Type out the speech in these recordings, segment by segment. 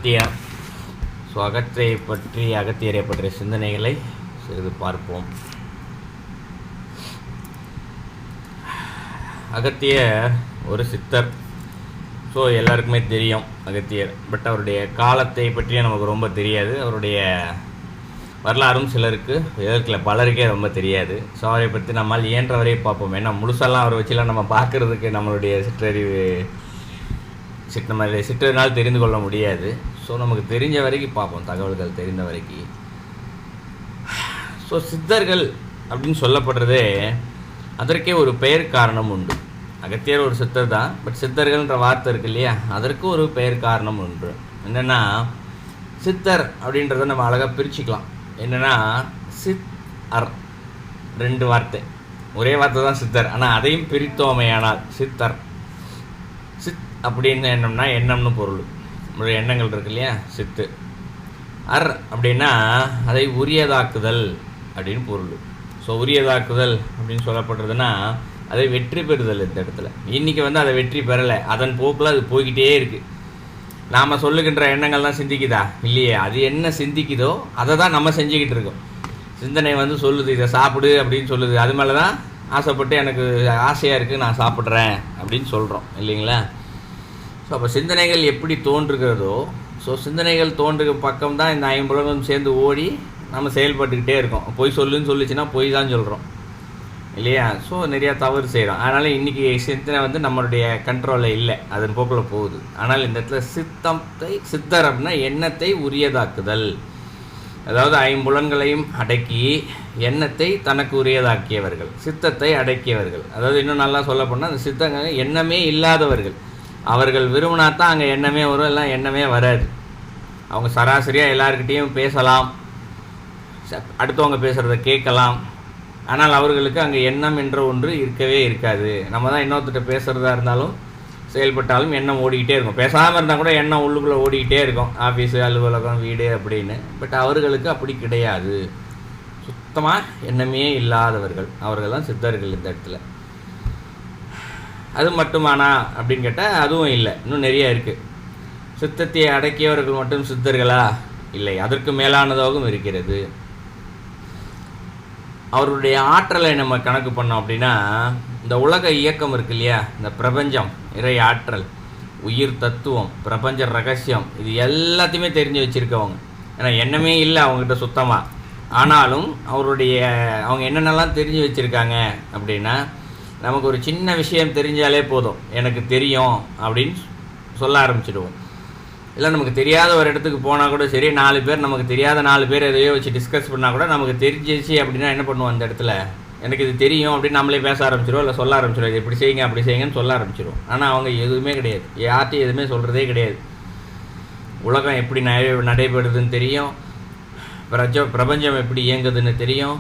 Agathiyar. So அகத்தியை பற்றி அகத்தியரை பற்றிய சிந்தனைகளை சிறிது பார்ப்போம். அகத்தியர் ஒரு சித்தர். ஸோ எல்லாருக்குமே தெரியும் அகத்தியர். பட் அவருடைய காலத்தை பற்றிய நமக்கு ரொம்ப தெரியாது. அவருடைய வரலாறும் சிலருக்கு பலருக்கே ரொம்ப தெரியாது. ஸோ அவரை பற்றி நம்மால் இயன்றவரை பார்ப்போம். ஏன்னா முழுசெல்லாம் அவரை வச்சுலாம் நம்ம பார்க்குறதுக்கு நம்மளுடைய சிற்றறினால் தெரிந்து கொள்ள முடியாது. ஸோ நமக்கு தெரிஞ்ச வரைக்கும் பார்ப்போம், தகவல்கள் தெரிந்த வரைக்கும். ஸோ சித்தர்கள் அப்படின்னு சொல்லப்படுறதே அதற்கே ஒரு பெயர் காரணம் உண்டு. அகத்தியர் ஒரு சித்தர் தான், பட் சித்தர்கள்ன்ற வார்த்தை இருக்கு இல்லையா, அதற்கு ஒரு பெயர் காரணம் உண்டு. என்னென்னா சித்தர் அப்படின்றத நம்ம அழகாக பிரிச்சுக்கலாம். என்னென்னா சித் அர், ரெண்டு வார்த்தை, ஒரே வார்த்தை தான் சித்தர். ஆனால் அதையும் பிரித்தோமையானால் சித்தர். சித் அப்படின்னு என்னம்னா எண்ணம்னு பொருள். நம்மளுடைய எண்ணங்கள் இருக்கு இல்லையா, சித்து. அர் அப்படின்னா அதை உரியதாக்குதல் அப்படின்னு பொருள். ஸோ உரியதாக்குதல் அப்படின்னு சொல்லப்படுறதுன்னா அதை வெற்றி பெறுதல். இந்த இடத்துல இன்றைக்கி அதை வெற்றி பெறலை, அதன் போக்கில் அது போய்கிட்டே இருக்குது. நாம் சொல்லுகின்ற எண்ணங்கள் தான் சிந்திக்குதா இல்லையே, அது என்ன சிந்திக்குதோ அதை தான் நம்ம செஞ்சுக்கிட்டு இருக்கோம். சிந்தனை சொல்லுது இதை சாப்பிடு அப்படின்னு சொல்லுது, அது மேலே தான் ஆசைப்பட்டு எனக்கு ஆசையாக இருக்குது நான் சாப்பிட்றேன் அப்படின்னு சொல்கிறோம் இல்லைங்களா. ஸோ அப்போ சிந்தனைகள் எப்படி தோன்றுகிறதோ, ஸோ சிந்தனைகள் தோன்றுகிற பக்கம் தான் இந்த ஐம்புலனும் சேர்ந்து ஓடி நம்ம செயல்பட்டுக்கிட்டே இருக்கோம். பொய் சொல்லுன்னு சொல்லிச்சுன்னா பொய் தான் சொல்கிறோம் இல்லையா. ஸோ நிறையா தவறு செய்கிறோம். அதனால் இன்றைக்கி சிந்தனை நம்மளுடைய கண்ட்ரோலில் இல்லை, அதன் போக்கில் போகுது. ஆனால் இந்த இடத்துல சித்தர் அப்படின்னா எண்ணத்தை உரியதாக்குதல். அதாவது ஐம்புலன்களையும் அடக்கி எண்ணத்தை தனக்கு உரியதாக்கியவர்கள், சித்தத்தை அடக்கியவர்கள். அதாவது இன்னும் நல்லா சொல்ல போனால் அந்த சித்தங்க எண்ணமே இல்லாதவர்கள். அவர்கள் விரும்பினா தான் அங்கே எண்ணமே வரும், எல்லாம் எண்ணமே வராது. அவங்க சராசரியாக எல்லாருக்கிட்டேயும் பேசலாம், அடுத்தவங்க பேசுகிறத கேட்கலாம். ஆனால் அவர்களுக்கு அங்கே எண்ணம் என்ற ஒன்று இருக்கவே இருக்காது. நம்ம தான் இன்னொருத்திட்ட பேசுகிறதா இருந்தாலும் செயல்பட்டாலும் எண்ணம் ஓடிக்கிட்டே இருக்கும். பேசாமல் இருந்தால் கூட எண்ணம் உள்ளுக்குள்ளே ஓடிக்கிட்டே இருக்கும், ஆஃபீஸு, அலுவலகம், வீடு அப்படின்னு. பட் அவர்களுக்கு அப்படி கிடையாது. சுத்தமாக எண்ணமே இல்லாதவர்கள், அவர்கள் தான் சித்தர்கள் இந்த இடத்துல. அது மட்டுமானா அப்படின்னு கேட்டால் அதுவும் இல்லை, இன்னும் நிறைய இருக்குது. சித்தத்தை அடக்கியவர்கள் மட்டும் சித்தர்களா? இல்லை, அதற்கு மேலானதாகவும் இருக்கிறது. அவருடைய ஆற்றலை நம்ம கணக்கு பண்ணோம் அப்படின்னா, இந்த உலக இயக்கம் இருக்கு இல்லையா, இந்த பிரபஞ்சம், இறை ஆற்றல், உயிர் தத்துவம், பிரபஞ்ச ரகசியம், இது எல்லாத்தையுமே தெரிஞ்சு வச்சுருக்கவங்க. ஏன்னா எண்ணமே இல்லை அவங்ககிட்ட சுத்தமாக. ஆனாலும் அவங்க என்னென்னலாம் தெரிஞ்சு வச்சுருக்காங்க அப்படின்னா, நமக்கு ஒரு சின்ன விஷயம் தெரிஞ்சாலே போதும், எனக்கு தெரியும் அப்படின்னு சொல்ல ஆரம்பிச்சிடுவோம். இல்லை நமக்கு தெரியாத ஒரு இடத்துக்கு போனால் கூட சரி, 4 பேர் நமக்கு தெரியாத 4 பேர் எதையோ வச்சு டிஸ்கஸ் பண்ணால் கூட நமக்கு தெரிஞ்சிச்சு அப்படின்னா என்ன பண்ணுவோம், அந்த இடத்துல எனக்கு இது தெரியும் அப்படின்னு நம்மளே பேச ஆரம்பிச்சிடுவோம், இல்லை சொல்ல ஆரம்பிச்சிடுவோம், இப்படி செய்யுங்க அப்படி செய்யுங்கன்னு சொல்ல ஆரம்பிச்சிடுவோம். ஆனால் அவங்க எதுவுமே கிடையாது, யார்ட்டையும் எதுவுமே சொல்கிறதே கிடையாது. உலகம் எப்படி நடைபெறுதுன்னு தெரியும், பிரபஞ்சம் எப்படி இயங்குதுன்னு தெரியும்,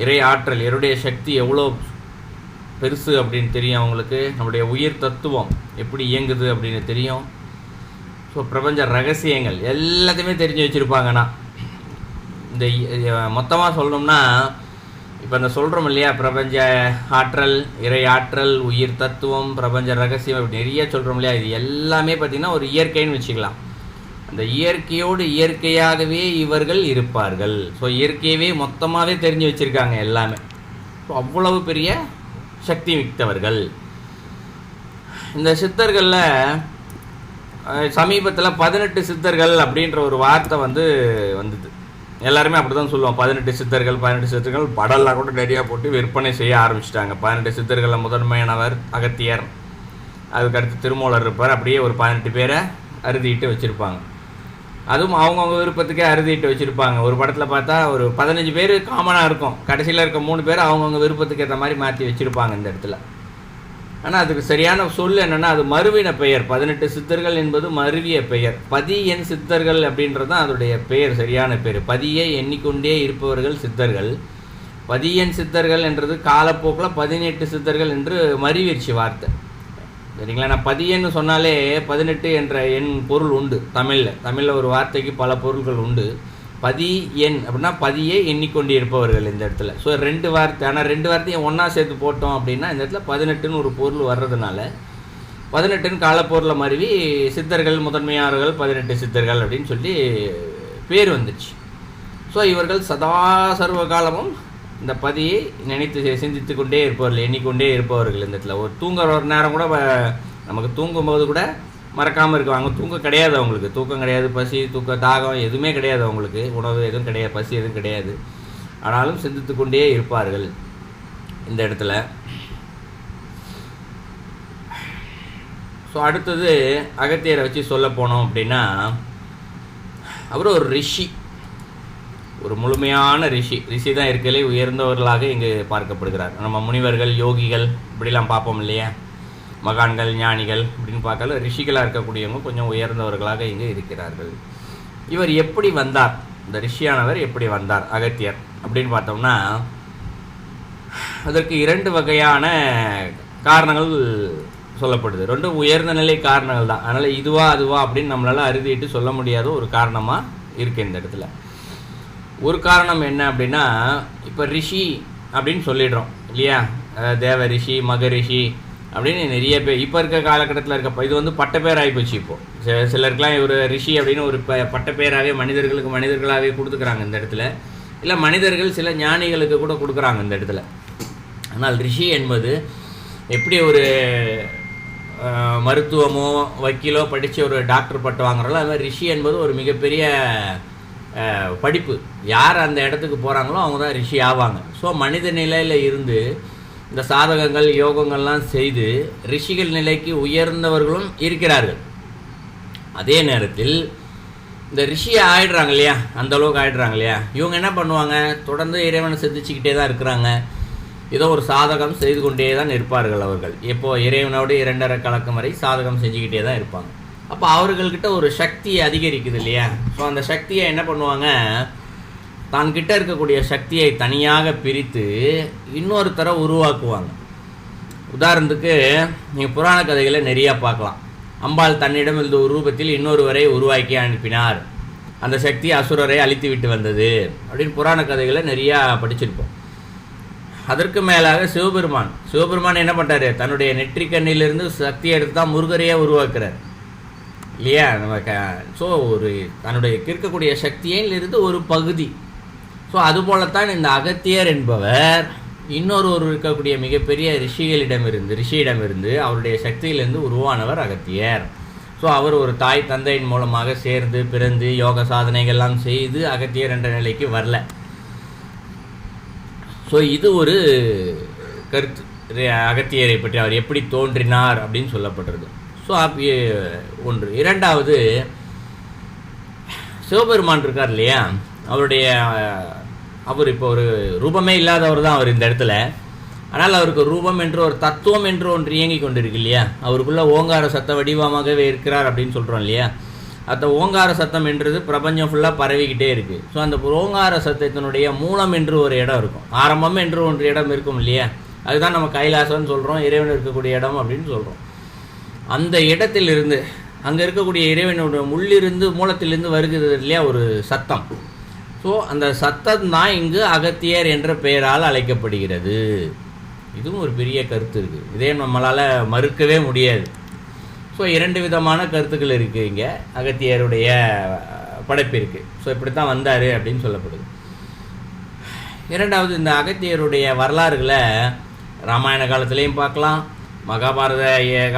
இறை ஆற்றல், இறையுடைய சக்தி எவ்வளோ பெருசு அப்படின்னு தெரியும் அவங்களுக்கு, நம்முடைய உயிர் தத்துவம் எப்படி இயங்குது அப்படின்னு தெரியும். ஸோ பிரபஞ்ச ரகசியங்கள் எல்லாத்தையுமே தெரிஞ்சு வச்சுருப்பாங்கன்னா, இந்த மொத்தமாக சொல்லணும்னா இப்போ இந்த சொல்கிறோம் இல்லையா, பிரபஞ்ச ஆற்றல், இறை ஆற்றல், உயிர் தத்துவம், பிரபஞ்ச ரகசியம், இப்படி நிறைய சொல்கிறோம் இல்லையா, இது எல்லாமே பார்த்திங்கன்னா ஒரு இயற்கைன்னு வச்சுக்கலாம். அந்த இயற்கையோடு இயற்கையாகவே இவர்கள் இருப்பார்கள். ஸோ இயற்கையவே மொத்தமாகவே தெரிஞ்சு வச்சுருக்காங்க எல்லாமே. ஸோ அவ்வளவு பெரிய சக்தி மிக்கவர்கள் இந்த சித்தர்களில். சமீபத்தில் 18 சித்தர்கள் அப்படின்ற ஒரு வார்த்தை வந்தது. எல்லாருமே அப்படி தான் சொல்லுவோம், 18 சித்தர்கள். படம்லாம் கூட நிறையா போட்டு விற்பனை செய்ய ஆரம்பிச்சிட்டாங்க. 18 சித்தர்களில் முதன்மையானவர் அகத்தியர், அதுக்கடுத்து திருமூலர் இருப்பார். அப்படியே ஒரு 18 பேரை அறுதிட்டு வச்சுருப்பாங்க. அதுவும் அவங்கவுங்க விருப்பத்துக்கே அறுதிட்டு வச்சுருப்பாங்க. ஒரு படத்தில் பார்த்தா ஒரு 15 பேர் காமனாக இருக்கும், கடைசியில் இருக்க 3 பேர் அவங்கவுங்க விருப்பத்துக்கு ஏற்ற மாதிரி மாற்றி வச்சுருப்பாங்க இந்த இடத்துல. ஆனால் அதுக்கு சரியான சொல் என்னென்னா, அது மருவின பெயர். 18 சித்தர்கள் என்பது மருவிய பெயர். பதியன் சித்தர்கள் அப்படின்றது தான் அதோடைய பெயர், சரியான பேர். பதியை எண்ணிக்கொண்டே இருப்பவர்கள் சித்தர்கள். பதியன் சித்தர்கள் என்றது காலப்போக்கில் 18 சித்தர்கள் என்று மருவிடுச்சு வார்த்தை, சரிங்களா. நான் பதியன்னு சொன்னாலே 18 என்ற எண் பொருள் உண்டு தமிழில் ஒரு வார்த்தைக்கு பல பொருள்கள் உண்டு. பதி எண் அப்படின்னா பதியை எண்ணிக்கொண்டு இருப்பவர்கள் இந்த இடத்துல. ஸோ 2 வார்த்தை, ஆனால் 2 வார்த்தையும் ஒன்றா சேர்த்து போட்டோம் அப்படின்னா இந்த இடத்துல 18ன்னு ஒரு பொருள் வர்றதுனால 18ன்னு காலப்போரில் மருவி சித்தர்கள் முதன்மையாளர்கள் 18 சித்தர்கள் அப்படின்னு சொல்லி பேர் வந்துடுச்சு. ஸோ இவர்கள் சதா சர்வ காலமும் இந்த பதியை நினைத்து சிந்தித்து கொண்டே இருப்பவர்கள், எண்ணிக்கொண்டே இருப்பவர்கள். இந்த இடத்துல ஒரு தூங்குற ஒரு நேரம் கூட நமக்கு தூங்கும்போது கூட மறக்காமல் இருக்குவாங்க. தூக்கம் கிடையாது அவங்களுக்கு, தூக்கம் கிடையாது, பசி தாகம் எதுவுமே கிடையாது அவங்களுக்கு, உணவு எதுவும் கிடையாது, பசி எதுவும் கிடையாது. ஆனாலும் சிந்தித்து கொண்டே இருப்பார்கள் இந்த இடத்துல. ஸோ அடுத்தது அகத்தியரை வச்சு சொல்ல போனோம் அப்படின்னா, அவர் ஒரு ரிஷி, ஒரு முழுமையான ரிஷி தான் இருக்கலே உயர்ந்தவர்களாக இங்கு பார்க்கப்படுகிறார். நம்ம முனிவர்கள், யோகிகள் இப்படிலாம் பார்ப்போம் இல்லையா, மகான்கள், ஞானிகள் அப்படின்னு பார்க்கல, ரிஷிகளாக இருக்கக்கூடியவங்க கொஞ்சம் உயர்ந்தவர்களாக இங்கே இருக்கிறார்கள். இவர் எப்படி வந்தார், இந்த ரிஷியானவர் எப்படி வந்தார் அகத்தியர் அப்படின்னு பார்த்தோம்னா, அதற்கு 2 வகையான காரணங்கள் சொல்லப்படுது. 2 உயர்ந்த நிலை காரணங்கள் தான். அதனால் இதுவா அதுவா அப்படின்னு நம்மளால் அறுதிட்டு சொல்ல முடியாத ஒரு காரணமாக இருக்குது இந்த இடத்துல. ஒரு காரணம் என்ன அப்படின்னா, இப்போ ரிஷி அப்படின்னு சொல்லிடுறோம் இல்லையா, தேவ ரிஷி, மகரிஷி அப்படின்னு நிறைய பேர் இப்போ இருக்க காலகட்டத்தில் இருக்க, இது வந்து பட்ட பேர் ஆகிப்போச்சு. இப்போது சிலருக்குலாம் ஒரு ரிஷி அப்படின்னு ஒரு பட்ட பேராகவே மனிதர்களாகவே கொடுத்துக்கிறாங்க இந்த இடத்துல. இல்லை மனிதர்கள் சில ஞானிகளுக்கு கூட கொடுக்குறாங்க இந்த இடத்துல. ஆனால் ரிஷி என்பது எப்படி ஒரு மருத்துவமோ வக்கீலோ படித்து ஒரு டாக்டர் பட்டம் வாங்குறாங்களோ, அது மாதிரி ரிஷி என்பது ஒரு மிகப்பெரிய படிப்பு. யார் அந்த இடத்துக்கு போகிறாங்களோ அவங்க தான் ரிஷி ஆவாங்க. ஸோ மனித நிலையில் இருந்து இந்த சாதகங்கள் யோகங்கள்லாம் செய்து ரிஷிகள் நிலைக்கு உயர்ந்தவர்களும் இருக்கிறார்கள். அதே நேரத்தில் இந்த ரிஷியை ஆயிடுறாங்க இல்லையா, அந்த அளவுக்கு ஆயிடுறாங்க இல்லையா, இவங்க என்ன பண்ணுவாங்க, தொடர்ந்து இறைவனை சிந்திச்சுக்கிட்டே தான் இருக்கிறாங்க. ஏதோ ஒரு சாதகம் செய்து கொண்டே தான் இருப்பார்கள் அவர்கள். எப்போது இறைவனோடு 2.5 கலக்கம் வரை சாதகம் செஞ்சுக்கிட்டே தான் இருப்பாங்க. அப்போ அவர்கள்கிட்ட ஒரு சக்தி அதிகரிக்குது இல்லையா. ஸோ அந்த சக்தியை என்ன பண்ணுவாங்க, தான் கிட்ட இருக்கக்கூடிய சக்தியை தனியாக பிரித்து இன்னொருத்தரை உருவாக்குவாங்க. உதாரணத்துக்கு நீங்கள் புராண கதைகளை நிறையா பார்க்கலாம். அம்பாள் தன்னிடம் இருந்த ஒரு ரூபத்தில் இன்னொருவரை உருவாக்கி அனுப்பினார், அந்த சக்தி அசுரரை அழித்து விட்டு வந்தது அப்படின்னு புராண கதைகளை நிறையா படிச்சிருப்போம். அதற்கு மேலாக சிவபெருமான் என்ன பண்ணுறாரு, தன்னுடைய நெற்றிக்கண்ணிலிருந்து சக்தியை எடுத்து தான் முருகரையே உருவாக்குறார் இல்லையா. ஸோ ஒரு தன்னுடைய இருக்கக்கூடிய சக்தியிலிருந்து ஒரு பகுதி. ஸோ அதுபோலத்தான் இந்த அகத்தியர் என்பவர் இன்னொரு இருக்கக்கூடிய மிகப்பெரிய ரிஷியிடமிருந்து அவருடைய சக்தியிலிருந்து உருவானவர் அகத்தியர். ஸோ அவர் ஒரு தாய் தந்தையின் மூலமாக சேர்ந்து பிறந்து யோக சாதனைகள்லாம் செய்து அகத்தியர் என்ற நிலைக்கு வரல. ஸோ இது ஒரு கருத்து, அகத்தியரை பற்றி அவர் எப்படி தோன்றினார் அப்படின்னு சொல்லப்படுறது. ஸோ ஒன்று. இரண்டாவது, சிவபெருமான் இருக்கார் இல்லையா, அவர் இப்போ ஒரு ரூபமே இல்லாதவர் தான் அவர் இந்த இடத்துல. ஆனால் அவருக்கு ரூபம் என்று ஒரு தத்துவம் என்று ஒன்று இயங்கி கொண்டிருக்கு இல்லையா. அவருக்குள்ள ஓங்கார சத்த வடிவமாகவே இருக்கிறார் அப்படின்னு சொல்கிறோம் இல்லையா. அந்த ஓங்கார சத்தம் என்றது பிரபஞ்சம் ஃபுல்லாக பரவிக்கிட்டே இருக்குது. ஸோ அந்த ஓங்கார சத்தத்தினுடைய மூலம் என்று ஒரு இடம் இருக்கும், ஆரம்பம் என்று ஒன்று இடம் இருக்கும் இல்லையா. அதுதான் நம்ம கைலாசம்னு சொல்கிறோம், இறைவன் இருக்கக்கூடிய இடம் அப்படின்னு சொல்கிறோம். அந்த இடத்திலிருந்து அங்கே இருக்கக்கூடிய இறைவனோட மூலத்திலிருந்து வருகிறது இல்லையா ஒரு சத்தம். ஸோ அந்த சத்தம் தான் இங்கு அகத்தியர் என்ற பெயரால் அழைக்கப்படுகிறது. இதுவும் ஒரு பெரிய கருத்து இருக்குது, இதே நம்மளால் மறுக்கவே முடியாது. ஸோ 2 விதமான கருத்துக்கள் இருக்குது இங்கே அகத்தியருடைய படைப்பிற்கு. ஸோ இப்படி தான் வந்தார் அப்படின்னு சொல்லப்படுது. இரண்டாவது, இந்த அகத்தியருடைய வரலாறுகளை ராமாயண காலத்துலேயும் பார்க்கலாம், மகாபாரத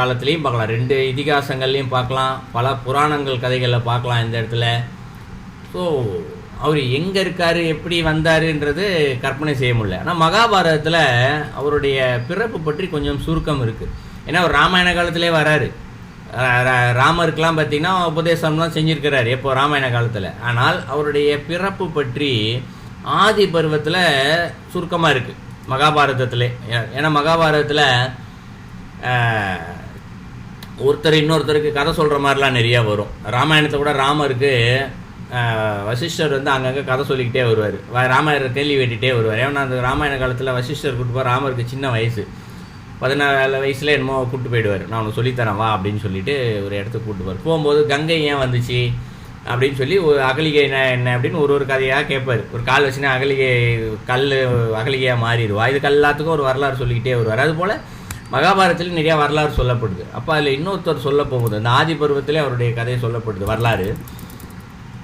காலத்துலேயும் பார்க்கலாம், 2 இதிகாசங்கள்லேயும் பார்க்கலாம், பல புராணங்கள் கதைகளில் பார்க்கலாம் இந்த இடத்துல. ஸோ அவர் எங்கே இருக்கார், எப்படி வந்தாருன்றது கற்பனை செய்ய முடியல. ஆனால் மகாபாரதத்தில் அவருடைய பிறப்பு பற்றி கொஞ்சம் சுருக்கம் இருக்குது. ஏன்னா அவர் ராமாயண காலத்திலே வராரு. ராமருக்கெலாம் பார்த்திங்கன்னா உபதேசம்லாம் செஞ்சுருக்கிறார் எப்போ ராமாயண காலத்தில். ஆனால் அவருடைய பிறப்பு பற்றி ஆதி பருவத்தில் சுருக்கமாக இருக்குது மகாபாரதத்தில். ஏன்னா மகாபாரதத்தில் ஒருத்தர் இன்னொருத்தருக்கு கதை சொல்கிற மாதிரிலாம் நிறையா வரும். ராமாயணத்தை கூட ராமருக்கு வசிஷ்டர் வந்து அங்கங்கே கதை சொல்லிக்கிட்டே வருவார், ராமாயணத்தை கேள்வி வேட்டிகிட்டே வருவார். ஏன்னா அந்த ராமாயண காலத்தில் வசிஷ்டர் கூப்பிட்டு போவார், ராமருக்கு சின்ன வயசு 14 வயசுல என்னமோ கூப்பிட்டு போயிடுவார், நான் உனக்கு சொல்லித்தரேன் வா அப்படின்னு சொல்லிட்டு ஒரு இடத்துக்கு கூப்பிட்டு போவார். போகும்போது கங்கை ஏன் வந்துச்சு அப்படின்னு சொல்லி ஒரு அகலிகை என்ன அப்படின்னு ஒரு கதையாக கேட்பார். ஒரு கால் வச்சுன்னா அகலிகையாக மாறிடுவா. இதுக்கு எல்லாத்துக்கும் ஒரு வரலாறு சொல்லிக்கிட்டே வருவார். அதுபோல் மகாபாரதத்தில் நிறையா வரலாறு சொல்லப்படுது. அப்போ அதில் இன்னொருத்தர் சொல்ல போகுது, அந்த ஆதி பருவத்திலே அவருடைய கதை சொல்லப்படுது வரலாறு.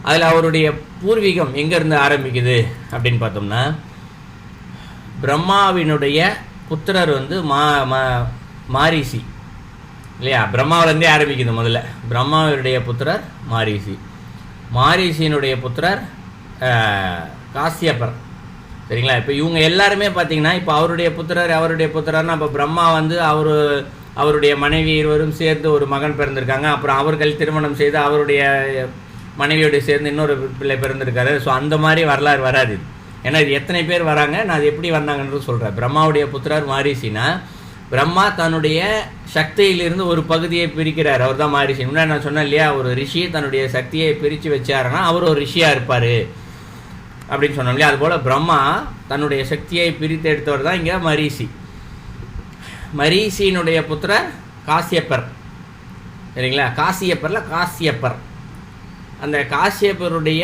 அதில் அவருடைய பூர்வீகம் எங்கேருந்து ஆரம்பிக்குது அப்படின்னு பார்த்தோம்னா, பிரம்மாவினுடைய புத்திரர் வந்து மாரீசி இல்லையா, பிரம்மாவிலேருந்தே ஆரம்பிக்குது. முதல்ல பிரம்மாவினுடைய புத்திரர் மாரீசியினுடைய புத்திரர் காசியப்பர். சரிங்களா? இப்போ இவங்க எல்லாருமே பார்த்தீங்கன்னா, இப்போ அவருடைய புத்திரர்னா இப்போ பிரம்மா வந்து அவருடைய மனைவி இருவரும் சேர்ந்து ஒரு மகன் பிறந்திருக்காங்க. அப்புறம் அவர்கள் திருமணம் செய்து அவருடைய மனைவியோடு சேர்ந்து இன்னொரு பிள்ளை பிறந்திருக்காரு. ஸோ அந்த மாதிரி வரலாறு வராது. ஏன்னா இது எத்தனை பேர் வராங்க, நான் அது எப்படி வந்தாங்கன்னு சொல்கிறேன். பிரம்மாவுடைய புத்திரர் மாரீசினா, பிரம்மா தன்னுடைய சக்தியிலிருந்து ஒரு பகுதியை பிரிக்கிறார். அவர் தான் மாரீசி. முன்னாடி நான் சொன்னேன் இல்லையா, ஒரு ரிஷி தன்னுடைய சக்தியை பிரித்து வச்சாருன்னா அவர் ஒரு ரிஷியாக இருப்பார் அப்படின்னு சொன்னோம் இல்லையா. அதுபோல் பிரம்மா தன்னுடைய சக்தியை பிரித்து எடுத்தவர் தான் இங்கே மரீசியினுடைய புத்திரர் காசியப்பர். சரிங்களா? காசியப்பர். அந்த காசியப்பருடைய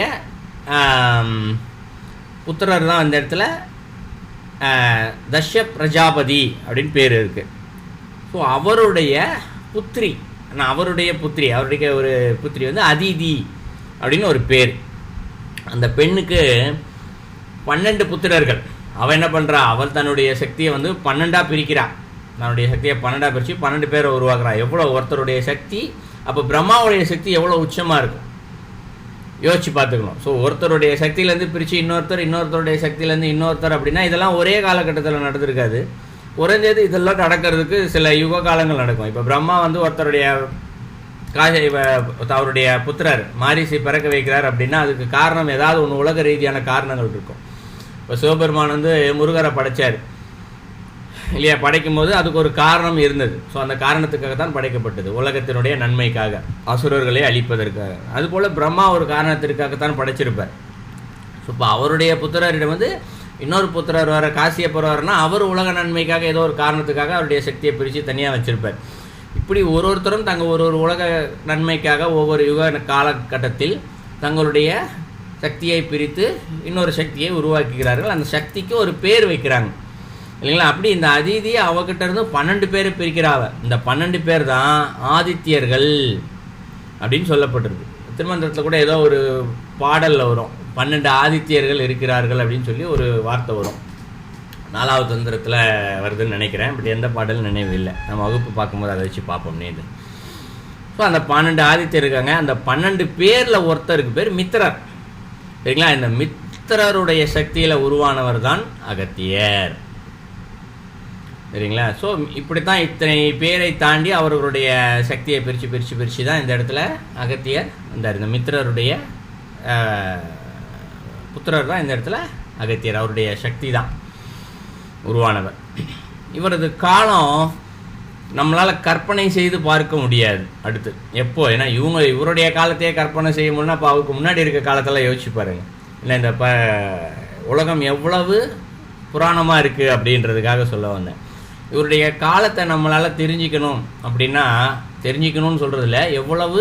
புத்திரர் தான் அந்த இடத்துல தஷ்ய பிரஜாபதி அப்படின்னு பேர் இருக்குது. ஸோ அவருடைய புத்திரி அவருடைய ஒரு புத்திரி வந்து அதிதி அப்படின்னு ஒரு பேர். அந்த பெண்ணுக்கு 12 புத்திரர்கள். அவள் என்ன பண்ணுறா, அவள் தன்னுடைய சக்தியை வந்து 12ஆக பிரிக்கிறா. தன்னுடைய சக்தியை 12ஆக பிரித்து 12 பேரை உருவாக்குறா. எவ்வளோ ஒருத்தருடைய சக்தி, அப்போ பிரம்மாவுடைய சக்தி எவ்வளோ உச்சமாக இருக்கும் யோசிச்சு பார்த்துக்கணும். ஸோ ஒருத்தருடைய சக்தியிலேருந்து பிரித்து இன்னொருத்தருடைய சக்தியிலேருந்து இன்னொருத்தர் அப்படின்னா இதெல்லாம் ஒரே காலகட்டத்தில் நடந்திருக்காது. குறைஞ்சது இதெல்லாம் நடக்கிறதுக்கு சில யுக காலங்கள் நடக்கும். இப்போ பிரம்மா வந்து ஒருத்தருடைய அவருடைய புத்திரர் மாரீசி பிறக்க வைக்கிறார் அப்படின்னா அதுக்கு காரணம் ஏதாவது ஒன்று உலக ரீதியான காரணங்கள் இருக்கும். இப்போ சிவபெருமான் வந்து முருகரை படைத்தார் இல்லையா, படைக்கும் போது அதுக்கு ஒரு காரணம் இருந்தது. ஸோ அந்த காரணத்துக்காக தான் படைக்கப்பட்டது, உலகத்தினுடைய நன்மைக்காக, அசுரர்களை அழிப்பதற்காக. அதுபோல் பிரம்மா ஒரு காரணத்திற்காகத்தான் படைச்சிருப்பார். ஸோ இப்போ அவருடைய புத்திரரிடம் வந்து இன்னொரு புத்திரர் வர காசியப்பர் வரனா அவர் உலக நன்மைக்காக ஏதோ ஒரு காரணத்துக்காக அவருடைய சக்தியை பிரித்து தனியாக வச்சுருப்பார். இப்படி ஒருத்தரும் ஒரு உலக நன்மைக்காக ஒவ்வொரு யுக காலகட்டத்தில் தங்களுடைய சக்தியை பிரித்து இன்னொரு சக்தியை உருவாக்குகிறார்கள். அந்த சக்திக்கு ஒரு பேர் வைக்கிறாங்க இல்லைங்களா. அப்படி இந்த அதிதி அவகிட்ட இருந்து 12 பேர் பிரிக்கிறாவ. இந்த 12 பேர் தான் ஆதித்யர்கள் அப்படின்னு சொல்லப்பட்டிருக்கு. திருமந்திரத்தில் கூட ஏதோ ஒரு பாடலில் வரும், 12 ஆதித்யர்கள் இருக்கிறார்கள் அப்படின்னு சொல்லி ஒரு வார்த்தை வரும். 4வது தந்திரத்தில் வருதுன்னு நினைக்கிறேன். பட் எந்த பாடலும் நினைவு இல்லை. நம்ம வகுப்பு பார்க்கும்போது அதை வச்சு பார்ப்போம் நேற்று. ஸோ அந்த 12 ஆதித்யர் இருக்காங்க. அந்த 12 பேரில் ஒருத்தருக்கு பேர் மித்திரர். சரிங்களா? இந்த மித்திரருடைய சக்தியில் உருவானவர் தான் அகத்தியர். சரிங்களா? ஸோ இப்படி தான் இத்தனை பேரை தாண்டி அவர்களுடைய சக்தியை பிரித்து தான் இந்த இடத்துல அகத்தியர் வந்தார். இந்த மித்திரருடைய புத்திரர் தான் இந்த இடத்துல அகத்தியர். அவருடைய சக்தி தான் உருவானவர். இவரது காலம் நம்மளால் கற்பனை செய்து பார்க்க முடியாது. அடுத்து எப்போ, ஏன்னா இவருடைய காலத்தையே கற்பனை செய்ய முடியும்னா அப்போ அவருக்கு முன்னாடி இருக்க காலத்தெல்லாம் யோசிச்சு பாருங்க. இல்லை இந்த உலகம் எவ்வளவு புராணமாக இருக்குது அப்படின்றதுக்காக சொல்ல வந்தேன். இவருடைய காலத்தை நம்மளால் தெரிஞ்சுக்கணும்னு சொல்கிறதில்ல, எவ்வளவு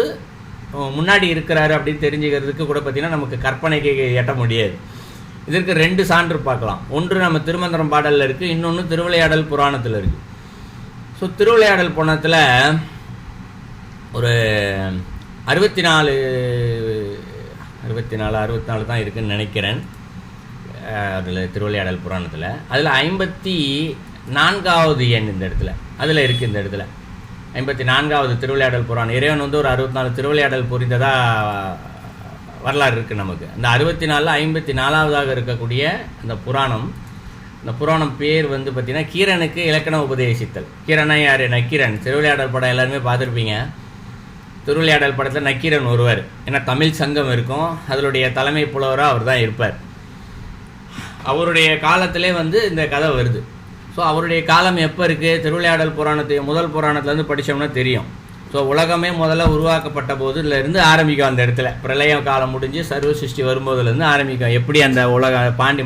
முன்னாடி இருக்கிறாரு அப்படின்னு தெரிஞ்சுக்கிறதுக்கு கூட பார்த்திங்கன்னா நமக்கு கற்பனைக்கு எட்ட முடியாது. இதற்கு 2 சான்று பார்க்கலாம். ஒன்று நம்ம திருமந்திரம் பாடலில் இருக்குது, இன்னொன்று திருவிளையாடல் புராணத்தில் இருக்குது. ஸோ திருவிளையாடல் புராணத்தில் ஒரு 64 தான் இருக்குதுன்னு நினைக்கிறேன். அதில் திருவிளையாடல் புராணத்தில் அதில் 54வது எண் இந்த இடத்துல அதில் இருக்குது. இந்த இடத்துல 54வது திருவிளையாடல் புராணம். இறைவன் வந்து ஒரு 64 திருவிளையாடல் புரிந்ததாக வரலாறு இருக்குது நமக்கு. அந்த 64ல் 54வதாக இருக்கக்கூடிய அந்த புராணம் பேர் வந்து பார்த்திங்கன்னா கீரனுக்கு இலக்கண உபதேசித்தல். கீரனா யார்? நக்கீரன். திருவிளையாடல் படம் எல்லாருமே பார்த்துருப்பீங்க. திருவிளையாடல் படத்தில் நக்கீரன் ஒருவர். ஏன்னா தமிழ் சங்கம் இருக்கும், அதனுடைய தலைமை புலவராக அவர் தான் இருப்பார். அவருடைய காலத்திலே வந்து இந்த கதை வருது. ஸோ அவருடைய காலம் எப்போ இருக்குது? திருவிளையாடல் முதல் புராணத்துலேருந்து படித்தோம்னா தெரியும். ஸோ உலகமே முதல்ல உருவாக்கப்பட்ட போதுலேருந்து ஆரம்பிக்கும். அந்த இடத்துல பிரளய காலம் முடிஞ்சு சர்வ சிருஷ்டி வரும்போதுலேருந்து ஆரம்பிக்கும். எப்படி அந்த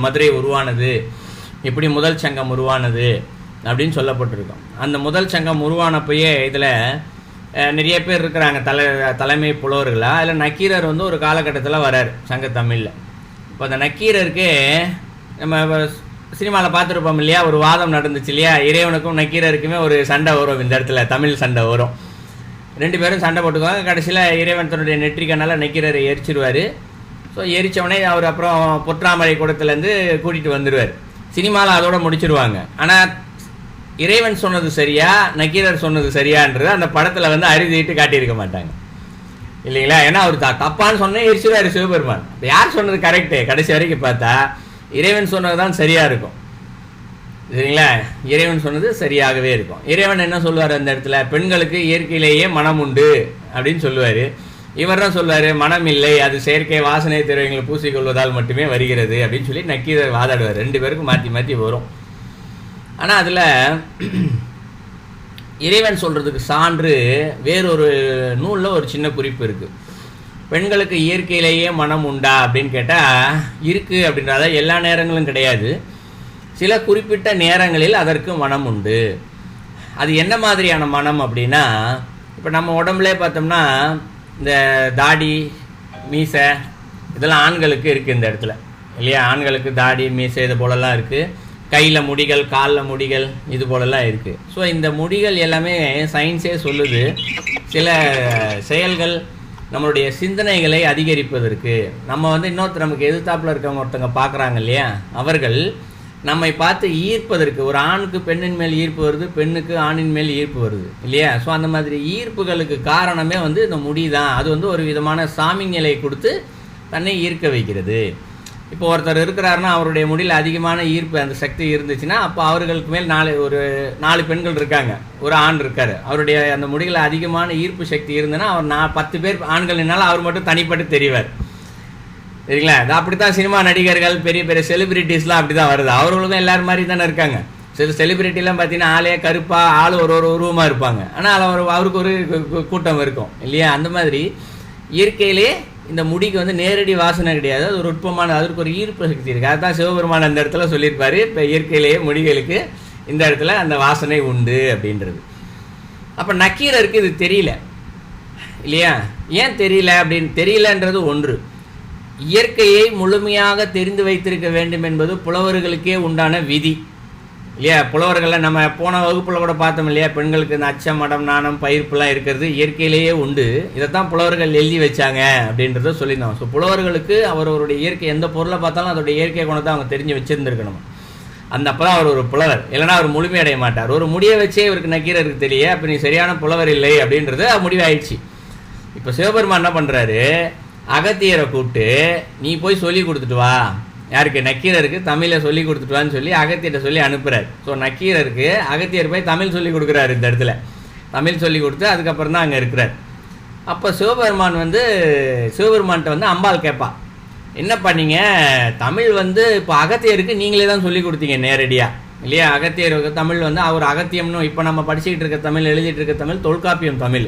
மதுரை உருவானது, எப்படி முதல் சங்கம் உருவானது அப்படின்னு சொல்லப்பட்டிருக்கும். அந்த முதல் சங்கம் உருவானப்பயே இதில் நிறைய பேர் இருக்கிறாங்க தலைமை புலவர்களாக. அதில் நக்கீரர் வந்து ஒரு காலகட்டத்தில் வரார் சங்க தமிழில். இப்போ அந்த நக்கீரருக்கு நம்ம சினிமாவில் பார்த்துருப்போம் இல்லையா, ஒரு வாதம் நடந்துச்சு இல்லையா, இறைவனுக்கும் நக்கீரருக்குமே ஒரு சண்டை வரும். இந்த இடத்துல தமிழ் சண்டை வரும். 2 பேரும் சண்டை போட்டுக்குவாங்க. கடைசியில் இறைவன் தன்னுடைய நெற்றிக்கண்ணால் நக்கீரரை எரிச்சிருவார். ஸோ எரித்தவொடனே அவர் அப்புறம் பொற்றாமரை கூடத்துலேருந்து கூட்டிகிட்டு வந்துடுவார். சினிமாவில் அதோட முடிச்சிருவாங்க. ஆனால் இறைவன் சொன்னது சரியா நக்கீரர் சொன்னது சரியான்றது அந்த படத்தில் வந்து அறுதிட்டு காட்டியிருக்க மாட்டாங்க இல்லைங்களா. ஏன்னா அவர் தப்பான்னு சொன்னே எரிச்சிருவார் சிவபெருமான். இப்போ யார் சொன்னது கரெக்டு கடைசி வரைக்கும் பார்த்தா இறைவன் சொன்னது தான் சரியாக இருக்கும் சரிங்களா. இறைவன் சொன்னது சரியாகவே இருக்கும். இறைவன் என்ன சொல்லுவார் அந்த இடத்துல, பெண்களுக்கு இயற்கையிலேயே மனம் உண்டு அப்படின்னு சொல்லுவார். இவர் தான் சொல்லுவார் மனம் இல்லை, அது செயற்கை வாசனை திரவியங்களை பூசிக்கொள்வதால் மட்டுமே வருகிறது அப்படின்னு சொல்லி நக்கீரர் வாதாடுவார். 2 பேருக்கும் மாற்றி மாற்றி வரும். ஆனால் அதில் இறைவன் சொல்கிறதுக்கு சான்று வேறொரு நூலில் ஒரு சின்ன குறிப்பு இருக்குது. பெண்களுக்கு இயற்கையிலேயே மனம் உண்டா அப்படின்னு கேட்டால் இருக்குது அப்படின்றத எல்லா நேரங்களும் கிடையாது. சில குறிப்பிட்ட நேரங்களில் அதற்கு மனம் உண்டு. அது என்ன மாதிரியான மனம் அப்படின்னா, இப்போ நம்ம உடம்புலே பார்த்தோம்னா இந்த தாடி மீசை இதெல்லாம் ஆண்களுக்கு இருக்குது இந்த இடத்துல இல்லையா. ஆண்களுக்கு தாடி மீசை இது போலலாம் இருக்குது. கையில் முடிகள் காலில் முடிகள் இது போலலாம் இருக்குது. ஸோ இந்த முடிகள் எல்லாமே சயின்ஸே சொல்லுது சில செயல்கள் நம்மளுடைய சிந்தனைகளை அதிகரிப்பதற்கு. நம்ம வந்து இன்னொருத்தர் நமக்கு எதிர்த்தாப்பில் இருக்கவங்க ஒருத்தவங்க பார்க்குறாங்க இல்லையா, அவர்கள் நம்மை பார்த்து ஈர்ப்பதற்கு, ஒரு ஆணுக்கு பெண்ணின் மேல் ஈர்ப்பு வருது, பெண்ணுக்கு ஆணின் மேல் ஈர்ப்பு வருது இல்லையா. ஸோ அந்த மாதிரி ஈர்ப்புகளுக்கு காரணமே வந்து இந்த முடி தான். அது வந்து ஒரு விதமான சாமிநிலை கொடுத்து தன்னை ஈர்க்க வைக்கிறது. இப்போ ஒருத்தர் இருக்கிறாருன்னா அவருடைய முடியில் அதிகமான ஈர்ப்பு அந்த சக்தி இருந்துச்சுன்னா அப்போ அவர்களுக்கு மேல் 4 பெண்கள் இருக்காங்க, ஒரு ஆண் இருக்கார், அவருடைய அந்த முடியில் அதிகமான ஈர்ப்பு சக்தி இருந்ததுன்னா அவர் 10 பேர் ஆண்கள் நின்னாலும் அவர் மட்டும் தனிப்பட்டு தெரிவார் சரிங்களா. அது அப்படி தான் சினிமா நடிகர்கள் பெரிய பெரிய செலிபிரிட்டிஸ்லாம் அப்படி தான் வருது. அவர்களுக்கும் எல்லாரும் மாதிரி தானே இருக்காங்க. சில செலிபிரிட்டிலாம் பார்த்தீங்கன்னா ஆளே கருப்பாக ஆள் ஒரு உருவமாக இருப்பாங்க. ஆனால் அவருக்கு ஒரு கூட்டம் இருக்கும் இல்லையா. அந்த மாதிரி இயற்கையிலே இந்த முடிக்கு வந்து நேரடி வாசனை கிடையாது, அது ஒரு நுட்பமான அதற்கு ஒரு ஈர்ப்பு சக்தி இருக்குது. அதுதான் சிவபெருமான் அந்த இடத்துல சொல்லியிருப்பார், இப்போ இயற்கையிலேயே முடிகளுக்கு இந்த இடத்துல அந்த வாசனை உண்டு அப்படின்றது. அப்போ நக்கீரருக்கு இது தெரியல இல்லையா. ஏன் தெரியல அப்படின்னு தெரியலன்றது ஒன்று. இயற்கையை முழுமையாக தெரிந்து வைத்திருக்க வேண்டும் என்பது புலவர்களுக்கே உண்டான விதி இல்லையா. புலவர்களை நம்ம போன வகுப்பில் கூட பார்த்தோம் இல்லையா, பெண்களுக்கு இந்த அச்சம் மடம் நாணம் பயிர்ப்புலாம் இருக்கிறது இயற்கையிலேயே உண்டு. இதைத்தான் புலவர்கள் எழுதி வச்சாங்க அப்படின்றத சொல்லியிருந்தோம். ஸோ புலவர்களுக்கு அவருடைய இயற்கை எந்த பொருளை பார்த்தாலும் அதோடைய இயற்கை குணத்தை அவங்க தெரிஞ்சு வச்சுருந்துருக்கணும். அந்த அப்போ தான் அவர் ஒரு புலவர், இல்லைனா அவர் முழுமையடைய மாட்டார். ஒரு முடியை வச்சே இவருக்கு நக்கீரருக்கு தெரிய அப்போ நீ சரியான புலவர் இல்லை அப்படின்றது முடிவாயிடுச்சு. இப்போ சிவபெருமான் என்ன பண்ணுறாரு, அகத்தியரை கூப்பிட்டு நீ போய் சொல்லி கொடுத்துட்டு வா, யாருக்கு நக்கீரருக்கு தமிழை சொல்லி கொடுத்துட்டுவான்னு சொல்லி அகத்தியரை சொல்லி அனுப்புகிறார். ஸோ நக்கீரருக்கு அகத்தியர் போய் தமிழ் சொல்லி கொடுக்குறாரு. இந்த இடத்துல தமிழ் சொல்லி கொடுத்து அதுக்கப்புறம் தான் அங்கே இருக்கிறார். அப்போ சிவபெருமான்கிட்ட வந்து அம்பாள் கேட்பா, என்ன பண்ணீங்க தமிழ் வந்து இப்போ அகத்தியருக்கு நீங்களே தான் சொல்லி கொடுத்தீங்க நேரடியாக இல்லையா. அகத்தியருக்கு தமிழ் வந்து அவர் அகத்தியம்னு இப்போ நம்ம படிச்சுக்கிட்டு இருக்க தமிழ் எழுதிட்டு இருக்க தமிழ் தொல்காப்பியம் தமிழ்.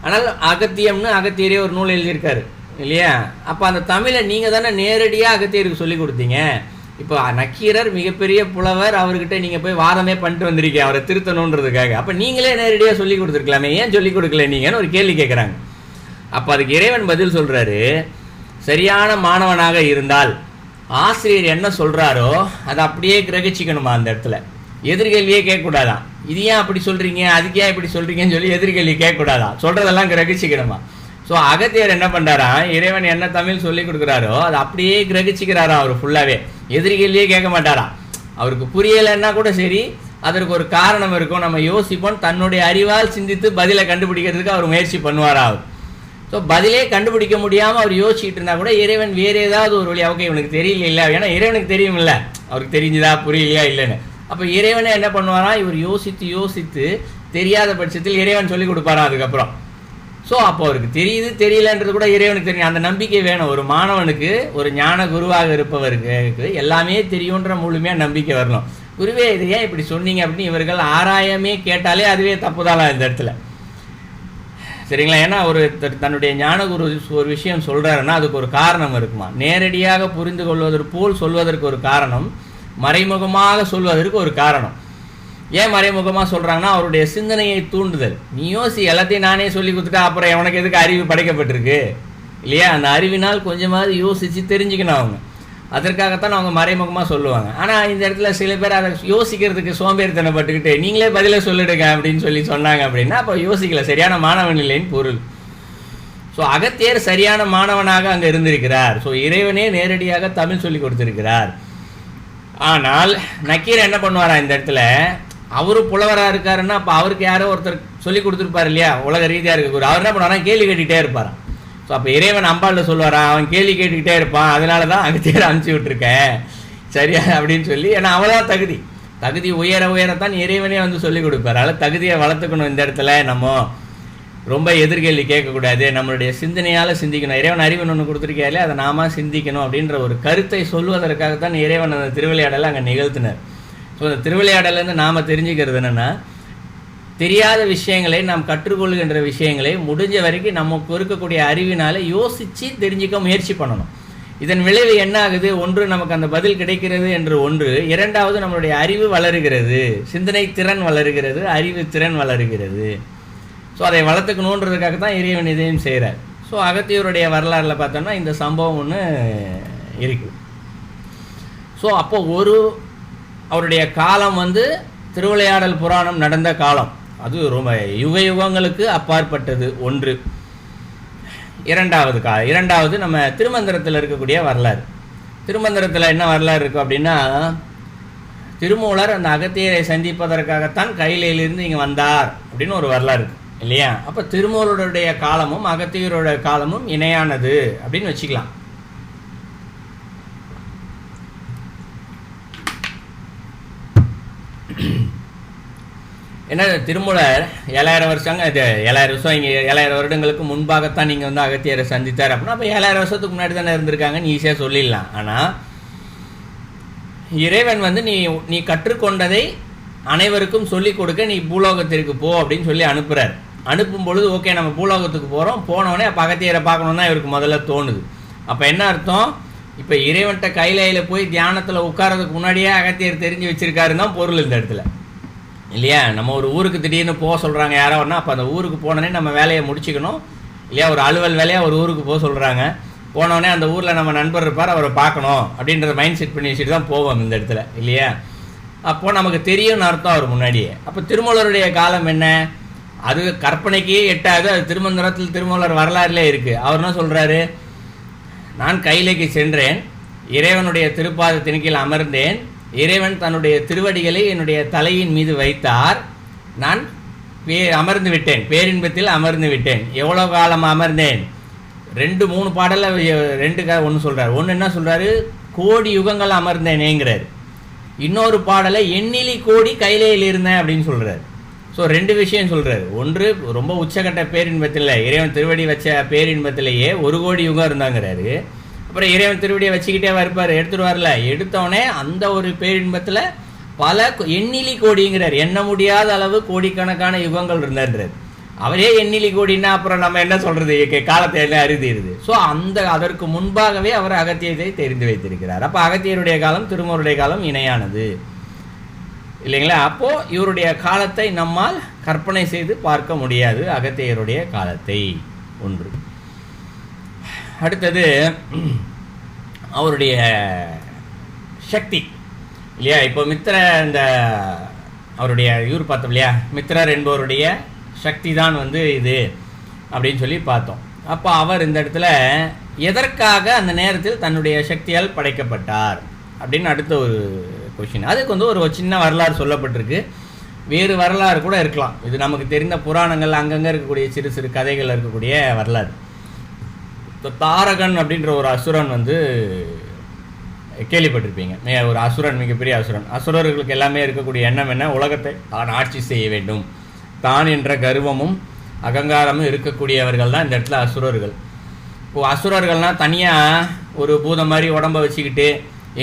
ஆனால் அகத்தியம்னு அகத்தியரே ஒரு நூல் எழுதியிருக்காரு இல்லையா. அப்போ அந்த தமிழை நீங்கள் தானே நேரடியாக அகத்தியருக்கு சொல்லி கொடுத்தீங்க. இப்போ நக்கீரர் மிகப்பெரிய புலவர், அவர்கிட்ட நீங்கள் போய் வாதமே பண்ணிட்டு வந்திருக்கீங்க அவரை திருத்தணுன்றதுக்காக. அப்போ நீங்களே நேரடியாக சொல்லி கொடுத்துருக்கலாமே, ஏன் சொல்லி கொடுக்கல நீங்கன்னு ஒரு கேள்வி கேட்குறாங்க. அப்போ அதுக்கு இறைவன் பதில் சொல்கிறாரு, சரியான மாணவனாக இருந்தால் ஆசிரியர் என்ன சொல்கிறாரோ அதை அப்படியே கிரகிச்சிக்கணுமா. அந்த இடத்துல எதிர்கேள்வியே கேட்கக்கூடாதான். இது ஏன் அப்படி சொல்கிறீங்க, அதுக்கு ஏன் இப்படி சொல்கிறீங்கன்னு சொல்லி எதிர்கேள்வி கேட்கக்கூடாதான், சொல்கிறதெல்லாம் கிரகிச்சிக்கணுமா. ஸோ அகத்தியர் என்ன பண்ணுறாரா, இறைவன் என்ன தமிழ் சொல்லி கொடுக்குறாரோ அதை அப்படியே கிரகிச்சிக்கிறாரா. அவர் ஃபுல்லாகவே எதிர்கேள்வியே கேட்க மாட்டாரா. அவருக்கு புரியலைன்னா கூட சரி, அதற்கு ஒரு காரணம் இருக்கும், நம்ம யோசிப்போம், தன்னுடைய அறிவால் சிந்தித்து பதிலை கண்டுபிடிக்கிறதுக்கு அவர் முயற்சி பண்ணுவாரா. அவர் ஸோ பதிலே கண்டுபிடிக்க முடியாமல் அவர் யோசிச்சுட்டு இருந்தால் கூட இறைவன் வேறு ஏதாவது ஒரு வழி, அவங்க இவனுக்கு தெரியல இல்லை, ஏன்னா இறைவனுக்கு தெரியுமில்ல அவருக்கு தெரிஞ்சுதா புரியலையா இல்லைன்னு. அப்போ இறைவனே என்ன பண்ணுவாரா, இவர் யோசித்து யோசித்து தெரியாத பட்சத்தில் இறைவன் சொல்லி கொடுப்பாராம் அதுக்கப்புறம். ஸோ அப்போ அவருக்கு தெரியுது தெரியலன்றது கூட இறைவனுக்கு தெரியும். அந்த நம்பிக்கை வேணும் ஒரு மாணவனுக்கு. ஒரு ஞான குருவாக இருப்பவருக்கு எல்லாமே தெரியுன்ற முழுமையாக நம்பிக்கை வரணும். குருவே இது ஏன் இப்படி சொன்னீங்க அப்படின்னு இவர்கள் ஆராயமே கேட்டாலே அதுவே தப்புதாலாம் இந்த இடத்துல சரிங்களா. ஏன்னா ஒரு தன்னுடைய ஞான குரு ஒரு விஷயம் சொல்கிறாருன்னா அதுக்கு ஒரு காரணம் இருக்குமா. நேரடியாக புரிந்து கொள்வதற்கு போல் சொல்வதற்கு ஒரு காரணம், மறைமுகமாக சொல்வதற்கு ஒரு காரணம். ஏன் மறைமுகமாக சொல்கிறாங்கன்னா அவருடைய சிந்தனையை தூண்டுதல். நீ யோசி, எல்லாத்தையும் நானே சொல்லி கொடுத்துட்டா அப்புறம் எவனுக்கு எதுக்கு அறிவு படைக்கப்பட்டிருக்கு இல்லையா. அந்த அறிவினால் கொஞ்சமாவது யோசித்து தெரிஞ்சுக்கணும் அவங்க. அதற்காகத்தான் அவங்க மறைமுகமாக சொல்லுவாங்க. ஆனால் இந்த இடத்துல சில பேர் அதை யோசிக்கிறதுக்கு சோம்பேறித்தனப்பட்டுக்கிட்டு நீங்களே பதிலை சொல்லிடுங்க அப்படின்னு சொன்னாங்க அப்படின்னா அப்போ யோசிக்கல, சரியான மாணவன் இல்லைன்னு பொருள். ஸோ அகத்தியர் சரியான மாணவனாக அங்கே இருந்திருக்கிறார். ஸோ இறைவனே நேரடியாக தமிழ் சொல்லி கொடுத்திருக்கிறார். ஆனால் நக்கீர் என்ன பண்ணுவாரா இந்த இடத்துல, அவரு புலவராக இருக்காருன்னா அப்போ அவருக்கு யாரோ ஒருத்தர் சொல்லி கொடுத்துருப்பார் இல்லையா, உலக ரீதியாக இருக்கக்கூடாது. அவர் என்ன பண்ணுவாரா, கேள்வி கேட்டுக்கிட்டே இருப்பாராம். ஸோ அப்போ இறைவன் அம்பாளில் சொல்லுவாரான், அவன் கேள்வி கேட்டுக்கிட்டே இருப்பான், அதனால தான் அகத்தியர் அனுப்பிச்சி விட்டுருக்கேன் சரியா அப்படின்னு சொல்லி. ஏன்னா அவதான் தகுதி உயர உயரத்தான் இறைவனே வந்து சொல்லி கொடுப்பார். அதனால் தகுதியை வளர்த்துக்கணும். இந்த இடத்துல நம்ம ரொம்ப எதிர்கேள்வி கேட்கக்கூடாது, நம்மளுடைய சிந்தனையால் சிந்திக்கணும். இறைவன் அறிவன் ஒன்று கொடுத்துருக்காலே அதை நாம சிந்திக்கணும் அப்படின்ற ஒரு கருத்தை சொல்வதற்காகத்தான் இறைவன் அந்த திருவிளையாடலை அங்கே நிகழ்த்தினார். ஸோ அந்த திருவிளையாடலேருந்து நாம் தெரிஞ்சுக்கிறது என்னென்னா, தெரியாத விஷயங்களை நாம் கற்றுக்கொள்கின்ற விஷயங்களை முடிஞ்ச வரைக்கும் நமக்கு இருக்கக்கூடிய அறிவினால யோசித்து தெரிஞ்சுக்க முயற்சி பண்ணணும். இதன் விளைவு என்ன ஆகுது, ஒன்று நமக்கு அந்த பதில் கிடைக்கிறது என்று ஒன்று, இரண்டாவது நம்மளுடைய அறிவு வளருகிறது, சிந்தனை திறன் வளருகிறது, அறிவு திறன் வளருகிறது. ஸோ அதை வளர்த்துக்கணுன்றதுக்காக தான் இறைவன் இதையும் செய்கிறார். ஸோ அகத்தியருடைய வரலாறில் பார்த்தோம்னா இந்த சம்பவம் ஒன்று இருக்குது. ஸோ அப்போ அவருடைய காலம் வந்து திருவிளையாடல் புராணம் நடந்த காலம், அது ரொம்ப யுகங்களுக்கு அப்பாற்பட்டது ஒன்று. இரண்டாவது நம்ம திருமந்திரத்தில் இருக்கக்கூடிய வரலாறு. திருமந்திரத்தில் என்ன வரலாறு இருக்கும் அப்படின்னா, திருமூலர் அந்த அகத்தியரை சந்திப்பதற்காகத்தான் கையிலிருந்து இங்கே வந்தார் அப்படின்னு ஒரு வரலாறு இருக்கு இல்லையா. அப்போ திருமூலருடைய காலமும் அகத்தியருடைய காலமும் இணையானது அப்படின்னு வச்சுக்கலாம். ஏன்னா திருமூலர் 7000 வருஷம் இங்கே 7000 வருடங்களுக்கு முன்பாகத்தான் நீங்கள் வந்து அகத்தியரை சந்தித்தார் அப்படின்னா அப்போ 7000 வருஷத்துக்கு முன்னாடி தானே இருந்திருக்காங்கன்னு ஈஸியாக சொல்லிடலாம். ஆனால் இறைவன் வந்து நீ கற்றுக்கொண்டதை அனைவருக்கும் சொல்லிக் கொடுக்க நீ பூலோகத்திற்கு போ அப்படின்னு சொல்லி அனுப்புகிறார். அனுப்பும் பொழுது ஓகே நம்ம பூலோகத்துக்கு போகிறோம், போனோடனே அப்போ அகத்தியரை பார்க்கணும் தான் இவருக்கு முதல்ல தோணுது. அப்போ என்ன அர்த்தம், இப்போ இறைவன்கிட்ட கையில போய் தியானத்தில் உட்காரதுக்கு முன்னாடியே அகத்தியர் தெரிஞ்சு வச்சிருக்காருன்னு தான் பொருள் இந்த இடத்துல இல்லையா. நம்ம ஒரு ஊருக்கு திடீர்னு போக சொல்கிறாங்க யாரோ ஒன்றா, அப்போ அந்த ஊருக்கு போனோடனே நம்ம வேலையை முடிச்சுக்கணும் இல்லையா. ஒரு அலுவல் வேலையாக ஒரு ஊருக்கு போக சொல்கிறாங்க, போனோடனே அந்த ஊரில் நம்ம நண்பர் இருப்பார், அவரை பார்க்கணும் அப்படின்றத மைண்ட் செட் பண்ணி வச்சுட்டு தான் போவோம் இந்த இடத்துல இல்லையா. அப்போது நமக்கு தெரியும்னு அர்த்தம் அவர் முன்னாடியே. அப்போ திருமூலருடைய காலம் என்ன, அது கற்பனைக்கே எட்டாது. அது திருமூலர் வரலாறுலே இருக்குது. அவர் என்ன சொல்கிறாரு, நான் கையிலைக்கு சென்றேன், இறைவனுடைய திருப்பாதத்தின் கீழ் அமர்ந்தேன், இறைவன் தன்னுடைய திருவடிகளை என்னுடைய தலையின் மீது வைத்தார், நான் அமர்ந்து விட்டேன், பேரின்பத்தில் அமர்ந்து விட்டேன். எவ்வளோ காலம் அமர்ந்தேன், 2-3 பாடலில் 2 ஒன்று சொல்கிறார். ஒன்று என்ன சொல்கிறாரு, கோடி யுகங்கள் அமர்ந்தேனேங்கிறார். இன்னொரு பாடலை எண்ணிலி கோடி கையிலையில் இருந்தேன் அப்படின்னு சொல்கிறார். ஸோ 2 விஷயம் சொல்கிறார். ஒன்று ரொம்ப உச்சக்கட்ட பேரின்பத்தில் இறைவன் திருவடி வச்ச பேரின்பத்திலேயே 1 கோடி யுகம் இருந்தாங்கிறாரு. அப்புறம் இறைவன் திருவடியை வச்சுக்கிட்டே இருப்பார், எடுத்துருவார்ல, எடுத்தவொடனே அந்த ஒரு பேரின்பத்தில் பல எண்ணிலி கோடிங்கிறார். எண்ண முடியாத அளவு கோடிக்கணக்கான யுகங்கள் இருந்தார்ன்றார். அவரே எண்ணிலி கோடின்னா அப்புறம் நம்ம என்ன சொல்கிறது, காலத்தை எல்லாம் அறுதிடுது. ஸோ அதற்கு முன்பாகவே அவர் அகத்தியத்தை தெரிந்து வைத்திருக்கிறார். அப்போ அகத்தியருடைய காலம் திருமூலருடைய காலம் இணையானது இல்லைங்களா. அப்போது இவருடைய காலத்தை நம்மால் கற்பனை செய்து பார்க்க முடியாது, அகத்தியருடைய காலத்தை. ஒன்று. அடுத்தது அவருடைய சக்தி இல்லையா. இப்போ இந்த அவருடைய இவர் பார்த்தோம் இல்லையா, மித்திரர் என்பவருடைய சக்தி தான் வந்து இது அப்படின்னு சொல்லி பார்த்தோம். அப்போ அவர் இந்த இடத்துல எதற்காக அந்த நேரத்தில் தன்னுடைய சக்தியால் படைக்கப்பட்டார் அப்படின்னு அடுத்த ஒரு கொஷின். அதுக்கு வந்து ஒரு சின்ன வரலாறு சொல்லப்பட்டிருக்கு. வேறு வரலாறு கூட இருக்கலாம், இது நமக்கு தெரிந்த புராணங்கள் அங்கங்கே இருக்கக்கூடிய சிறு சிறு கதைகள் இருக்கக்கூடிய வரலாறு. தாரகன் அப்படின்ற ஒரு அசுரன் வந்து கேள்விப்பட்டிருப்பீங்க. ஒரு அசுரன், மிகப்பெரிய அசுரன். அசுரர்களுக்கு எல்லாமே இருக்கக்கூடிய எண்ணம் என்ன, உலகத்தை தான் ஆட்சி செய்ய வேண்டும், தான் என்ற கர்வமும் அகங்காரமும் இருக்கக்கூடியவர்கள் தான் இந்த இடத்துல அசுரர்கள். இப்போது அசுரர்கள்னால் தனியாக ஒரு பூதம் மாதிரி உடம்பை வச்சுக்கிட்டு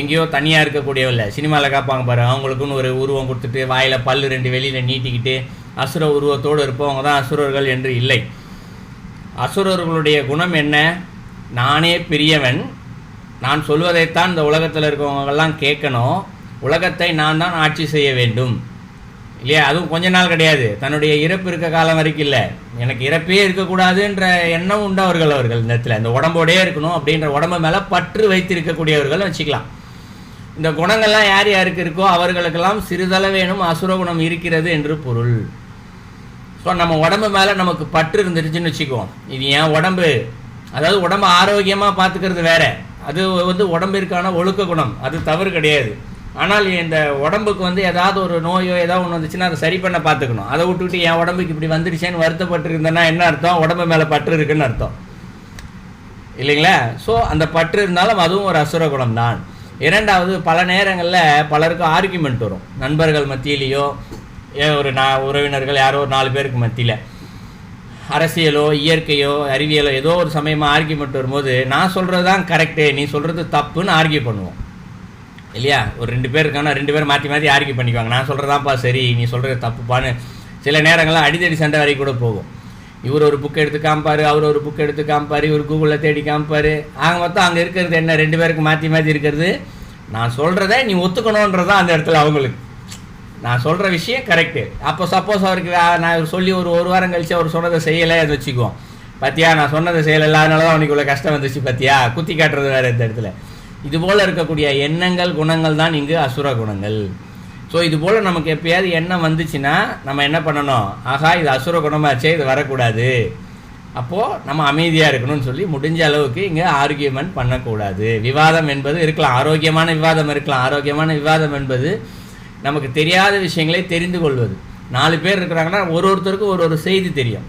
எங்கேயோ தனியாக இருக்கக்கூடியவில்லை. சினிமாவில் காப்பாங்க பாரு, அவங்களுக்குன்னு ஒரு உருவம் கொடுத்துட்டு வாயில் பல்லு 2 வெளியில் நீட்டிக்கிட்டு அசுர உருவத்தோடு இருப்பவங்க தான் அசுரர்கள் என்று இல்லை. அசுரர்களுடைய குணம் என்ன, நானே பெரியவன், நான் சொல்வதைத்தான் இந்த உலகத்தில் இருக்கவங்கெல்லாம் கேட்கணும், உலகத்தை நான் தான் ஆட்சி செய்ய வேண்டும் இல்லையா? அதுவும் கொஞ்ச நாள் கிடையாது, தன்னுடைய இறப்பு இருக்க காலம் வரைக்கும் இல்லை. எனக்கு இறப்பே இருக்கக்கூடாதுன்ற எண்ணம் உண்டவர்கள் அவர்கள் இந்த இடத்துல. இந்த உடம்போடே இருக்கணும் அப்படின்ற உடம்பு மேலே பற்று வைத்திருக்கக்கூடியவர்கள் வச்சுக்கலாம். இந்த குணங்கள்லாம் யார் யாருக்கு இருக்கோ அவர்களுக்கெல்லாம் சிறிதளவேனும் அசுர குணம் இருக்கிறது என்று பொருள். ஸோ நம்ம உடம்பு மேலே நமக்கு பற்று இருந்துருச்சுன்னு வச்சுக்குவோம், இது ஏன் உடம்பு, அதாவது உடம்பு ஆரோக்கியமாக பார்த்துக்கிறது வேற, அது உடம்பிற்கான ஒழுக்க குணம், அது தவறு கிடையாது. ஆனால் இந்த உடம்புக்கு ஏதாவது ஒரு நோயோ ஏதாவது ஒன்று வந்துச்சுன்னா அதை சரி பண்ண பார்த்துக்கணும். அதை விட்டுவிட்டு என் உடம்புக்கு இப்படி வந்துருச்சேன்னு வருத்தப்பட்டு இருந்தேன்னா என்ன அர்த்தம்? உடம்பு மேலே பற்று இருக்குன்னு அர்த்தம் இல்லைங்களா? ஸோ அந்த பற்று இருந்தாலும் அதுவும் ஒரு அசுர குணம் தான். இரண்டாவது, பல நேரங்களில் பலருக்கு ஆர்கியூமெண்ட் வரும், நண்பர்கள் மத்தியிலேயோ ஒரு உறவினர்கள் யாரோ ஒரு 4 பேருக்கு மத்தியில், அரசியலோ இயற்கையோ அறிவியலோ ஏதோ ஒரு சமயமாக ஆர்கியூமெண்ட் வரும்போது நான் சொல்கிறது தான் கரெக்டு, நீ சொல்கிறது தப்புன்னு ஆர்கியூ பண்ணுவோம் இல்லையா? ஒரு 2 பேர் இருக்காங்கன்னா 2 பேர் மாற்றி மாற்றி ஆர்கியூ பண்ணிக்குவாங்க, நான் சொல்கிறதாப்பா சரி, நீ சொல்கிறது தப்புப்பான்னு. சில நேரங்கள்லாம் அடித்தடி சண்டை வரைக்கும் கூட போகும். இவர் ஒரு புக் எடுத்து காமிப்பார், அவர் ஒரு புக் எடுத்து காமிப்பார், இவர் கூகுளில் தேடி காமிப்பார். ஆக மொத்தம் அங்கே இருக்கிறது என்ன, 2 பேருக்கு மாற்றி மாற்றி இருக்கிறது நான் சொல்கிறத நீ ஒத்துக்கணுன்றதான் அந்த இடத்துல அவங்களுக்கு. நான் சொல்கிற விஷயம் கரெக்டு. அப்போ சப்போஸ் அவருக்கு நான் சொல்லி ஒரு வாரம் கழிச்சு அவர் சொன்னதை செய்யலை அதை வச்சுக்குவோம், பார்த்தியா நான் சொன்னதை செய்யலை, அதனால தான் அவனுக்கு இவ்வளோ கஷ்டம் வந்துச்சு, பார்த்தியா குத்தி காட்டுறது வேறு இந்த இடத்துல. இதுபோல் இருக்கக்கூடிய எண்ணங்கள் குணங்கள் தான் இங்கு அசுர குணங்கள். ஸோ இதுபோல் நமக்கு எப்பயாவது எண்ணம் வந்துச்சுன்னா நம்ம என்ன பண்ணணும், ஆகா இது அசுர குணமாச்சே, இது வரக்கூடாது, அப்போது நம்ம அமைதியாக இருக்கணும்னு சொல்லி முடிஞ்ச அளவுக்கு இங்கே ஆர்கியூமெண்ட் பண்ணக்கூடாது. விவாதம் என்பது இருக்கலாம், ஆரோக்கியமான விவாதம் இருக்கலாம். ஆரோக்கியமான விவாதம் என்பது நமக்கு தெரியாத விஷயங்களை தெரிந்து கொள்வது. 4 பேர் இருக்கிறாங்கன்னா ஒருத்தருக்கும் ஒரு செய்தி தெரியும்.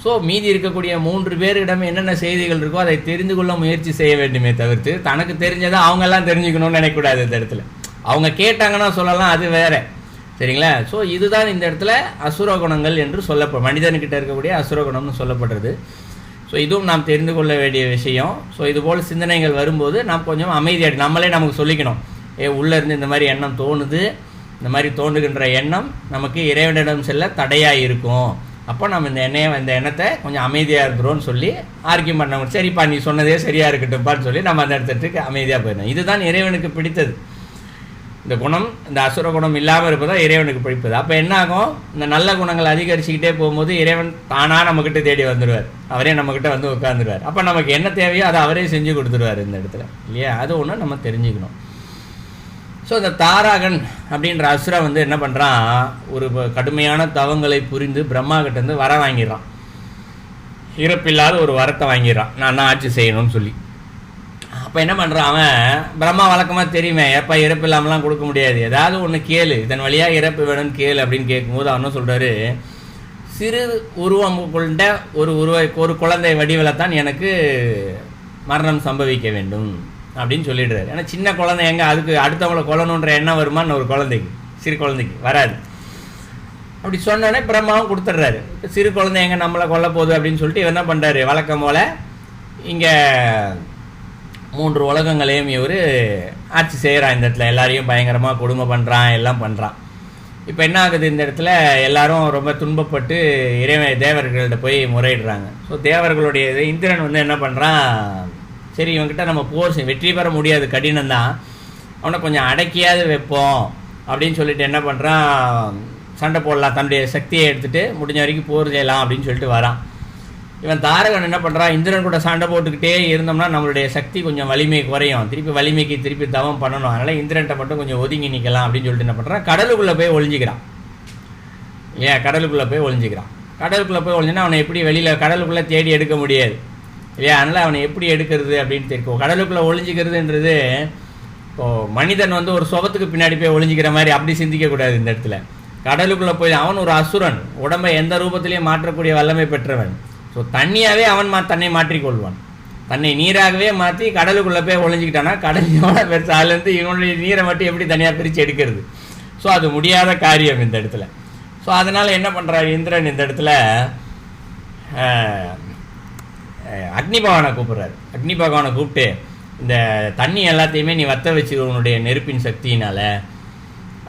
ஸோ மீதி இருக்கக்கூடிய 3 பேரிடம் என்னென்ன செய்திகள் இருக்கோ அதை தெரிந்து கொள்ள முயற்சி செய்ய வேண்டுமே தவிர்த்து தனக்கு தெரிஞ்சதை அவங்கெல்லாம் தெரிஞ்சுக்கணும்னு நினைக்கக்கூடாது. இந்த இடத்துல அவங்க கேட்டாங்கன்னா சொல்லலாம், அது வேற, சரிங்களா? ஸோ இதுதான் இந்த இடத்துல அசுர குணங்கள் என்று சொல்லப்படும், மனிதன்கிட்ட இருக்கக்கூடிய அசுர குணம்னு சொல்லப்படுறது. ஸோ இதுவும் நாம் தெரிந்து கொள்ள வேண்டிய விஷயம். ஸோ இதுபோல் சிந்தனைகள் வரும்போது நாம் கொஞ்சம் அமைதியாக நம்மளே நமக்கு சொல்லிக்கணும், உள்ளே இருந்து இந்த மாதிரி எண்ணம் தோணுது, இந்த மாதிரி தோன்றுகின்ற எண்ணம் நமக்கு இறைவனிடம் செல்ல தடையாக இருக்கும், அப்போ நம்ம இந்த எண்ணத்தை கொஞ்சம் அமைதியாக இருக்கிறோன்னு சொல்லி ஆர்கியூ பண்ண, சரிப்பா நீ சொன்னதே சரியாக இருக்கட்டும்ப்பான்னு சொல்லி நம்ம அந்த இடத்துக்கு அமைதியாக போயிடணும். இதுதான் இறைவனுக்கு பிடித்தது. இந்த குணம், இந்த அசுர குணம் இல்லாமல் இருப்பதா இறைவனுக்கு பிடிப்பது. அப்போ என்ன ஆகும், இந்த நல்ல குணங்கள் அதிகரிச்சுக்கிட்டே போகும்போது இறைவன் தானாக நம்மக்கிட்ட தேடி வந்துடுவார், அவரே நம்மக்கிட்ட உட்காந்துருவார். அப்போ நமக்கு என்ன தேவையோ அதை அவரே செஞ்சு கொடுத்துருவார் இந்த இடத்துல, இல்லையா? அது ஒன்று நம்ம தெரிஞ்சுக்கணும். ஸோ இந்த தாராகன் அப்படின்ற அசுரா என்ன பண்ணுறான், ஒரு கடுமையான தவங்களை புரிந்து பிரம்மா கிட்டேருந்து வர வாங்கிடுறான், இறப்பில்லாத ஒரு வரத்தை வாங்கிடுறான், நான் தான் ஆட்சி செய்யணும்னு சொல்லி. அப்போ என்ன பண்ணுறான் அவன், பிரம்மா வழக்கமாக தெரியுமே, எப்போ இறப்பு இல்லாமலாம் கொடுக்க முடியாது, ஏதாவது ஒன்று கேளு, இதன் வழியாக இறப்பு வேணும்னு கேளு அப்படின்னு கேட்கும்போது அவனும் சொல்கிறாரு, சிறு உருவம் கொண்ட ஒரு குழந்தை வடிவில் தான் எனக்கு மரணம் சம்பவிக்க வேண்டும் அப்படின்னு சொல்லிடுறாரு. ஏன்னா சின்ன குழந்தை எங்கே அதுக்கு அடுத்தவங்களை கொல்லணுன்ற எண்ணம் வருமான்னு ஒரு குழந்தைக்கு, சிறு குழந்தைக்கு வராது. அப்படி சொன்னோடனே பிரம்மாவும் கொடுத்துட்றாரு, சிறு குழந்தை எங்கே நம்மளை கொல்ல போகுது அப்படின்னு சொல்லிட்டு இவர் என்ன பண்ணுறாரு, வழக்கம் போல் இங்கே 3 உலகங்களையும் இவர் ஆட்சி செய்கிறான். இந்த இடத்துல எல்லாரையும் பயங்கரமாக கொடுமை பண்ணுறான், எல்லாம் பண்ணுறான். இப்போ என்ன ஆகுது, இந்த இடத்துல எல்லாரும் ரொம்ப துன்பப்பட்டு தேவர்கள்ட்ட போய் முறையிடுறாங்க. ஸோ தேவர்களுடைய இந்திரன் என்ன பண்ணுறான், சரி இவன்கிட்ட நம்ம போர் வெற்றி பெற முடியாது, கடினம்தான், அவனை கொஞ்சம் அடக்கியாவது வைப்போம் அப்படின்னு சொல்லிட்டு என்ன பண்ணுறான், சண்டை போடலாம், தன்னுடைய சக்தியை எடுத்துகிட்டு முடிஞ்ச வரைக்கும் போர் செய்யலாம் அப்படின்னு சொல்லிட்டு வரான். இவன் தாரகன் என்ன பண்ணுறான், இந்திரன் கூட சண்டை போட்டுக்கிட்டே இருந்தோம்னா நம்மளுடைய சக்தி கொஞ்சம் வலிமை குறையும், திருப்பி தவம் பண்ணணும், அதனால் இந்திரன்ட்ட மட்டும் கொஞ்சம் ஒதுங்கி நிற்கலாம் அப்படின்னு சொல்லிட்டு என்ன பண்ணுறான், கடலுக்குள்ளே போய் ஒழிஞ்சிக்கிறான். ஏன் கடலுக்குள்ளே போய் ஒழிஞ்சினா அவனை எப்படி வெளியில் கடலுக்குள்ளே தேடி எடுக்க முடியாது இல்லையா? அதனால் அவனை எப்படி எடுக்கிறது அப்படின்னு தெரியும். கடலுக்குள்ளே ஒழிஞ்சிக்கிறதுன்றது இப்போது மனிதன் ஒரு சுவத்துக்கு பின்னாடி போய் ஒழிஞ்சிக்கிற மாதிரி அப்படி சிந்திக்கக்கூடாது. இந்த இடத்துல கடலுக்குள்ளே போய் அவன் ஒரு அசுரன், உடம்பை எந்த ரூபத்திலையும் மாற்றக்கூடிய வல்லமை பெற்றவன். ஸோ தண்ணியாகவே அவன் தன்னை மாற்றிக்கொள்வான், தன்னை நீராகவே மாற்றி கடலுக்குள்ளே போய் ஒழிஞ்சிக்கிட்டான்னா கடல் எவ்வளோ பெருசு, அதுலேருந்து இவனுடைய நீரை மட்டும் எப்படி தனியாக பிரித்து எடுக்கிறது? ஸோ அது முடியாத காரியம் இந்த இடத்துல. ஸோ அதனால் என்ன பண்ணுறாரு இந்திரன் இந்த இடத்துல அக்னி பகவானை கூப்பிட்றாரு. அக்னி பகவானை கூப்பிட்டு இந்த தண்ணி எல்லாத்தையுமே நீ வற்ற வச்சு உன்னுடைய நெருப்பின் சக்தியினால்,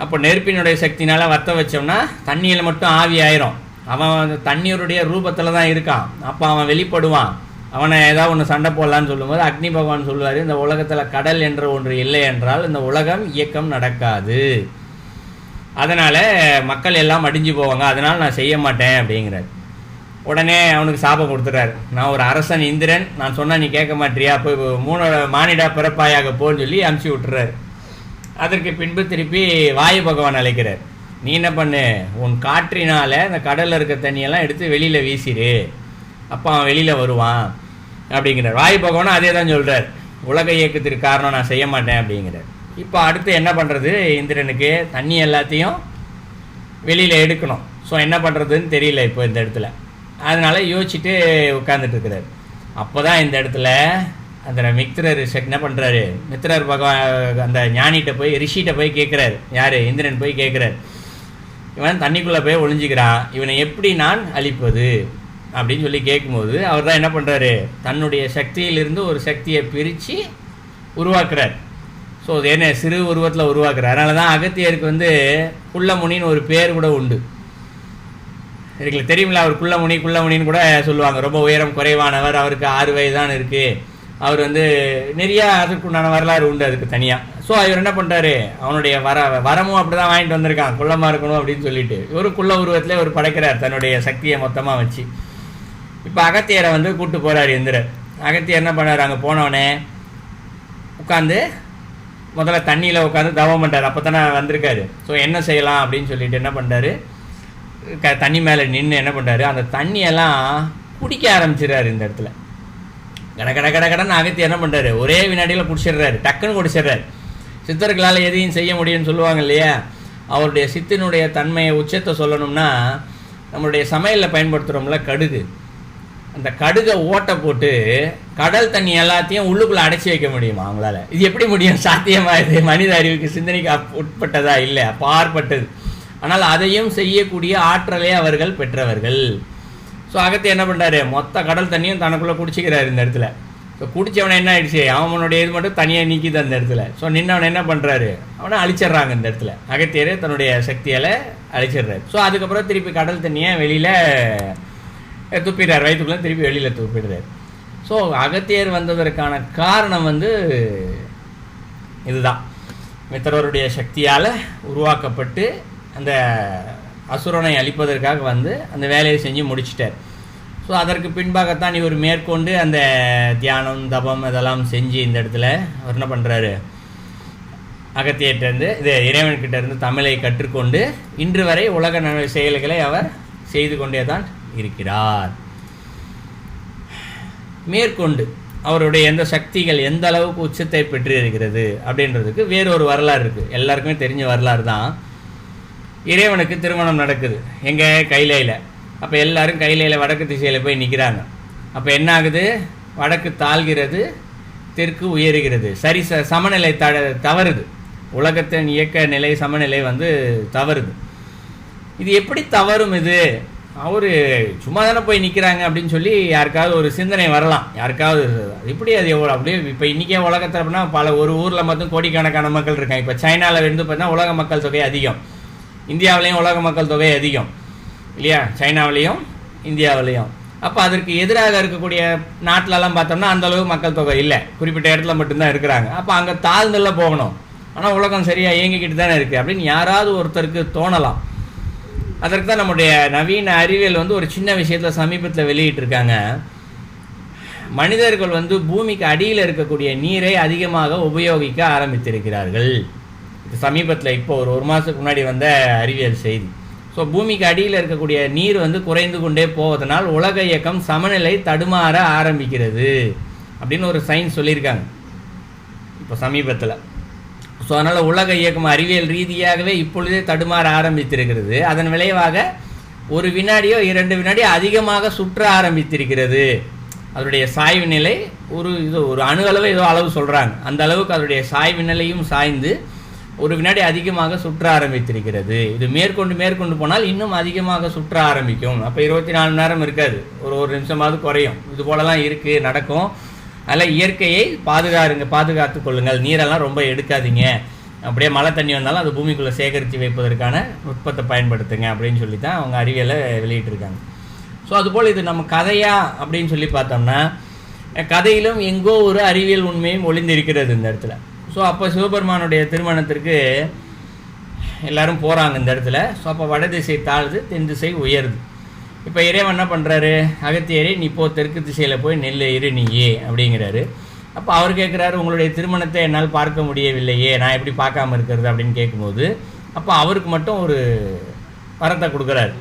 அப்போ நெருப்பினுடைய சக்தினால் வற்ற வச்சோம்னா தண்ணியில் மட்டும் ஆவி ஆயிரும், அவன் தண்ணீருடைய ரூபத்தில் தான் இருக்கான், அப்போ அவன் வெளிப்படுவான், அவனை ஏதாவது ஒன்று சண்டை போடலான்னு சொல்லும்போது அக்னி பகவான் சொல்லுவார், இந்த உலகத்தில் கடல் என்ற ஒன்று இல்லை என்றால் இந்த உலகம் இயக்கம் நடக்காது. அதனால் மக்கள் எல்லாம் அடிஞ்சு போவாங்க, அதனால் நான் செய்ய மாட்டேன் அப்படிங்கிறார். உடனே அவனுக்கு சாபம் கொடுத்துறாரு. நான் ஒரு அரசன் இந்திரன், நான் சொன்னால் நீ கேட்க மாட்டியா, போய் 3 மானிடா பிறப்பாயாக போன்னு சொல்லி அனுப்பிச்சி விட்டுறாரு. அதற்கு பின்பு திருப்பி வாயு பகவான் அழைக்கிறார். நீ என்ன பண்ணு, உன் காற்றினால் அந்த கடலில் இருக்க தண்ணியெல்லாம் எடுத்து வெளியில் வீசிடு, அப்போ அவன் வெளியில் வருவான் அப்படிங்கிறார். வாயு பகவானும் அதே தான் சொல்கிறார், உலக இயக்கத்திற்கு காரணம் நான் செய்ய மாட்டேன் அப்படிங்கிறார். இப்போ அடுத்து என்ன பண்ணுறது, இந்திரனுக்கு தண்ணி எல்லாத்தையும் வெளியில் எடுக்கணும். ஸோ என்ன பண்ணுறதுன்னு தெரியல இப்போ இந்த இடத்துல. அதனால் யோசிச்சுட்டு உட்காந்துட்டு இருக்கிறார். அப்போ தான் இந்த இடத்துல அந்த மித்திரர் என்ன பண்ணுறாரு, மித்திரர் பகவான் அந்த ஞானிகிட்ட போய் ரிஷிகிட்ட போய் கேட்குறாரு. யார், இந்திரன் போய் கேட்குறாரு, இவன் தண்ணிக்குள்ளே போய் ஒளிஞ்சிக்கிறான், இவனை எப்படி நான் அழிப்பது அப்படின்னு சொல்லி கேட்கும்போது அவர் தான் என்ன பண்ணுறாரு, தன்னுடைய சக்தியிலிருந்து ஒரு சக்தியை பிரித்து உருவாக்குறார். ஸோ அது என்ன சிறு உருவத்தில் உருவாக்குறார். அதனால தான் அகத்தியருக்கு வந்து குள்ளமுனின்னு ஒரு பேர் கூட உண்டு. இதுக்கு தெரியுமில்ல, அவர் குள்ளமுனின்னு கூட சொல்லுவாங்க. ரொம்ப உயரம் குறைவானவர், அவருக்கு 6 வயது தான் இருக்குது, அவர் வந்து நிறையா அதுக்குண்டான வரலாறு உண்டு அதுக்கு தனியாக. ஸோ இவர் என்ன பண்ணுறாரு, அவனுடைய வரமும் அப்படி தான் வாங்கிட்டு வந்திருக்கான், குள்ளமாக இருக்கணும் அப்படின்னு சொல்லிட்டு இவரு குள்ள உருவத்திலே ஒரு படைக்கிறார் தன்னுடைய சக்தியை மொத்தமாக வச்சு. இப்போ அகத்தியரை வந்து கூப்பிட்டு போகிறார் இந்திரர். அகத்தியர் என்ன பண்ணார், அங்கே போனவனே உட்காந்து முதல்ல தண்ணியில் உட்காந்து தவம் பண்ணுறாரு. அப்போ தானே வந்திருக்காரு. ஸோ என்ன செய்யலாம் அப்படின்னு சொல்லிட்டு என்ன பண்ணுறாரு, தண்ணி மேலே நின்று என்ன பண்ணுறாரு, அந்த தண்ணியெல்லாம் குடிக்க ஆரம்பிச்சிடுறாரு. இந்த இடத்துல கடன்னு அகத்தியர் என்ன பண்ணுறாரு, ஒரே வினாடியில் குடிச்சிடுறாரு, டக்குன்னு குடிச்சிடுறாரு. சித்தர்களால் எதையும் செய்ய முடியும்னு சொல்லுவாங்க இல்லையா, அவருடைய சித்தினுடைய தன்மையை உச்சத்தை சொல்லணும்னா நம்மளுடைய சமையலில் பயன்படுத்துகிறோம்ல கடுகு, அந்த கடுகை ஓட்டை போட்டு கடல் தண்ணி எல்லாத்தையும் உள்ளுக்குள்ளே அடைச்சி வைக்க முடியுமா அவங்களால? இது எப்படி முடியும், சாத்தியமாக? இது மனித அறிவுக்கு சிந்தனைக்கு உட்பட்டதா? இல்லை, அப்பாற்பட்டது. ஆனால் அதையும் செய்யக்கூடிய ஆற்றலே அவர்கள் பெற்றவர்கள். ஸோ அகத்தியர் என்ன பண்ணுறாரு, மொத்த கடல் தண்ணியும் தனக்குள்ளே குடிச்சிக்கிறாரு இந்த இடத்துல. ஸோ குடித்தவனை என்ன ஆயிடுச்சு, அவனுடைய இது மட்டும் தனியாக நீக்கிது அந்த இடத்துல. ஸோ நின்னவனை என்ன பண்ணுறாரு, அவனை அழிச்சிட்றாங்க இந்த இடத்துல. அகத்தியர் தன்னுடைய சக்தியால் அழிச்சிடுறாரு. ஸோ அதுக்கப்புறம் திருப்பி கடல் தண்ணியை வெளியில் துப்பிடுறார், வயிற்றுக்குள்ளே திருப்பி வெளியில் துப்பிடுறாரு. ஸோ அகத்தியர் வந்ததற்கான காரணம் வந்து இதுதான், மித்திரருடைய சக்தியால் உருவாக்கப்பட்டு அந்த அசுரனை அழிப்பதற்காக வந்து அந்த வேலையை செஞ்சு முடிச்சிட்டார். ஸோ அதற்கு பின்பாகத்தான் இவர் மேற்கொண்டு அந்த தியானம் தபம் இதெல்லாம் செஞ்சு இந்த இடத்துல அவர் என்ன பண்ணுறாரு, அகத்தியர்கிட்டருந்து இது இறைவன்கிட்ட இருந்து தமிழை கற்றுக்கொண்டு இன்று வரை உலக செயல்களை அவர் செய்து கொண்டே தான் இருக்கிறார். மேற்கொண்டு அவருடைய எந்த சக்திகள் எந்த அளவுக்கு உச்சத்தை பெற்று இருக்கிறது அப்படின்றதுக்கு வேறொரு வரலாறு இருக்குது, எல்லாருக்குமே தெரிஞ்ச வரலாறு தான். இறைவனுக்கு திருமணம் நடக்குது எங்கே, கைலையில். அப்போ எல்லாரும் கைலையில் வடக்கு திசையில் போய் நிற்கிறாங்க. அப்போ என்ன ஆகுது, வடக்கு தாழ்கிறது, தெற்கு உயருகிறது. சரி, சமநிலை தவறுது, உலகத்தின் இயக்க நிலை சமநிலை வந்து தவறுது. இது எப்படி தவறும், இது அவர் சும்மா தானே போய் நிற்கிறாங்க அப்படின்னு சொல்லி யாருக்காவது ஒரு சிந்தனை வரலாம். யாருக்காவது இப்படி அது எவ்வளோ அப்படியே இப்போ இன்றைக்கே உலகத்தில் அப்படின்னா ஒரு ஊரில் மட்டும் கோடிக்கணக்கான மக்கள் இருக்காங்க. இப்போ சைனாவில் இருந்து பார்த்தா உலக மக்கள் தொகை அதிகம், இந்தியாவிலையும் உலக மக்கள் தொகை அதிகம் இல்லையா, சைனாவிலையும் இந்தியாவிலையும். அப்போ அதற்கு எதிராக இருக்கக்கூடிய நாட்டிலலாம் பார்த்தோம்னா அந்தளவு மக்கள் தொகை இல்லை, குறிப்பிட்ட இடத்துல மட்டும்தான் இருக்கிறாங்க. அப்போ அங்கே தாழ்ந்தல்ல போகணும், ஆனால் உலகம் சரியாக இயங்கிக்கிட்டு தானே இருக்குது அப்படின்னு யாராவது ஒருத்தருக்கு தோணலாம். அதற்கு தான் நம்முடைய நவீன அறிவியல் வந்து ஒரு சின்ன விஷயத்தில் சமீபத்தில் வெளியிட்டிருக்காங்க. மனிதர்கள் வந்து பூமிக்கு அடியில் இருக்கக்கூடிய நீரை அதிகமாக உபயோகிக்க ஆரம்பித்திருக்கிறார்கள். இது சமீபத்தில் இப்போ ஒரு மாதத்துக்கு முன்னாடி வந்த அறிவியல் செய்தி. ஸோ பூமிக்கு அடியில் இருக்கக்கூடிய நீர் வந்து குறைந்து கொண்டே போவதனால் உலக இயக்கம் சமநிலை தடுமாற ஆரம்பிக்கிறது அப்படின்னு ஒரு சயின்ஸ் சொல்லியிருக்காங்க இப்போ சமீபத்தில். ஸோ அதனால் உலக இயக்கம் அறிவியல் ரீதியாகவே இப்பொழுதே தடுமாற ஆரம்பித்திருக்கிறது. அதன் விளைவாக ஒரு வினாடியோ 2 வினாடியோ அதிகமாக சுற்ற ஆரம்பித்திருக்கிறது. அதனுடைய சாய்வு நிலை ஒரு அணு அளவு ஏதோ அளவு சொல்கிறாங்க, அந்த அளவுக்கு அதனுடைய சாய்வு நிலையும் சாய்ந்து ஒரு வினாடி அதிகமாக சுற்ற ஆரம்பித்திருக்கிறது. இது மேற்கொண்டு போனால் இன்னும் அதிகமாக சுற்ற ஆரம்பிக்கும். அப்போ 24 மணி நேரம் இருக்காது, ஒரு நிமிஷமாவது குறையும். இது போலலாம் இருக்குது, நடக்கும். அதில் இயற்கையை பாதுகாத்து கொள்ளுங்கள், நீரெல்லாம் ரொம்ப எடுக்காதீங்க, அப்படியே மழை தண்ணி வந்தாலும் அது பூமிக்குள்ளே சேகரித்து வைப்பதற்கான நுட்பத்தை பயன்படுத்துங்க அப்படின்னு சொல்லி தான் அவங்க அறிவியலை வெளியிட்டிருக்காங்க. ஸோ அதுபோல் இது நம்ம கதையா அப்படின்னு சொல்லி பார்த்தோம்னா கதையிலும் எங்கோ ஒரு அறிவியல் உண்மையும் ஒளிந்திருக்கிறது இந்த இடத்துல. ஸோ அப்போ சிவபெருமானுடைய திருமணத்திற்கு எல்லோரும் போகிறாங்க இந்த இடத்துல. ஸோ அப்போ வட திசை தாழ்து, தென் திசை உயருது. இப்போ இறைவன் என்ன பண்ணுறாரு, அகத்தியரே நீ போ தெற்கு திசையில் போய் நெல் இரு நீயே அப்படிங்கிறாரு. அப்போ அவர் கேட்குறாரு, உங்களுடைய திருமணத்தை என்னால் பார்க்க முடியவில்லையே, நான் எப்படி பார்க்காம இருக்கிறது அப்படின்னு கேட்கும்போது அப்போ அவருக்கு மட்டும் ஒரு வரத்தை கொடுக்குறாரு.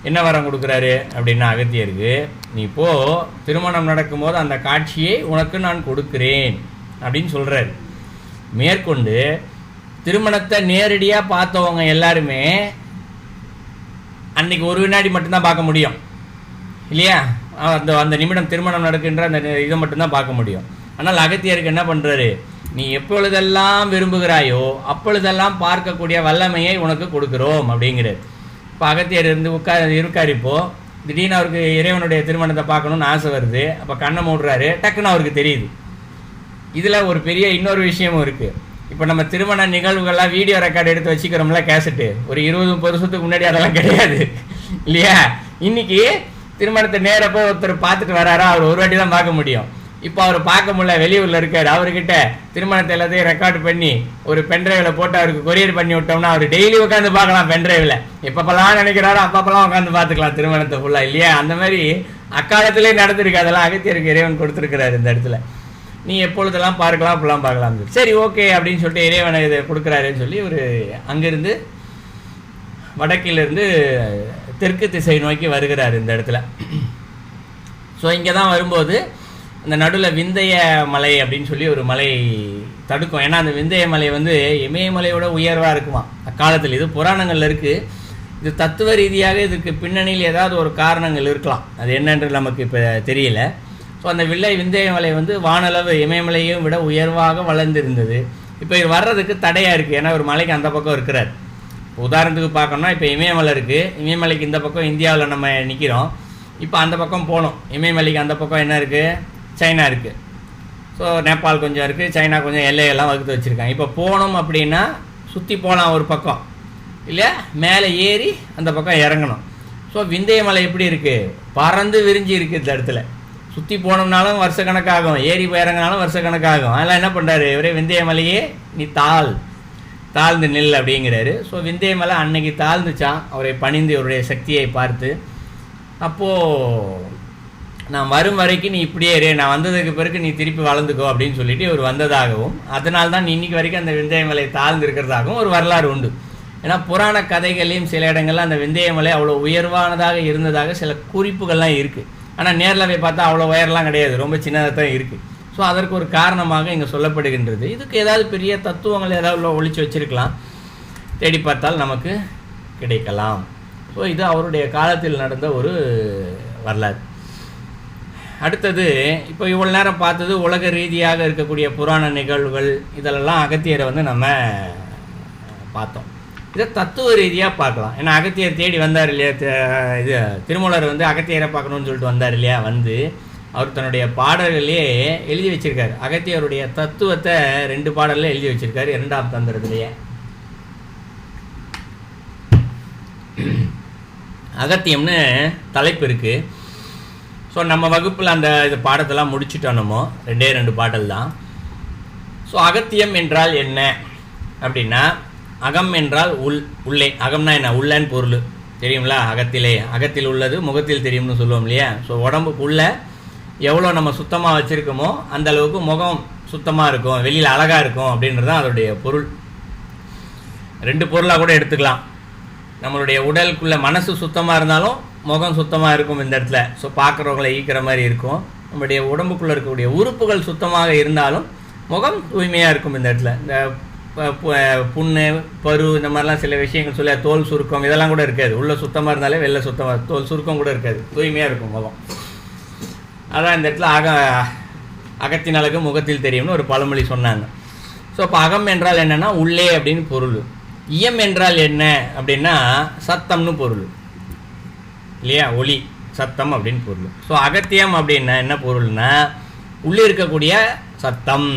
என்ன வரம் கொடுக்குறாரு அப்படின்னா, அகத்தியருக்கு நீ போ, திருமணம் நடக்கும்போது அந்த காட்சியை உனக்கு நான் கொடுக்குறேன் அப்படின்னு சொல்கிறாரு. மேற்கொண்டு திருமணத்தை நேரடியாக பார்த்தவங்க எல்லாருமே அன்றைக்கி ஒரு வினாடி மட்டும்தான் பார்க்க முடியும் இல்லையா? அந்த நிமிடம் திருமணம் நடக்கின்ற அந்த இதை மட்டும்தான் பார்க்க முடியும். ஆனால் அகத்தியருக்கு என்ன பண்ணுறாரு, நீ எப்பொழுதெல்லாம் விரும்புகிறாயோ அப்பொழுதெல்லாம் பார்க்கக்கூடிய வல்லமையை உனக்கு கொடுக்குறோம் அப்படிங்கிறார். இப்போ அகத்தியர் இருக்கார். இப்போது திடீர்னு அவருக்கு இறைவனுடைய திருமணத்தை பார்க்கணுன்னு ஆசை வருது. அப்போ கண்ணை மூடுறாரு, டக்குன்னு அவருக்கு தெரியுது. இதில் ஒரு பெரிய இன்னொரு விஷயமும் இருக்குது. இப்போ நம்ம திருமண நிகழ்வுகள்லாம் வீடியோ ரெக்கார்டு எடுத்து வச்சுக்கிறோம்ல, கேசட்டு, ஒரு 20 வருஷத்துக்கு முன்னாடி அதெல்லாம் கிடையாது இல்லையா? இன்றைக்கி திருமணத்தை நேராக போய் ஒருத்தர் பார்த்துட்டு வராரா, அவர் ஒரு வாட்டி தான் பார்க்க முடியும். இப்போ அவர் பார்க்க முடியல, வெளியூரில் இருக்கார். அவர்கிட்ட திருமணத்தை எல்லாத்தையும் ரெக்கார்டு பண்ணி ஒரு பென்ட்ரைவில் போட்டு அவருக்கு கொரியர் பண்ணி விட்டோம்னா அவர் டெய்லி உட்காந்து பார்க்கலாம். பென்ட்ரைவில் எப்பப்பெல்லாம் நினைக்கிறாரோ அப்பப்பெல்லாம் உட்காந்து பார்த்துக்கலாம் திருமணத்தை ஃபுல்லாக இல்லையா? அந்த மாதிரி அக்காலத்திலே நடந்திருக்கு. அதெல்லாம் அகத்தியருக்கு இறைவன் கொடுத்துருக்கிறார் இந்த இடத்துல. நீ எப்பொழுதெல்லாம் பார்க்கலாம் அப்படிலாம் பார்க்கலாம். சரி ஓகே அப்படின்னு சொல்லிட்டு இறைவனை இதை கொடுக்குறாருன்னு சொல்லி ஒரு அங்கேருந்து வடக்கிலிருந்து தெற்கு திசை நோக்கி வருகிறார் இந்த இடத்துல. ஸோ இங்கே தான் வரும்போது அந்த நடுவில் விந்தைய மலை அப்படின்னு சொல்லி ஒரு மலை தடுக்கும். ஏன்னா அந்த விந்தைய மலை வந்து இமயமலையோட உயர்வாக இருக்குமா அக்காலத்தில். இது புராணங்களில் இருக்குது. இது தத்துவ ரீதியாக இதுக்கு பின்னணியில் ஏதாவது ஒரு காரணங்கள் இருக்கலாம், அது என்னன்று நமக்கு இப்போ தெரியல. ஸோ அந்த விந்தைய மலை வந்து வானளவு இமயமலையும் விட உயர்வாக வளர்ந்துருந்தது. இப்போ இது வர்றதுக்கு தடையாக இருக்குது. ஏன்னா ஒரு மலைக்கு அந்த பக்கம் இருக்கிறார். உதாரணத்துக்கு பார்க்கணும்னா இப்போ இமயமலை இருக்குது. இமயமலைக்கு இந்த பக்கம் இந்தியாவில் நம்ம நிற்கிறோம். இப்போ அந்த பக்கம் போகணும். இமயமலைக்கு அந்த பக்கம் என்ன இருக்குது, சைனா இருக்குது. ஸோ நேபாள் கொஞ்சம் இருக்குது, சைனா கொஞ்சம் எல்லையெல்லாம் வகுத்து வச்சுருக்காங்க. இப்போ போகணும் அப்படின்னா சுற்றி போகலாம் ஒரு பக்கம் இல்லையா, மேலே ஏறி அந்த பக்கம் இறங்கணும். ஸோ விந்தைய மலை எப்படி இருக்குது, பறந்து விரிஞ்சு இருக்குது. இந்த இடத்துல சுற்றி போனோம்னாலும் வருஷக்கணக்காகும், ஏறி இறங்கினாலும் வருஷக்கணக்காகும். அதெல்லாம் என்ன பண்ணுறாரு இவரே, விந்தைய மலையே நீ தாழ்ந்து நெல் அப்படிங்கிறாரு. ஸோ விந்தைய மலை அன்னைக்கு தாழ்ந்துச்சான் அவரை பணிந்து இவருடைய சக்தியை பார்த்து. அப்போது நான் வரும் வரைக்கும் நீ இப்படியே இரு, நான் வந்ததுக்கு பிறகு நீ திருப்பி வளர்ந்துக்கோ அப்படின்னு சொல்லிட்டு இவர் வந்ததாகவும், அதனால தான் இன்னைக்கு வரைக்கும் அந்த விந்தைய மலை தாழ்ந்து இருக்கிறதாகவும் ஒரு வரலாறு உண்டு. ஏன்னா புராண கதைகளையும் சில இடங்கள்லாம் அந்த விந்தைய மலை அவ்வளோ உயர்வானதாக இருந்ததாக சில குறிப்புகள்லாம் இருக்குது. ஆனால் நேரில் போய் பார்த்தா அவ்வளோ உயரெலாம் கிடையாது, ரொம்ப சின்னதாக தான் இருக்குது. ஸோ அதற்கு ஒரு காரணமாக இங்கே சொல்லப்படுகின்றது. இதுக்கு ஏதாவது பெரிய தத்துவங்கள் ஏதாவது ஒழிச்சு வச்சிருக்கலாம், தேடி பார்த்தால் நமக்கு கிடைக்கலாம். ஸோ இது அவருடைய காலத்தில் நடந்த ஒரு வரலாறு. அடுத்தது இப்போ இவ்வளோ நேரம் பார்த்தது உலக ரீதியாக இருக்கக்கூடிய புராண நிகழ்வுகள், இதெல்லாம் அகத்தியரை வந்து நம்ம பார்த்தோம். இதை தத்துவ ரீதியாக பார்க்கலாம். ஏன்னா அகத்தியர் தேடி வந்தார் இல்லையா, இது திருமூலர் வந்து அகத்தியரை பார்க்கணுன்னு சொல்லிட்டு வந்தார் இல்லையா, வந்து அவர் தன்னுடைய பாடல்களே எழுதி வச்சிருக்காரு. அகத்தியருடைய தத்துவத்தை 2 பாடலில் எழுதி வச்சிருக்காரு, 2ஆம் தந்திரத்திலேயே. அகத்தியம்னு தலைப்பு இருக்குது. ஸோ நம்ம வகுப்பில் அந்த இது பாடத்தெல்லாம் முடிச்சுட்டோமோ, 2 பாடல் தான். ஸோ அகத்தியம் என்றால் என்ன அப்படின்னா, அகம் என்றால் உள்ளே. அகம்னா என்ன, உள்ளன்னு பொருள் தெரியுங்களா? அகத்திலே, அகத்தில் உள்ளது முகத்தில் தெரியும்னு சொல்லுவோம் இல்லையா? ஸோ உடம்புக்குள்ளே எவ்வளோ நம்ம சுத்தமாக வச்சுருக்கோமோ அந்த அளவுக்கு முகம் சுத்தமாக இருக்கும், வெளியில் அழகாக இருக்கும் அப்படின்றது தான் அதோடைய பொருள். 2 பொருளாக கூட எடுத்துக்கலாம். நம்மளுடைய உடலுக்குள்ளே மனசு சுத்தமாக இருந்தாலும் முகம் சுத்தமாக இருக்கும் இந்த இடத்துல. ஸோ பார்க்குறவங்களை ஈக்கிற மாதிரி இருக்கும். நம்மளுடைய உடம்புக்குள்ளே இருக்கக்கூடிய உறுப்புகள் சுத்தமாக இருந்தாலும் முகம் தூய்மையாக இருக்கும் இந்த இடத்துல. இந்த புண்ணு, பரு, இந்த மாதிரிலாம் சில விஷயங்கள் சொல்ல, தோல் சுருக்கம் இதெல்லாம் கூட இருக்காது. உள்ளே சுத்தமாக இருந்தாலே வெளில சுத்தமாக, தோல் சுருக்கம் கூட இருக்காது, தூய்மையாக இருக்கும் முகம். அதான் இந்த இடத்துல அகத்தின் அழகு முகத்தில் தெரியும்னு ஒரு பழமொழி சொன்னாங்க. ஸோ இப்போ அகம் என்றால் என்னென்னா உள்ளே அப்படின்னு பொருள். இயம் என்றால் என்ன அப்படின்னா சத்தம்னு பொருள் இல்லையா, ஒளி, சத்தம் அப்படின்னு பொருள். ஸோ அகத்தியம் அப்படின்னா என்ன பொருள்னா உள்ளே இருக்கக்கூடிய சத்தம்,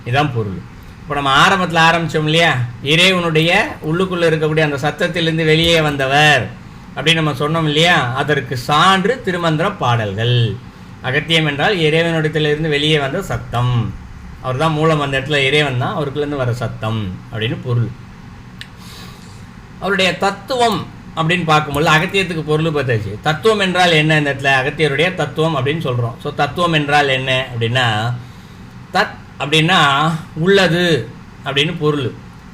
இதுதான் பொருள். இப்போ நம்ம ஆரம்பத்தில் ஆரம்பித்தோம் இல்லையா, இறைவனுடைய உள்ளுக்குள்ளே இருக்கக்கூடிய அந்த சத்தத்திலிருந்து வெளியே வந்தவர் அப்படின்னு நம்ம சொன்னோம் இல்லையா, அதற்கு சான்று திருமந்திர பாடல்கள். அகத்தியம் என்றால் இறைவனுடையத்திலிருந்து வெளியே வந்த சத்தம், அவர் தான் மூலம். அந்த இடத்துல இறைவன் தான், அவருக்குலேருந்து வர சத்தம் அப்படின்னு பொருள். அவருடைய தத்துவம் அப்படின்னு பார்க்கும்போது அகத்தியத்துக்கு பொருள் பார்த்தாச்சு. தத்துவம் என்றால் என்ன, இந்த இடத்துல அகத்தியருடைய தத்துவம் அப்படின்னு சொல்கிறோம். ஸோ தத்துவம் என்றால் என்ன அப்படின்னா, தத் அப்படின்னா உள்ளது அப்படின்னு பொருள்.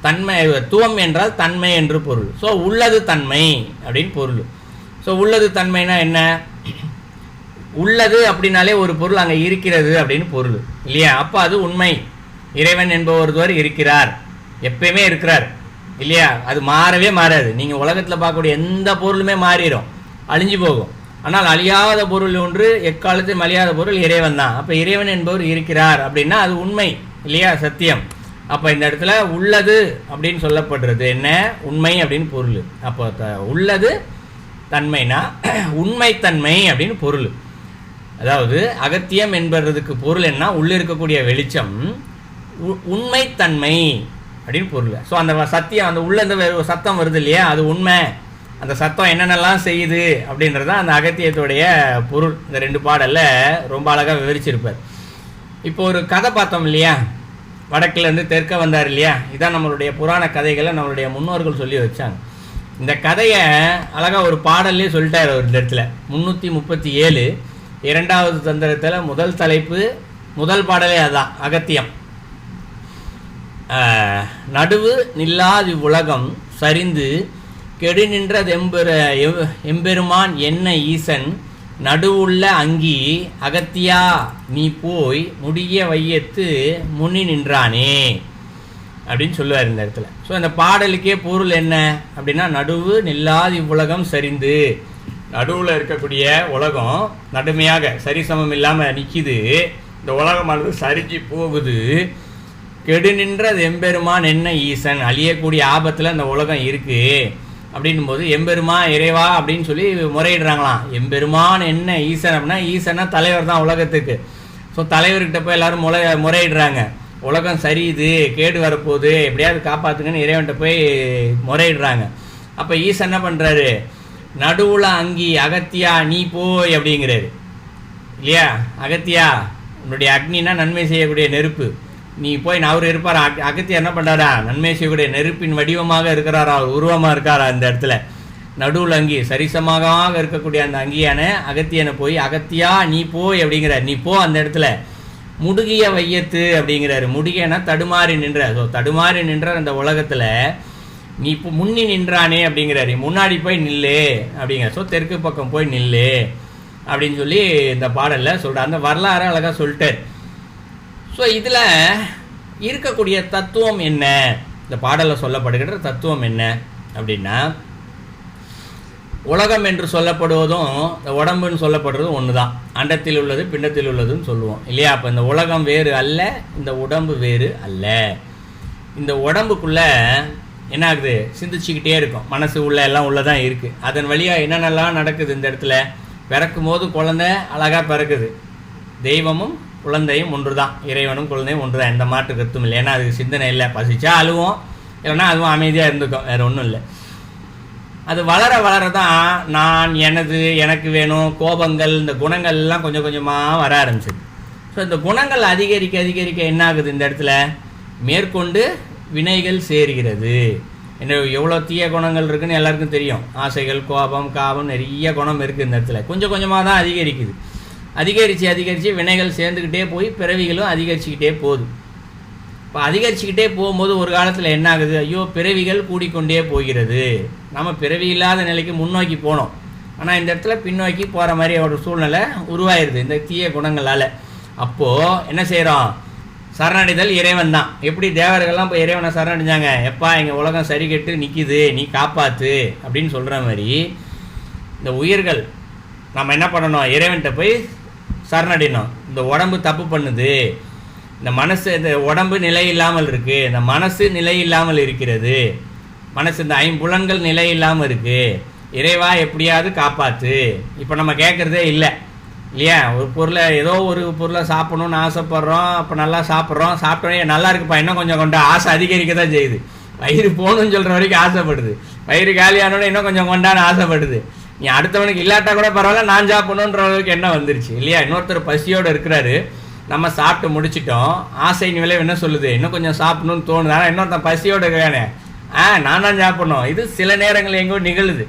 தன்மை, துவம் என்றால் தன்மை என்று பொருள். ஸோ உள்ளது தன்மை அப்படின்னு பொருள். ஸோ உள்ளது தன்மைனா என்ன, உள்ளது அப்படின்னாலே ஒரு பொருள் அங்கே இருக்கிறது அப்படின்னு பொருள் இல்லையா. அப்போ அது உண்மை. இறைவன் என்பவர் இருக்கிறார், எப்பயுமே இருக்கிறார் இல்லையா. அது மாறவே மாறாது. நீங்கள் உலகத்தில் பார்க்கக்கூடிய எந்த பொருளுமே மாறிடும், அழிஞ்சு போகும். ஆனால் அழியாத பொருள் ஒன்று, எக்காலத்தையும் அழியாத பொருள் இறைவன் தான். அப்போ இறைவன் என்பவர் இருக்கிறார் அப்படின்னா அது உண்மை இல்லையா, சத்தியம். அப்போ இந்த இடத்துல உள்ளது அப்படின்னு சொல்லப்படுறது என்ன, உண்மை அப்படின்னு பொருள். அப்போ உள்ளது தன்மைனா உண்மைத்தன்மை அப்படின்னு பொருள். அதாவது அகத்தியம் என்பதுக்கு பொருள் என்ன, உள்ளே இருக்கக்கூடிய வெளிச்சம் உண்மைத்தன்மை அப்படின்னு பொருள். ஸோ அந்த சத்தியம், அந்த உள்ள இந்த சத்தம் வருது இல்லையா, அது உண்மை. அந்த சத்தம் என்னென்னலாம் செய்யுது அப்படின்றது அந்த அகத்தியத்துடைய பொருள். இந்த 2 பாடலில் ரொம்ப அழகாக விவரிச்சிருப்பார். இப்போ ஒரு கதை பார்த்தோம் இல்லையா, வடக்குலேருந்து தெற்க வந்தார் இல்லையா. இதான் நம்மளுடைய புராண கதைகளை நம்மளுடைய முன்னோர்கள் சொல்லி வச்சாங்க. இந்த கதையை அழகாக ஒரு பாடல்லே சொல்லிட்டார் அவர். இந்த இடத்துல 337 2வது தந்திரத்தில் முதல் தலைப்பு, முதல் பாடலே அதுதான், அகத்தியம். நடுவு நில்லாது உலகம் சரிந்து கெடு நின்ற எம்பெருமான் என்ன ஈசன் நடுவுள்ள அங்கி அகத்தியா நீ போய் முடிய வையத்து முன்னி நின்றானே அப்படின்னு சொல்லுவார் இந்த இடத்துல. ஸோ அந்த பாடலுக்கே பொருள் என்ன அப்படின்னா, நடுவு நில்லாது இவ்வுலகம் சரிந்து, நடுவில் இருக்கக்கூடிய உலகம் நடுமையாக சரிசமம் இல்லாமல் நிற்கிது. இந்த உலகமானது சரிஞ்சு போகுது. கெடு நின்ற எம்பெருமான் என்ன ஈசன், அழியக்கூடிய ஆபத்தில் அந்த உலகம் இருக்குது அப்படின்னும் போது எம்பெருமா இறைவா அப்படின்னு சொல்லி முறையிடுறாங்களாம். எம்பெருமான் என்ன ஈசன் அப்படின்னா, ஈசன்னா தலைவர் தான் உலகத்துக்கு. ஸோ தலைவர்கிட்ட போய் எல்லாரும் முறையிடுறாங்க. உலகம் சரியுது, கேடு வரப்போகுது, எப்படியாவது காப்பாற்றுங்கன்னு இறைவன்கிட்ட போய் முறையிடுறாங்க. அப்போ ஈசன் என்ன பண்ணுறாரு, நடுவுல அங்கி அகத்தியா நீ போய் அப்படிங்கிறாரு இல்லையா. அகத்தியா உன்னுடைய அக்னினா நன்மை செய்யக்கூடிய நெருப்பு, நீ போய் அவர் இருப்பார். அகத்தியா என்ன பண்ணுறாரா, நன்மை செய்யக்கூடிய நெருப்பின் வடிவமாக இருக்கிறாரா, அவர் உருவமாக இருக்காரா. அந்த இடத்துல நடுவில் அங்கி சரிசமாக இருக்கக்கூடிய அந்த அங்கியான அகத்தியனை போய் அகத்தியா நீ போய் அப்படிங்கிறார். நீ போ அந்த இடத்துல. முடுகிய வையத்து அப்படிங்கிறாரு. முடுகியனா தடுமாறி நின்ற. ஸோ தடுமாறி நின்ற அந்த உலகத்தில் நீ இப்போ முன்னி நின்றானே அப்படிங்கிறாரு. முன்னாடி போய் நில்லு அப்படிங்கிற. ஸோ தெற்கு பக்கம் போய் நில்லு அப்படின்னு சொல்லி இந்த பாடலில் சொல்கிறார். அந்த வரலாறு அழகாக சொல்லிட்டார். ஸோ இதில் இருக்கக்கூடிய தத்துவம் என்ன, இந்த பாடலில் சொல்லப்படுகின்ற தத்துவம் என்ன அப்படின்னா, உலகம் என்று சொல்லப்படுவதும் இந்த உடம்புன்னு சொல்லப்படுறதும் ஒன்று தான். அண்டத்தில் உள்ளது பிண்டத்தில் உள்ளதுன்னு சொல்லுவோம் இல்லையா. அப்போ இந்த உலகம் வேறு அல்ல, இந்த உடம்பு வேறு அல்ல. இந்த உடம்புக்குள்ளே என்ன ஆகுது, சிந்திச்சுக்கிட்டே இருக்கும். மனசு உள்ள எல்லாம் உள்ளதான் இருக்குது. அதன் வழியாக என்னென்னலாம் நடக்குது. இந்த இடத்துல பிறக்கும் போது குழந்தை அழகாக பிறக்குது. தெய்வமும் குழந்தையும் ஒன்று தான், இறைவனும் குழந்தையும் ஒன்று தான், எந்த மாற்று கருத்தும் இல்லை. ஏன்னா அதுக்கு சிந்தனை இல்லை. பசிச்சா அழுவோம், இல்லைன்னா அதுவும் அமைதியாக இருந்துக்கும், வேறு ஒன்றும் இல்லை. அது வளர வளர தான் நான், எனது, எனக்கு வேணும், கோபங்கள், இந்த குணங்கள் எல்லாம் கொஞ்சம் கொஞ்சமாக வர ஆரம்பிச்சிது. ஸோ இந்த குணங்கள் அதிகரிக்க அதிகரிக்க என்ன ஆகுது, இந்த இடத்துல மேற்கொண்டு வினைகள் சேர்கிறது. என்ன எவ்வளோ தீய குணங்கள் இருக்குதுன்னு எல்லாருக்கும் தெரியும். ஆசைகள், கோபம், காபம், நிறைய குணம் இருக்குது இந்த இடத்துல. கொஞ்சம் கொஞ்சமாக தான் அதிகரிக்குது. அதிகரித்து வினைகள் சேர்ந்துக்கிட்டே போய் பிறவிகளும் அதிகரிச்சுக்கிட்டே போகுது. இப்போ அதிகரிச்சுக்கிட்டே போகும்போது ஒரு காலத்தில் என்ன ஆகுது, ஐயோ பிறவிகள் கூடிக்கொண்டே போகிறது, நம்ம பிறவி இல்லாத நிலைக்கு முன்னோக்கி போனோம். ஆனால் இந்த இடத்துல பின்னோக்கி போகிற மாதிரி ஒரு சூழ்நிலை உருவாயிருது இந்த தீய குணங்களால். அப்போது என்ன செய்கிறோம், சரணடைதல் இறைவன் தான். எப்படி தேவர்கள்லாம் இப்போ இறைவனை சரணடைஞ்சாங்க, எப்பா எங்கள் உலகம் சரி கெட்டு நிற்கிது, நீ காப்பாற்று அப்படின்னு சொல்கிற மாதிரி இந்த உயிர்கள் நம்ம என்ன பண்ணணும், இறைவன்கிட்ட போய் சரணடையணும். இந்த உடம்பு தப்பு பண்ணுது, இந்த மனசு, இந்த உடம்பு நிலை இல்லாமல் இருக்குது, இந்த மனசு நிலை இல்லாமல் இருக்கிறது, மனசு இந்த ஐம்புலன்கள் நிலை இல்லாமல் இருக்குது, இறைவா எப்படியாவது காப்பாற்று. இப்போ நம்ம கேட்குறதே இல்லை இல்லையா. ஒரு பொருளை, ஏதோ ஒரு பொருளை சாப்பிடணும்னு ஆசைப்படுறோம். அப்போ நல்லா சாப்பிட்றோம், சாப்பிட்டோன்னே நல்லா இருக்குப்பா இன்னும் கொஞ்சம் கொண்டா, ஆசை அதிகரிக்க தான் செய்யுது. வயிறு போகணுன்னு சொல்கிற வரைக்கும் ஆசைப்படுது, வயிறு காலியானோன்னு இன்னும் கொஞ்சம் கொண்டான்னு ஆசைப்படுது. நீ அடுத்தவனுக்கு இல்லாட்டா கூட பரவாயில்ல, நான் சாப்பிடணுன்ற அளவுக்கு என்ன வந்துருச்சு இல்லையா. இன்னொருத்தர் பசியோடு இருக்கிறாரு, நம்ம சாப்பிட்டு முடிச்சிட்டோம், ஆசை விளைவு என்ன சொல்லுது, இன்னும் கொஞ்சம் சாப்பிடணும்னு தோணுது. ஆனால் இன்னொருத்தன் பசியோடு இருக்கிறானே, நான் தான் சாப்பிடணும். இது சில நேரங்கள் எங்கோ நிகழுது.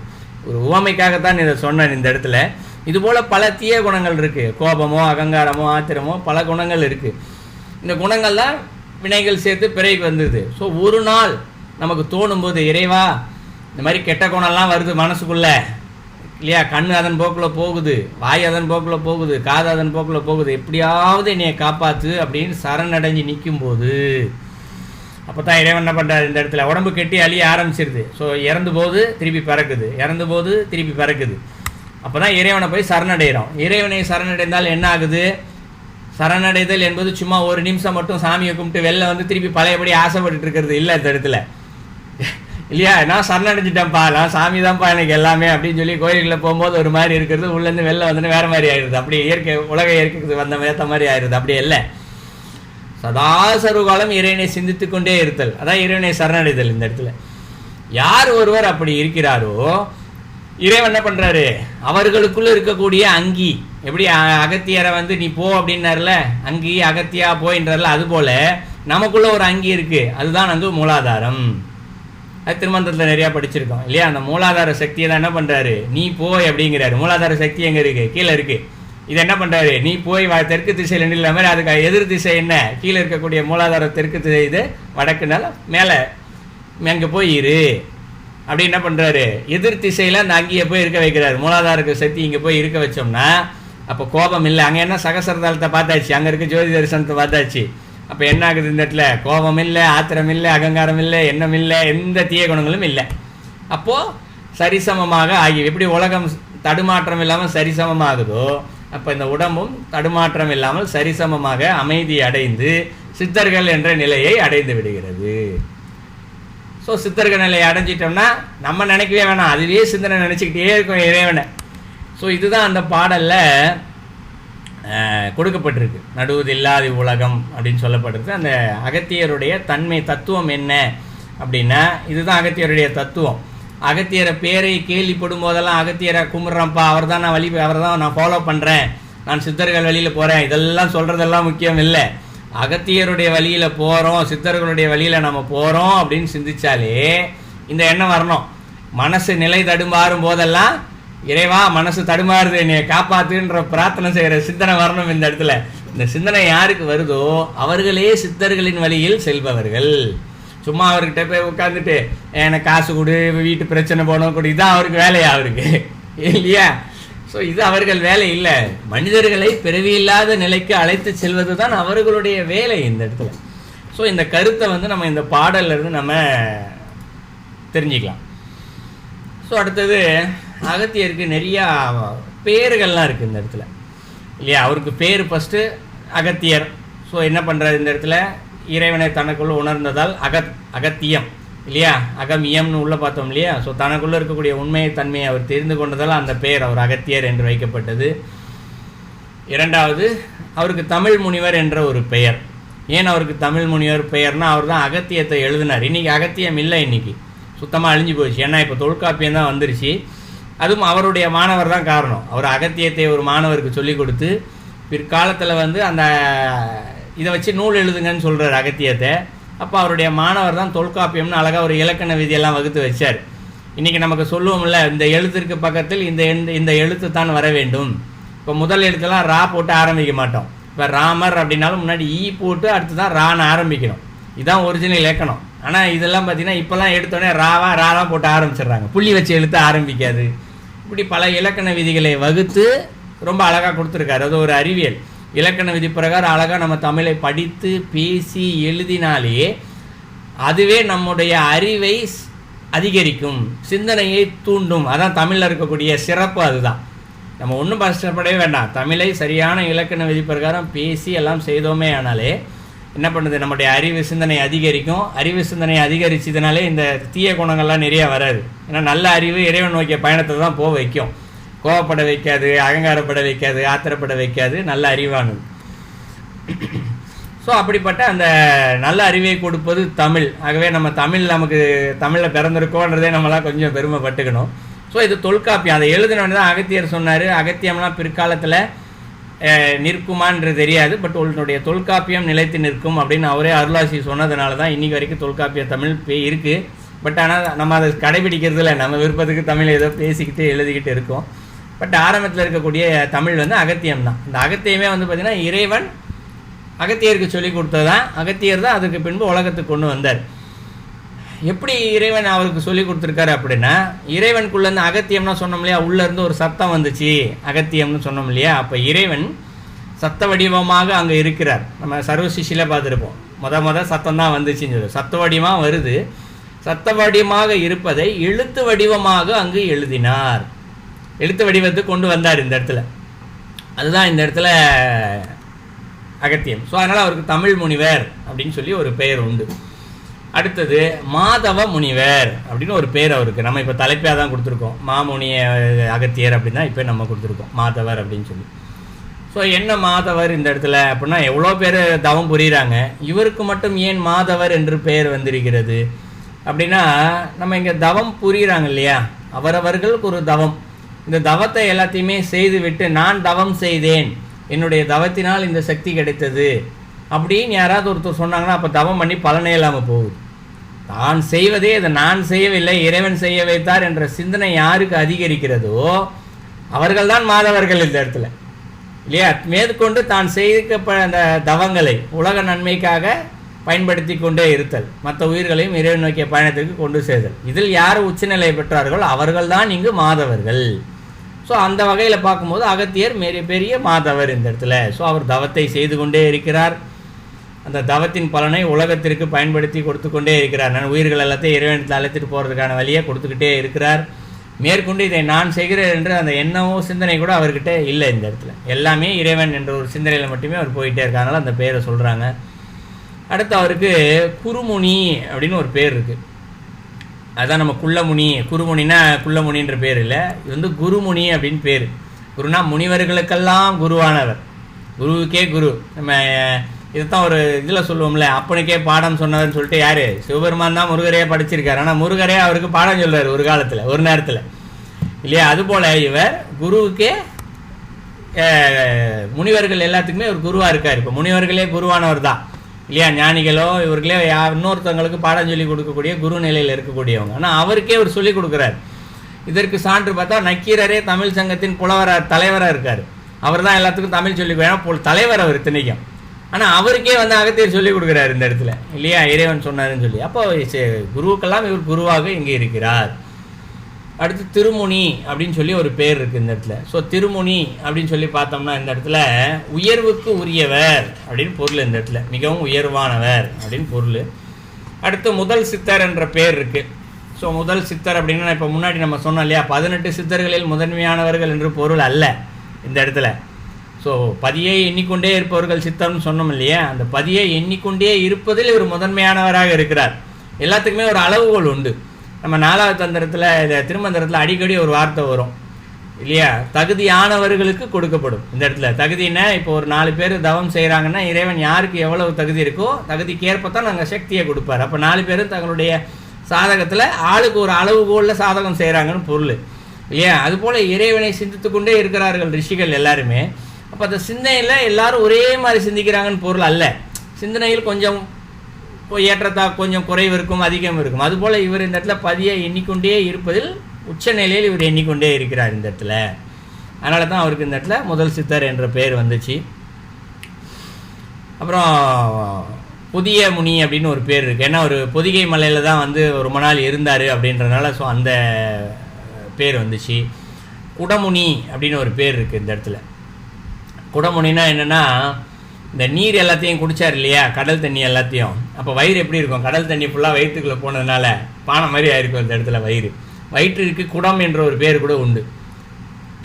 ஒரு உவமைக்காகத்தான் இதை சொன்னேன் இந்த இடத்துல. இதுபோல் பல தீய குணங்கள் இருக்குது. கோபமோ அகங்காரமோ ஆத்திரமோ பல குணங்கள் இருக்குது. இந்த குணங்கள் தான் வினைகள் சேர்த்து பிறகு வந்தது. ஸோ ஒரு நாள் நமக்கு தோணும்போது, இறைவா இந்த மாதிரி கெட்ட குணம்லாம் வருது மனசுக்குள்ளே இல்லையா, கண் அதன் போக்கில் போகுது, வாய் அதன் போக்கில் போகுது, காது அதன் போக்கில் போகுது, எப்படியாவது என்னையை காப்பாற்று அப்படின்னு சரணடைஞ்சு நிற்கும்போது, அப்போ தான் இறைவன் என்ன பண்ணுறாரு, இந்த இடத்துல உடம்பு கெட்டி அழிய ஆரம்பிச்சிருது. ஸோ இறந்து போது திருப்பி பறக்குது, இறந்து போது திருப்பி பறக்குது. அப்போ தான் இறைவனை போய் சரணடைகிறோம். இறைவனை சரணடைந்தால் என்ன ஆகுது? சரணடைதல் என்பது சும்மா ஒரு நிமிஷம் மட்டும் சாமியை கும்பிட்டு வெளில வந்து திருப்பி பழையபடி ஆசைப்பட்டு இருக்கிறது இல்லை இந்த இடத்துல இல்லையா. நான் சரணடைஞ்சிட்டேன்ப்பா, நான் சாமி தான்ப்பா எனக்கு எல்லாமே அப்படின்னு சொல்லி கோயில்களில் போகும்போது ஒரு மாதிரி இருக்கிறது, உள்ளேருந்து வெளில வந்துட்டு வேறு மாதிரி ஆயிடுது. அப்படி இயற்கை உலக இயற்கைக்கு வந்த ஏற்ற மாதிரி ஆயிடுது. அப்படி இல்லை, சதா சர்வகாலம் இறைவனை சிந்தித்து கொண்டே இருத்தல், அதான் இறைவனை சரணடைதல். இந்த இடத்துல யார் ஒருவர் அப்படி இருக்கிறாரோ இறைவன் என்ன பண்ணுறாரு, அவர்களுக்குள்ள இருக்கக்கூடிய அங்கி, எப்படி அகத்தியரை வந்து நீ போ அப்படின்னார்ல, அங்கி அகத்தியா போயின்றார்ல, அதுபோல் நமக்குள்ள ஒரு அங்கி இருக்குது, அதுதான் அங்கு மூலாதாரம். அது திருமந்திரத்தில் நிறையா படிச்சிருக்கோம் இல்லையா. அந்த மூலாதார சக்தியை தான் என்ன பண்ணுறாரு, நீ போய் அப்படிங்கிறாரு. மூலாதார சக்தி எங்கே இருக்குது? கீழே இருக்குது. இது என்ன பண்ணுறாரு, நீ போய் தெற்கு திசையில் நின்ற மாதிரி அதுக்கு எதிர் திசை என்ன, கீழே இருக்கக்கூடிய மூலாதார தெற்கு திசை இது, வடக்குனால மேலே அங்கே போய் இரு அப்படி என்ன பண்ணுறாரு, எதிர் திசையில் அந்த அங்கேயே போய் இருக்க வைக்கிறாரு. மூலாதார சக்தி இங்கே போய் இருக்க வச்சோம்னா அப்போ கோபம் இல்லை. அங்கே என்ன சகசரதாலத்தை பார்த்தாச்சு, அங்கே இருக்க ஜோதி தரிசனத்தை பார்த்தாச்சு. அப்போ என்ன ஆகுது, இந்த இடத்துல கோபம் இல்லை, ஆத்திரம் இல்லை, அகங்காரம் இல்லை, எண்ணம் இல்லை, எந்த தீய குணங்களும் இல்லை. அப்போது சரிசமமாக ஆகி, எப்படி உலகம் தடுமாற்றம் இல்லாமல் சரிசமமாகுதோ அப்போ இந்த உடம்பும் தடுமாற்றம் இல்லாமல் சரிசமமாக அமைதி அடைந்து சித்தர்கள் என்ற நிலையை அடைந்து விடுகிறது. ஸோ சித்தர்கள் நிலையை அடைஞ்சிட்டோம்னா நம்ம நினைக்கவே வேணாம், அதுவே சிந்தனை நினச்சிக்கிட்டே இருக்கும் இறைவனை. ஸோ இதுதான் அந்த பாடலில் கொடுக்கப்பட்டிருக்கு. நடுவதில்லாத உலகம் அப்படின்னு சொல்லப்பட்டிருக்கு. அந்த அகத்தியருடைய தன்மை தத்துவம் என்ன அப்படின்னா, இதுதான் அகத்தியருடைய தத்துவம். அகத்தியரை பேரை கேள்விப்படும் போதெல்லாம் அகத்தியரை கும்பிட்றேன்ப்பா, அவர் தான் நான் அவர் தான் நான் ஃபாலோ பண்ணுறேன், நான் சித்தர்கள் வழியில் போகிறேன், இதெல்லாம் சொல்கிறதெல்லாம் முக்கியம் இல்லை. அகத்தியருடைய வழியில் போகிறோம், சித்தர்களுடைய வழியில் நம்ம போகிறோம் அப்படின்னு சிந்திச்சாலே இந்த எண்ணம் வரணும். மனசு நிலை தடுமாறும் போதெல்லாம் இறைவா மனசு தடுமாறுது என்னை காப்பாற்றுன்ற பிரார்த்தனை செய்கிற சிந்தனை வரணும் இந்த இடத்துல. இந்த சிந்தனை யாருக்கு வருதோ அவர்களே சித்தர்களின் வழியில் செல்பவர்கள். சும்மா அவர்கிட்ட போய் உட்காந்துட்டு எனக்கு காசு கொடு, வீட்டு பிரச்சனை போனோம் கொடு, இதுதான் அவருக்கு வேலையா அவருக்கு இல்லையா. ஸோ இது அவர்கள் வேலை இல்லை. மனிதர்களை பிறவியில்லாத நிலைக்கு அழைத்து செல்வது தான் அவர்களுடைய வேலை இந்த இடத்துல. ஸோ இந்த கருத்தை வந்து நம்ம இந்த பாடல்லேருந்து நம்ம தெரிஞ்சுக்கலாம். ஸோ அடுத்தது அகத்தியருக்கு நிறையா பேர்கள்லாம் இருக்குது இந்த இடத்துல இல்லையா. அவருக்கு பேர் ஃபஸ்ட்டு அகத்தியர். ஸோ என்ன பண்ணுறாரு இந்த இடத்துல, இறைவனை தனக்குள்ளே உணர்ந்ததால் அகத்தியம் இல்லையா, அகமியம்னு உள்ளே பார்த்தோம் இல்லையா. ஸோ தனக்குள்ளே இருக்கக்கூடிய உண்மையை தன்மையை அவர் தெரிந்து கொண்டதால் அந்த பெயர் அவர் அகத்தியர் என்று வைக்கப்பட்டது. இரண்டாவது, அவருக்கு தமிழ் முனிவர் என்ற ஒரு பெயர். ஏன் அவருக்கு தமிழ் முனிவர் பெயர்னா, அவர் தான் அகத்தியத்தை எழுதினார். இன்றைக்கி அகத்தியம் இல்லை, இன்றைக்கி சுத்தமாக அழிஞ்சு போச்சு. ஏன்னா இப்போ தொல்காப்பியம் தான் வந்துருச்சு. அதுவும் அவருடைய மாணவர் தான் காரணம். அவர் அகத்தியத்தை ஒரு மாணவருக்கு சொல்லிக் கொடுத்து பிற்காலத்தில் வந்து அந்த இதை வச்சு நூல் எழுதுங்கன்னு சொல்கிறார் அகத்தியத்தை. அப்போ அவருடைய மாணவர் தான் தொல்காப்பியம்னு அழகாக ஒரு இலக்கண விதியெல்லாம் வகுத்து வச்சார். இன்றைக்கி நமக்கு சொல்லுவோம்ல, இந்த எழுத்திற்கு பக்கத்தில் இந்த எழுத்து தான் வர வேண்டும். இப்போ முதல் எழுத்துலாம் ரா போட்டு ஆரம்பிக்க மாட்டோம். இப்போ ராமர் அப்படின்னாலும் முன்னாடி ஈ போட்டு அடுத்து தான் ரான்னு ஆரம்பிக்கணும். இதுதான் ஒரிஜினல் இலக்கணம். ஆனால் இதெல்லாம் பார்த்தீங்கன்னா இப்போல்லாம் எடுத்தோடனே ராலாம் போட்டு ஆரம்பிச்சிடுறாங்க, புள்ளி வச்சு எழுத்து ஆரம்பிக்காது. இப்படி பல இலக்கண விதிகளை வகுத்து ரொம்ப அழகாக கொடுத்துருக்காரு. அது ஒரு அறிவியல். இலக்கண விதி பிரகாரம் அழகாக நம்ம தமிழை படித்து பேசி எழுதினாலே அதுவே நம்முடைய அறிவை அதிகரிக்கும், சிந்தனையை தூண்டும். அதான் தமிழில் இருக்கக்கூடிய சிறப்பு. அதுதான் நம்ம ஒன்றும் கஷ்டப்படவே வேண்டாம். தமிழை சரியான இலக்கண விதி பிரகாரம் பேசி எல்லாம் செய்தோமே ஆனாலே என்ன பண்ணுது, நம்முடைய அறிவு சிந்தனை அதிகரிக்கும். அறிவு சிந்தனை அதிகரிச்சதுனாலே இந்த தீய குணங்கள்லாம் நிறையா வராது. ஏன்னா நல்ல அறிவு இறைவன் நோக்கிய பயணத்தை தான் போக வைக்கும். கோவப்பட வைக்காது, அகங்காரப்பட வைக்காது, ஆத்திரப்பட வைக்காது. நல்ல அறிவானது. ஸோ அப்படிப்பட்ட அந்த நல்ல அறிவை கொடுப்பது தமிழ். ஆகவே நம்ம தமிழில் பிறந்திருக்கோன்றதே நம்மளாம் கொஞ்சம் பெருமைப்பட்டுக்கணும். ஸோ இது தொல்காப்பியம். அதை எழுதினோன்னு தான் அகத்தியர் சொன்னார். அகத்தியம்லாம் பிற்காலத்தில் நிற்குமான்னு தெரியாது, பட் உன்னுடைய தொல்காப்பியம் நிலைத்து நிற்கும் அப்படின்னு அவரே அருளாசி சொன்னதுனால தான் இன்றைக்கி வரைக்கும் தொல்காப்பிய தமிழ் இருக்குது. பட் ஆனால் நம்ம அதை கடைபிடிக்கிறதுல நம்ம விருப்பத்துக்கு தமிழ் ஏதோ பேசிக்கிட்டு எழுதிக்கிட்டு இருக்கோம். பட் ஆரம்பத்தில் இருக்கக்கூடிய தமிழ் வந்து அகத்தியம் தான். இந்த அகத்தியமே வந்து பார்த்திங்கன்னா இறைவன் அகத்தியருக்கு சொல்லி கொடுத்ததான். அகத்தியர் தான் அதுக்கு பின்பு உலகத்துக்கு கொண்டு வந்தார். எப்படி இறைவன் அவருக்கு சொல்லி கொடுத்துருக்காரு அப்படின்னா, இறைவனுக்குள்ளேருந்து அகத்தியம்னா சொன்னோம் இல்லையா, உள்ளேருந்து ஒரு சத்தம் வந்துச்சு அகத்தியம்னு சொன்னோம் இல்லையா. அப்போ இறைவன் சத்த வடிவமாக அங்கே இருக்கிறார். நம்ம சர்வசிஷியில் பார்த்துருப்போம், மொத சத்தம் தான் வந்துச்சுன்னு சொல்லி. சத்த வடிவமாக வருது. சத்த வடிவமாக இருப்பதை எழுத்து வடிவமாக அங்கு எழுதினார். எழுத்து வடிவத்துக்கு கொண்டு வந்தார் இந்த இடத்துல. அதுதான் இந்த இடத்துல அகத்தியம். ஸோ அதனால் அவருக்கு தமிழ் முனிவர் அப்படின்னு சொல்லி ஒரு பெயர் உண்டு. அடுத்தது மாதவ முனிவர் அப்படின்னு ஒரு பேர் அவருக்கு. நம்ம இப்போ தலைப்பையாக தான் கொடுத்துருக்கோம். மாமுனிய அகத்தியர் அப்படின்னு தான் இப்போ நம்ம கொடுத்துருக்கோம், மாதவர் அப்படின்னு சொல்லி. ஸோ என்ன மாதவர் இந்த இடத்துல அப்படின்னா, எவ்வளோ பேர் தவம் புரிகிறாங்க, இவருக்கு மட்டும் ஏன் மாதவர் என்று பெயர் வந்திருக்கிறது அப்படின்னா, நம்ம இங்கே தவம் புரிகிறாங்க இல்லையா, அவரவர்களுக்கு ஒரு தவம். இந்த தவத்தை எல்லாத்தையுமே செய்து விட்டு நான் தவம் செய்தேன், என்னுடைய தவத்தினால் இந்த சக்தி கிடைத்தது அப்படின்னு யாராவது ஒருத்தர் சொன்னாங்கன்னா அப்போ தவம் பண்ணி பலனே இல்லாமல் போகுது. தான் செய்வதே இதை நான் செய்யவில்லை, இறைவன் செய்ய வைத்தார் என்ற சிந்தனை யாருக்கு அதிகரிக்கிறதோ அவர்கள் தான் மாதவர்கள் இந்த இடத்துல இல்லையா. மேற்கொண்டு தான் செய்திக்கப்ப அந்த தவங்களை உலக நன்மைக்காக பயன்படுத்தி கொண்டே இருத்தல், மற்ற உயிர்களையும் இறைவன் நோக்கிய பயணத்திற்கு கொண்டு சேர்த்தல். இதில் யார் உச்சநிலை பெற்றார்களோ அவர்கள் தான் இங்கு மாதவர்கள். ஸோ அந்த வகையில் பார்க்கும்போது அகத்தியர் பெரிய மாதவர் இந்த இடத்துல. ஸோ அவர் தவத்தை செய்து கொண்டே இருக்கிறார். அந்த தவத்தின் பலனை உலகத்திற்கு பயன்படுத்தி கொடுத்து கொண்டே இருக்கிறார். நான் உயிர்கள் எல்லாத்தையும் இறைவனத்தில் அழைத்துட்டு போகிறதுக்கான வழியை கொடுத்துக்கிட்டே இருக்கிறார். மேற்கொண்டு இதை நான் செய்கிறேன் என்று அந்த எண்ணமோ சிந்தனை கூட அவர்கிட்ட இல்லை இந்த இடத்துல. எல்லாமே இறைவன் என்ற ஒரு சிந்தனையில் மட்டுமே அவர் போயிட்டே இருக்காங்கனால அந்த பேரை சொல்கிறாங்க. அடுத்து அவருக்கு குருமுனி அப்படின்னு ஒரு பேர் இருக்குது. அதுதான் நம்ம குள்ளமுனி. குருமுனினா குள்ளமுனின்ற பேர் இல்லை, இது வந்து குருமுனி அப்படின்னு பேர். குருனா முனிவர்களுக்கெல்லாம் குருவானவர், குருவுக்கே குரு. நம்ம இதுதான் ஒரு இதில் சொல்லுவோம்ல, அப்பனுக்கே பாடம் சொன்னதுன்னு சொல்லிட்டு யார், சிவபெருமான் தான் முருகரையே படிச்சிருக்காரு. ஆனால் முருகரே அவருக்கு பாடம் சொல்றாரு ஒரு காலத்தில், ஒரு நேரத்தில் இல்லையா. அதுபோல் இவர் குருவுக்கே முனிவர்கள் எல்லாத்துக்குமே ஒரு குருவாக இருக்கார். இப்போ முனிவர்களே குருவானவர் தான் இல்லையா. ஞானிகளோ இவர்களே இன்னொருத்தவங்களுக்கு பாடம் சொல்லி கொடுக்கக்கூடிய குரு நிலையில் இருக்கக்கூடியவங்க. ஆனால் அவருக்கே அவர் சொல்லிக் கொடுக்குறார். இதற்கு சான்று பார்த்தா நக்கீரரே தமிழ் சங்கத்தின் தலைவராக இருக்கார். அவர் தான் எல்லாத்துக்கும் தமிழ் சொல்லி தலைவர் அவர் திணைக்கும். ஆனால் அவருக்கே வந்து அகத்தியர் சொல்லிக் கொடுக்குறாரு இந்த இடத்துல இல்லையா, இறைவன் சொன்னாருன்னு சொல்லி. அப்போ குருவுக்கெல்லாம் இவர் குருவாக இங்கே இருக்கிறார். அடுத்து திருமுனி அப்படின்னு சொல்லி ஒரு பேர் இருக்குது இந்த இடத்துல. ஸோ திருமுனி அப்படின்னு சொல்லி பார்த்தோம்னா இந்த இடத்துல உயர்வுக்கு உரியவர் அப்படின்னு பொருள். இந்த இடத்துல மிகவும் உயர்வானவர் அப்படின்னு பொருள். அடுத்து முதல் சித்தர் என்ற பேர் இருக்குது. ஸோ முதல் சித்தர் அப்படின்னா இப்போ முன்னாடி நம்ம சொன்னோம் இல்லையா, 18 சித்தர்களில் முதன்மையானவர்கள் என்று பொருள் அல்ல இந்த இடத்துல. ஸோ பதியை எண்ணிக்கொண்டே இருப்பவர்கள் சித்தர்னு சொன்னோம் இல்லையா, அந்த பதியை எண்ணிக்கொண்டே இருப்பதில் இவர் முதன்மையானவராக இருக்கிறார். எல்லாத்துக்குமே ஒரு அளவுகோல் உண்டு. நம்ம 4வது தந்திரத்தில் திருமந்திரத்தில் அடிக்கடி ஒரு வார்த்தை வரும் இல்லையா, தகுதியானவர்களுக்கு கொடுக்கப்படும். இந்த இடத்துல தகுதினா இப்போ ஒரு 4 பேர் தவம் செய்கிறாங்கன்னா இறைவன் யாருக்கு எவ்வளவு தகுதி இருக்கோ தகுதிக்கேற்பத்தான் நாங்கள் சக்தியை கொடுப்பார். அப்போ 4 பேரும் தங்களுடைய சாதகத்தில் ஆளுக்கு ஒரு அளவுகோலில் சாதகம் செய்கிறாங்கன்னு பொருள் இல்லையா. அதுபோல் இறைவனை சிந்தித்து கொண்டே இருக்கிறார்கள் ரிஷிகள் எல்லாருமே. அப்போ அந்த சிந்தனையில் எல்லாரும் ஒரே மாதிரி சிந்திக்கிறாங்கன்னு பொருள் அல்ல. சிந்தனையில் கொஞ்சம் ஏற்றத்தா கொஞ்சம் குறைவு இருக்கும், அதிகம் இருக்கும். அதுபோல் இவர் இந்த இடத்துல பதியை எண்ணிக்கொண்டே இருப்பதில் உச்ச நிலையில் இவர் எண்ணிக்கொண்டே இருக்கிறார் இந்த இடத்துல. அதனால தான் அவருக்கு இந்த இடத்துல முதல் சித்தர் என்ற பெயர் வந்துச்சு. அப்புறம் புதிய முனி அப்படின்னு ஒரு பேர் இருக்குது. ஏன்னா ஒரு பொதிகை மலையில் தான் வந்து ரொம்ப நாள் இருந்தார் அப்படின்றதுனால ஸோ அந்த பேர் வந்துச்சு. குடமுனி அப்படின்னு ஒரு பேர் இருக்குது இந்த இடத்துல. குடமுனினா என்னென்னா, இந்த நீர் எல்லாத்தையும் குடித்தார் இல்லையா, கடல் தண்ணி எல்லாத்தையும். அப்போ வயிறு எப்படி இருக்கும், கடல் தண்ணி ஃபுல்லாக வயிற்றுக்குள்ளே போனதுனால பானை மாதிரி ஆயிருக்கும் இந்த இடத்துல வயிற்றுக்கு குடம் என்ற ஒரு பேர் கூட உண்டு.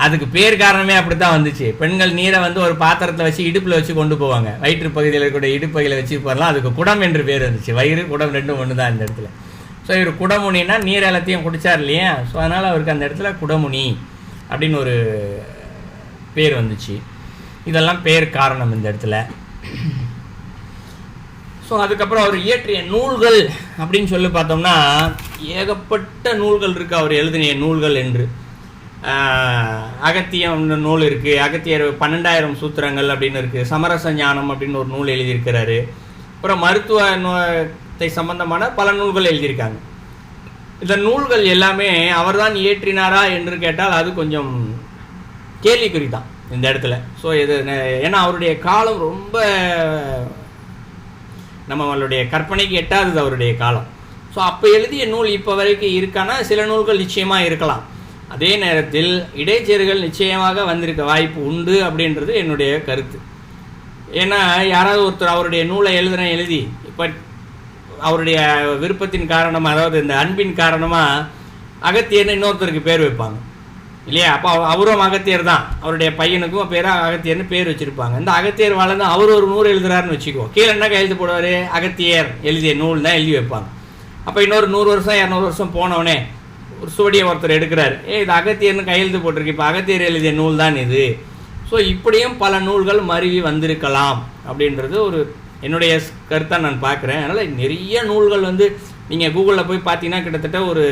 அதுக்கு பேர் காரணமே அப்படி தான் வந்துச்சு. பெண்கள் நீரை வந்து ஒரு பாத்திரத்தில் வச்சு இடுப்பில் வச்சு கொண்டு போவாங்க, வயிற்று பகுதியில் இருக்கக்கூடிய இடுப்பகுதியில் வச்சு போகலாம். அதுக்கு குடம் என்று பேர் வந்துச்சு. வயிறு குடம் ரெண்டும் ஒன்று தான் இந்த இடத்துல. ஸோ இவர் குடமுனின்னா நீர் எல்லாத்தையும் குடித்தார் இல்லையா, ஸோ அதனால் அவருக்கு அந்த இடத்துல குடமுனி அப்படின்னு ஒரு பேர் வந்துச்சு. இதெல்லாம் பேர் காரணம் இந்த இடத்துல. ஸோ அதுக்கப்புறம் அவர் இயற்றிய நூல்கள் அப்படின்னு சொல்லி பார்த்தோம்னா ஏகப்பட்ட நூல்கள் இருக்குது. அவர் எழுதின நூல்கள் என்று அகத்தியம் நூல் இருக்குது. அகத்தியர் 12,000 சூத்திரங்கள் அப்படின்னு இருக்குது. சமரச ஞானம் அப்படின்னு ஒரு நூல் எழுதியிருக்கிறாரு. அப்புறம் மருத்துவத்தை சம்பந்தமான பல நூல்கள் எழுதியிருக்காங்க. இந்த நூல்கள் எல்லாமே அவர்தான் இயற்றினாரா என்று கேட்டால் அது கொஞ்சம் கேள்விக்குறி தான் இந்த இடத்துல. ஸோ இது ஏன்னா அவருடைய காலம் ரொம்ப நம்மளுடைய கற்பனைக்கு எட்டாதது அவருடைய காலம். ஸோ அப்போ எழுதிய நூல் இப்போ வரைக்கும் இருக்கானா சில நூல்கள் நிச்சயமாக இருக்கலாம். அதே நேரத்தில் இடைச்சேறுகள் நிச்சயமாக வந்திருக்க வாய்ப்பு உண்டு அப்படின்றது என்னுடைய கருத்து. ஏன்னா யாராவது ஒருத்தர் அவருடைய நூலை எழுதி இப்போ அவருடைய விருப்பத்தின் காரணமாக, அதாவது இந்த அன்பின் காரணமாக அகத்தியர்னு இன்னொருத்தருக்கு பேர் வைப்பாங்க இல்லையா? அப்போ அவரும் அகத்தியர் தான், அவருடைய பையனுக்கும் பேராக அகத்தியர்னு பேர் வச்சுருப்பாங்க. இந்த அகத்தியர் வளர்ந்து அவர் ஒரு நூறு எழுதுறாருன்னு வச்சுக்குவோம், கீழே என்ன கையெழுத்து போடுவார், அகத்தியர் எழுதிய நூல் தான் எழுதி வைப்பாங்க. அப்போ இன்னொரு 100 வருஷம் 200 வருஷம் போனவனே ஒரு சுவடியை ஒருத்தர் எடுக்கிறார், இது அகத்தியர்னு கையெழுத்து போட்டிருக்கு, இப்போ அகத்தியர் எழுதிய நூல் தான் இது. ஸோ இப்படியும் பல நூல்கள் மருவி வந்திருக்கலாம் அப்படின்றது ஒரு என்னுடைய கருத்தாக நான் பார்க்குறேன். அதனால் நிறைய நூல்கள் நீங்கள் கூகுளில் போய் பார்த்தீங்கன்னா கிட்டத்தட்ட ஒரு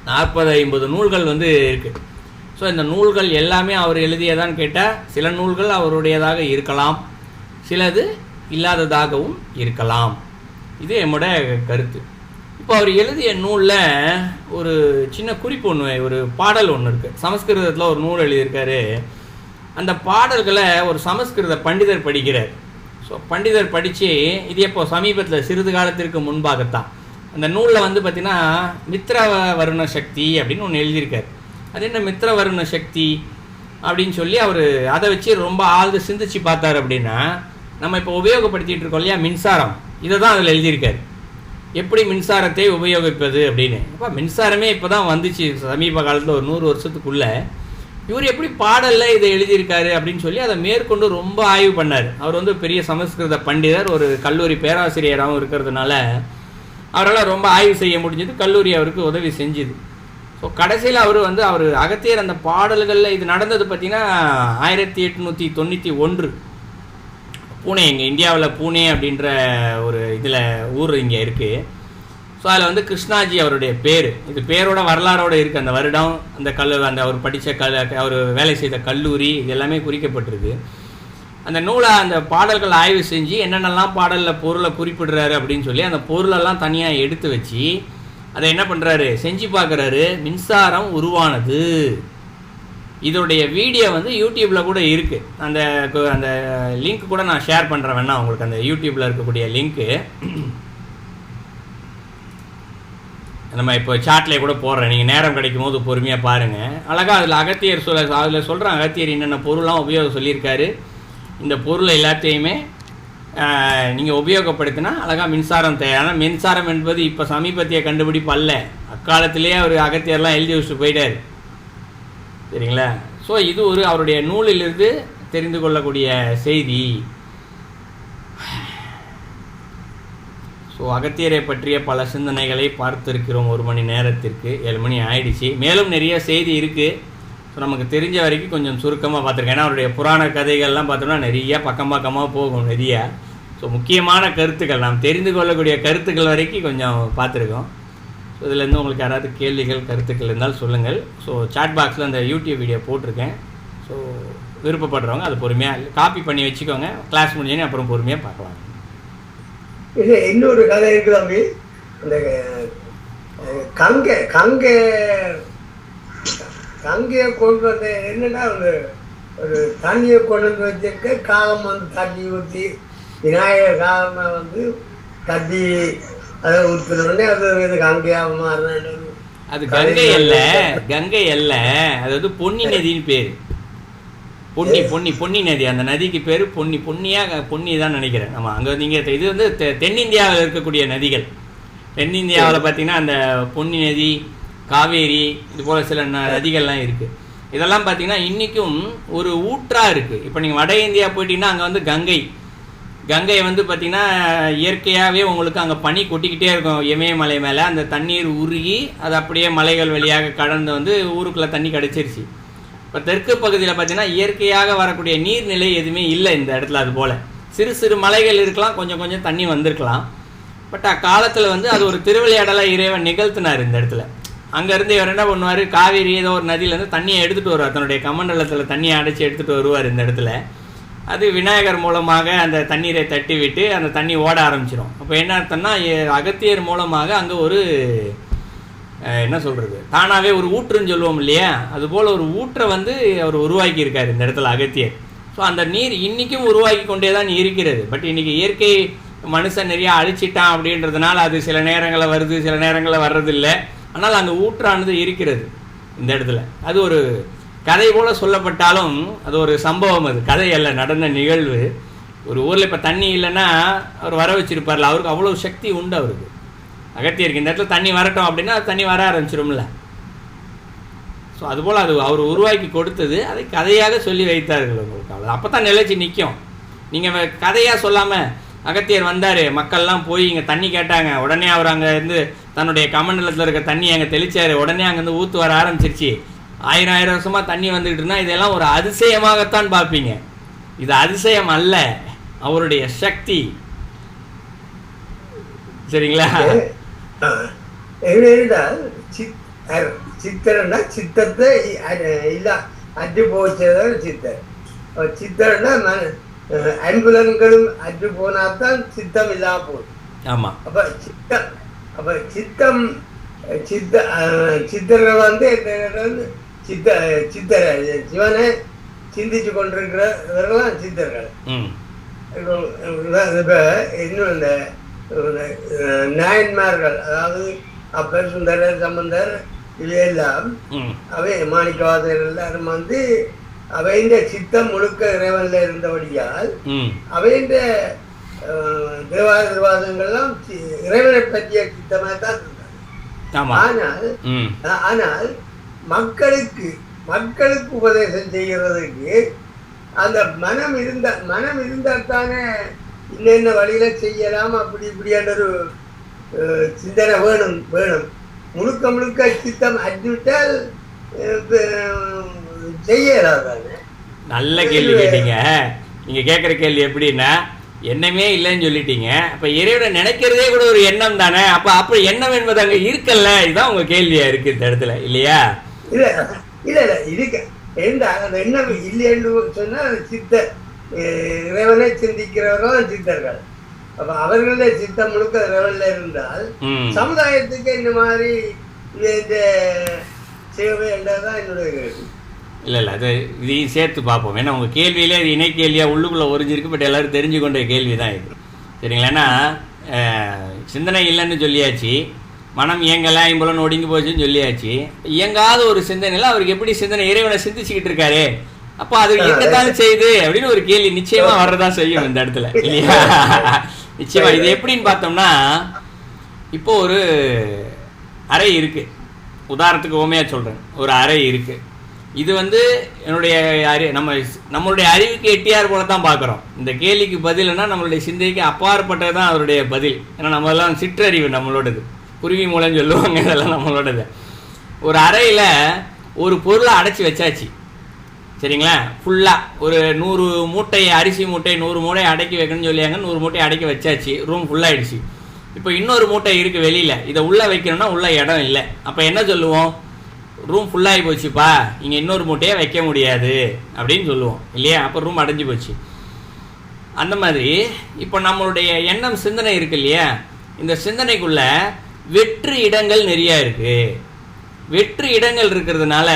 40-50 நூல்கள் இருக்குது. ஸோ இந்த நூல்கள் எல்லாமே அவர் எழுதியதான்னு கேட்டால் சில நூல்கள் அவருடையதாக இருக்கலாம், சிலது இல்லாததாகவும் இருக்கலாம். இது என்னோட கருத்து. இப்போ அவர் எழுதிய நூலில் ஒரு சின்ன குறிப்பு ஒன்று, ஒரு பாடல் ஒன்று இருக்குது. சமஸ்கிருதத்தில் ஒரு நூல் எழுதியிருக்காரு. அந்த பாடல்களை ஒரு சமஸ்கிருத பண்டிதர் படிக்கிறார். ஸோ பண்டிதர் படித்து இது எப்போ சமீபத்தில் சிறிது காலத்திற்கு முன்பாகத்தான் அந்த நூலில் பார்த்திங்கன்னா மித்ர வருண சக்தி அப்படின்னு ஒன்று எழுதியிருக்கார். அது என்ன மித்ர வருண சக்தி அப்படின்னு சொல்லி அவர் அதை வச்சு ரொம்ப ஆழ்ந்து சிந்திச்சு பார்த்தார். அப்படின்னா நம்ம இப்போ உபயோகப்படுத்திகிட்டு இருக்கோம் இல்லையா மின்சாரம், இதை தான் அதில் எழுதியிருக்காரு. எப்படி மின்சாரத்தை உபயோகிப்பது அப்படின்னு. அப்போ மின்சாரமே இப்போ தான் வந்துச்சு சமீப காலத்தில் ஒரு 100 வருஷத்துக்குள்ளே. இவர் எப்படி பாடலில் இதை எழுதியிருக்காரு அப்படின்னு சொல்லி அதை மேற்கொண்டு ரொம்ப ஆய்வு பண்ணார். அவர் பெரிய சமஸ்கிருத பண்டிதர், ஒரு கல்லூரி பேராசிரியராகவும் இருக்கிறதுனால அவரால் ரொம்ப ஆய்வு செய்ய முடிஞ்சது. கல்லூரி அவருக்கு உதவி செஞ்சுது. ஸோ கடைசியில் அவர் அகத்தியர் அந்த பாடல்களில் இது நடந்தது பார்த்திங்கன்னா 1891 பூனே, இங்கே இந்தியாவில் பூனே அப்படின்ற ஒரு இதில் ஊர் இங்கே இருக்குது. ஸோ அதில் கிருஷ்ணாஜி அவருடைய பேர், இது பேரோட வரலாறோடு இருக்குது. அந்த வருடம், அந்த அவர் படித்த அவர் வேலை செய்த கல்லூரி, இது எல்லாமே குறிக்கப்பட்டிருக்கு. அந்த நூலை அந்த பாடல்கள் ஆய்வு செஞ்சு என்னென்னலாம் பாடலில் பொருளை குறிப்பிடுறாரு அப்படின்னு சொல்லி அந்த பொருளெல்லாம் தனியாக எடுத்து வச்சு அதை என்ன பண்ணுறாரு, செஞ்சு பார்க்குறாரு. மின்சாரம் உருவானது. இதோடைய வீடியோ யூடியூப்பில் கூட இருக்குது. அந்த லிங்க் கூட நான் ஷேர் பண்ணுறேன் வேணா உங்களுக்கு, அந்த யூடியூப்பில் இருக்கக்கூடிய லிங்க்கு நம்ம இப்போ சாட்லேயே கூட போடுறேன். நீங்கள் நேரம் கிடைக்கும் போது பொறுமையாக பாருங்கள். அழகாக அதில் அகத்தியர் அதில் சொல்கிறேன் அகத்தியர் என்னென்ன பொருளாம் உபயோகம் சொல்லியிருக்காரு. இந்த பொருளை எல்லாத்தையுமே நீங்கள் உபயோகப்படுத்தினா அழகாக மின்சாரம் தேவை. ஆனால் மின்சாரம் என்பது இப்போ சமீபத்திய கண்டுபிடிப்பு அல்ல, அக்காலத்திலேயே அவர் அகத்தியர்லாம் எழுதி வச்சுட்டு போயிட்டார். சரிங்களா? ஸோ இது ஒரு அவருடைய நூலிலிருந்து தெரிந்து கொள்ளக்கூடிய செய்தி. ஸோ அகத்தியரை பற்றிய பல சிந்தனைகளை பார்த்துருக்கிறோம். 1 மணி நேரத்திற்கு 7 மணி ஆயிடுச்சு. மேலும் நிறைய செய்தி இருக்குது. ஸோ நமக்கு தெரிஞ்ச வரைக்கும் கொஞ்சம் சுருக்கமாக பார்த்துருக்கேன். ஏன்னா அவருடைய புராண கதைகள்லாம் பார்த்தோம்னா நிறைய பக்கமாக போகும் நிறையா. ஸோ முக்கியமான கருத்துக்கள், நாம் தெரிந்து கொள்ளக்கூடிய கருத்துக்கள் வரைக்கும் கொஞ்சம் பார்த்துருக்கோம். ஸோ இதுலேருந்து உங்களுக்கு யாராவது கேள்விகள் கருத்துக்கள் இருந்தால் சொல்லுங்கள். ஸோ சாட் பாக்ஸில் அந்த யூடியூப் வீடியோ போட்டிருக்கேன். ஸோ விருப்பப்படுறவங்க அது பொறுமையாக காப்பி பண்ணி வச்சுக்கோங்க. கிளாஸ் முடிஞ்சோன்னே அப்புறம் பொறுமையாக பார்க்கலாம். இது இன்னொரு கதை இருக்குதாங்க. அந்த கங்கையை கொண்டு வந்து என்னன்னா ஒரு தண்ணியை கொண்டு வந்து வச்சிருக்க காலம் தண்ணி ஊற்றி விநாயகர் காலம் தண்ணி அதை ஊற்றினோடனே அது கங்கையாக மாறின. அது கங்கை அல்ல, அது பொன்னி நதின்னு பேர். பொன்னி நதி, அந்த நதிக்கு பேர் பொன்னி தான் நினைக்கிறேன். ஆமாம், அங்கே நீங்கள் இது தென்னிந்தியாவில் இருக்கக்கூடிய நதிகள். தென்னிந்தியாவில் பார்த்தீங்கன்னா அந்த பொன்னி நதி, காவேரி, இது போல் சில நதிகள்லாம் இருக்குது. இதெல்லாம் பார்த்தீங்கன்னா இன்றைக்கும் ஒரு ஊற்றாக இருக்குது. இப்போ நீங்கள் வட இந்தியா போயிட்டீங்கன்னா அங்கே கங்கை பார்த்திங்கன்னா இயற்கையாகவே உங்களுக்கு அங்கே பனி கொட்டிக்கிட்டே இருக்கும். இமயமலை மேலே அந்த தண்ணீர் உருகி அது அப்படியே மலைகள் வழியாக கடந்து ஊருக்குள்ளே தண்ணி கிடச்சிருச்சு. இப்போ தெற்கு பகுதியில் பார்த்திங்கன்னா இயற்கையாக வரக்கூடிய நீர்நிலை எதுவுமே இல்லை இந்த இடத்துல. அது போல் சிறு மலைகள் இருக்கலாம், கொஞ்சம் தண்ணி வந்திருக்கலாம். பட் அக்காலத்தில் அது ஒரு திருவிளையாடலாக இறைவன் நிகழ்த்தினார் இந்த இடத்துல. அங்கேருந்து இவர் என்ன பண்ணுவார், காவேரி ஏதோ ஒரு நதியிலேருந்து தண்ணியை எடுத்துகிட்டு வருவார், தன்னுடைய கமண்டலத்தில் தண்ணியை அடைச்சி எடுத்துகிட்டு வருவார் இந்த இடத்துல. அது விநாயகர் மூலமாக அந்த தண்ணீரை தட்டி விட்டு அந்த தண்ணி ஓட ஆரம்பிச்சிடும். அப்போ என்ன அர்த்தம்னா அகத்தியர் மூலமாக அங்கே ஒரு என்ன சொல்கிறது, தானாகவே ஒரு ஊற்றுன்னு சொல்லுவோம் இல்லையா, அதுபோல் ஒரு ஊற்றை வந்து அவர் உருவாக்கி இருக்கார் இந்த இடத்துல அகத்தியர். ஸோ அந்த நீர் இன்றைக்கும் உருவாக்கி கொண்டே தான் இருக்கிறது. பட் இன்றைக்கி இயற்கை மனுஷன் நிறையா அழிச்சிட்டான் அப்படின்றதுனால அது சில நேரங்களில் வருது, சில நேரங்களில் வர்றதில்லை. ஆனால் அந்த ஊற்றானது இருக்கிறது இந்த இடத்துல. அது ஒரு கதை போல் சொல்லப்பட்டாலும் அது ஒரு சம்பவம், அது கதை அல்ல, நடந்த நிகழ்வு. ஒரு ஊரில் இப்போ தண்ணி இல்லைன்னா அவர் வர வச்சுருப்பார்ல, அவருக்கு அவ்வளோ சக்தி உண்டு அவருக்கு. அகத்தியருக்கு இந்த இடத்துல தண்ணி வரட்டும் அப்படின்னா அது தண்ணி வர ஆரம்பிச்சிடும்ல. ஸோ அதுபோல் அது அவர் உருவாக்கி கொடுத்தது, அதை கதையாக சொல்லி வைத்தார்கள் உங்களுக்கு. அவ்வளோ அப்போ தான் நிலைச்சி நிற்கும். நீங்கள் கதையாக சொல்லாமல் அகத்தியர் வந்தார், மக்கள்லாம் போய் இங்கே தண்ணி கேட்டாங்க, உடனே அவர் அங்கே இருந்து தன்னுடைய கமண்டலத்தில் இருக்க தண்ணி அங்கே தெளித்தார், உடனே அங்கேருந்து ஊற்று வர ஆரம்பிச்சிருச்சு, 1000 வருஷமாக தண்ணி வந்துக்கிட்டுனா இதெல்லாம் ஒரு அதிசயமாகத்தான் பார்ப்பீங்க. இது அதிசயம் அல்ல, அவருடைய சக்தி. சரிங்களா? சித்தர்னா சித்தத்தை இல்ல அற்று போச்சதான் சித்தர். சித்தர்னா அன்புலன்களும் அற்று போனாதான் சித்தம் இல்லாம போகுது. ஆமா. அப்ப சித்தம் சித்தர்கள் வந்து சித்தர் சிவனை சிந்திச்சு கொண்டிருக்கிறவர்களாம் சித்தர்கள். இப்ப இன்னும் இந்த நாயன்மார்கள், அதாவது அப்பர், சுந்தரர், சம்பந்தர், இவையெல்லாம் அவை மாணிக்கவாசகர் எல்லாரும் வந்து அவைந்த சித்தம் முழுக்க இறைவன்ல இருந்தபடியால் அவைந்த தேவாதிர்வாதங்கள்லாம் இறைவனை பற்றிய சித்தமாக தான் இருந்தாங்க. ஆனால் மக்களுக்கு உபதேசம் செய்கிறதுக்கு அந்த மனம் இருந்தால் தானே இன்னென்ன வழியில செய்யலாம் அப்படி இப்படியான ஒரு சிந்தனை வேணும். முழுக்க சித்தம் அடிவிட்டால் செய்யறாதானே. நல்ல கேள்வி கேட்டீங்க. நீங்க கேட்குற கேள்வி எப்படின்னா, எண்ணமே இல்லைன்னு சொல்லிட்டீங்க. அப்ப இறைவனை நினைக்கிறதே கூட ஒரு எண்ணம் தானே. அப்ப எண்ணம் என்பது அங்க இருக்கல்ல. இதுதான் உங்க கேள்வியா இருக்கு இந்த இடத்துல, இல்லையா? இல்ல இருக்க அந்த எண்ணம் இல்லைன்னு சொன்னா சித்தர் இறைவனை சிந்திக்கிறவர்கள் சித்தர்கள். அப்ப அவர்களே சித்தம் முழுக்க இறைவன்ல இருந்தால் சமுதாயத்துக்கு இந்த மாதிரி சேவை என்றதான் என்னுடைய கேள்வி. இல்லை அது இதையும் சேர்த்து பார்ப்போம். ஏன்னா உங்கள் கேள்வியிலே இது இணை கேள்வியாக உள்ளுக்குள்ளே ஒரிஞ்சிருக்கு. பட் எல்லோரும் தெரிஞ்சு கொண்ட கேள்வி தான் இது. சரிங்களா? ஏன்னா சிந்தனை இல்லைன்னு சொல்லியாச்சு, மனம் இயங்கலை, ஐம்புலன் ஒடுங்கி போச்சுன்னு சொல்லியாச்சு. இயங்காத ஒரு சிந்தனையில் அவருக்கு எப்படி சிந்தனை இறைவனை சிந்திச்சுக்கிட்டு இருக்காரு, அப்போ அது என்னத்தான் செய்யுது அப்படின்னு ஒரு கேள்வி நிச்சயமாக வர்றதான் செய்யும் இந்த இடத்துல, இல்லையா? நிச்சயமா. இது எப்படின்னு பார்த்தோம்னா, இப்போ ஒரு அறை இருக்குது, உதாரணத்துக்கு ஓமையாக சொல்கிறேன், ஒரு அறை இருக்குது. இது வந்து என்னுடைய நம்மளுடைய அறிவுக்கு எட்டியார் போல தான் பார்க்குறோம். இந்த கேள்விக்கு பதில்னா நம்மளுடைய சிந்தைக்கு அப்பாற்பட்டது தான் அவருடைய பதில். ஏன்னா நம்மளெல்லாம் சிற்றறிவு நம்மளோடது, குருவி மூலம் சொல்லுவாங்க, இதெல்லாம் நம்மளோடது. ஒரு அறையில் ஒரு பொருளை அடைச்சி வச்சாச்சு, சரிங்களா? ஃபுல்லாக ஒரு 100 மூட்டை அரிசி மூட்டை 100 மூட்டை அடக்கி வைக்கணும்னு சொல்லியாங்க. 100 மூட்டை அடக்கி வச்சாச்சு, ரூம் ஃபுல்லாகிடுச்சு. இப்போ இன்னொரு மூட்டை இருக்குது வெளியில், இதை உள்ளே வைக்கணும்னா உள்ள இடம் இல்லை. அப்போ என்ன சொல்லுவோம்? ரூம் ஃபுல்லாகி போச்சுப்பா, இங்கே இன்னொரு மூட்டையே வைக்க முடியாது அப்படின்னு சொல்லுவோம், இல்லையா? அப்போ ரூம் அடைஞ்சு போச்சு. அந்த மாதிரி இப்போ நம்மளுடைய எண்ணம் சிந்தனை இருக்கு இல்லையா, இந்த சிந்தனைக்குள்ள வெற்று இடங்கள் நிறையா இருக்குது. வெற்று இடங்கள் இருக்கிறதுனால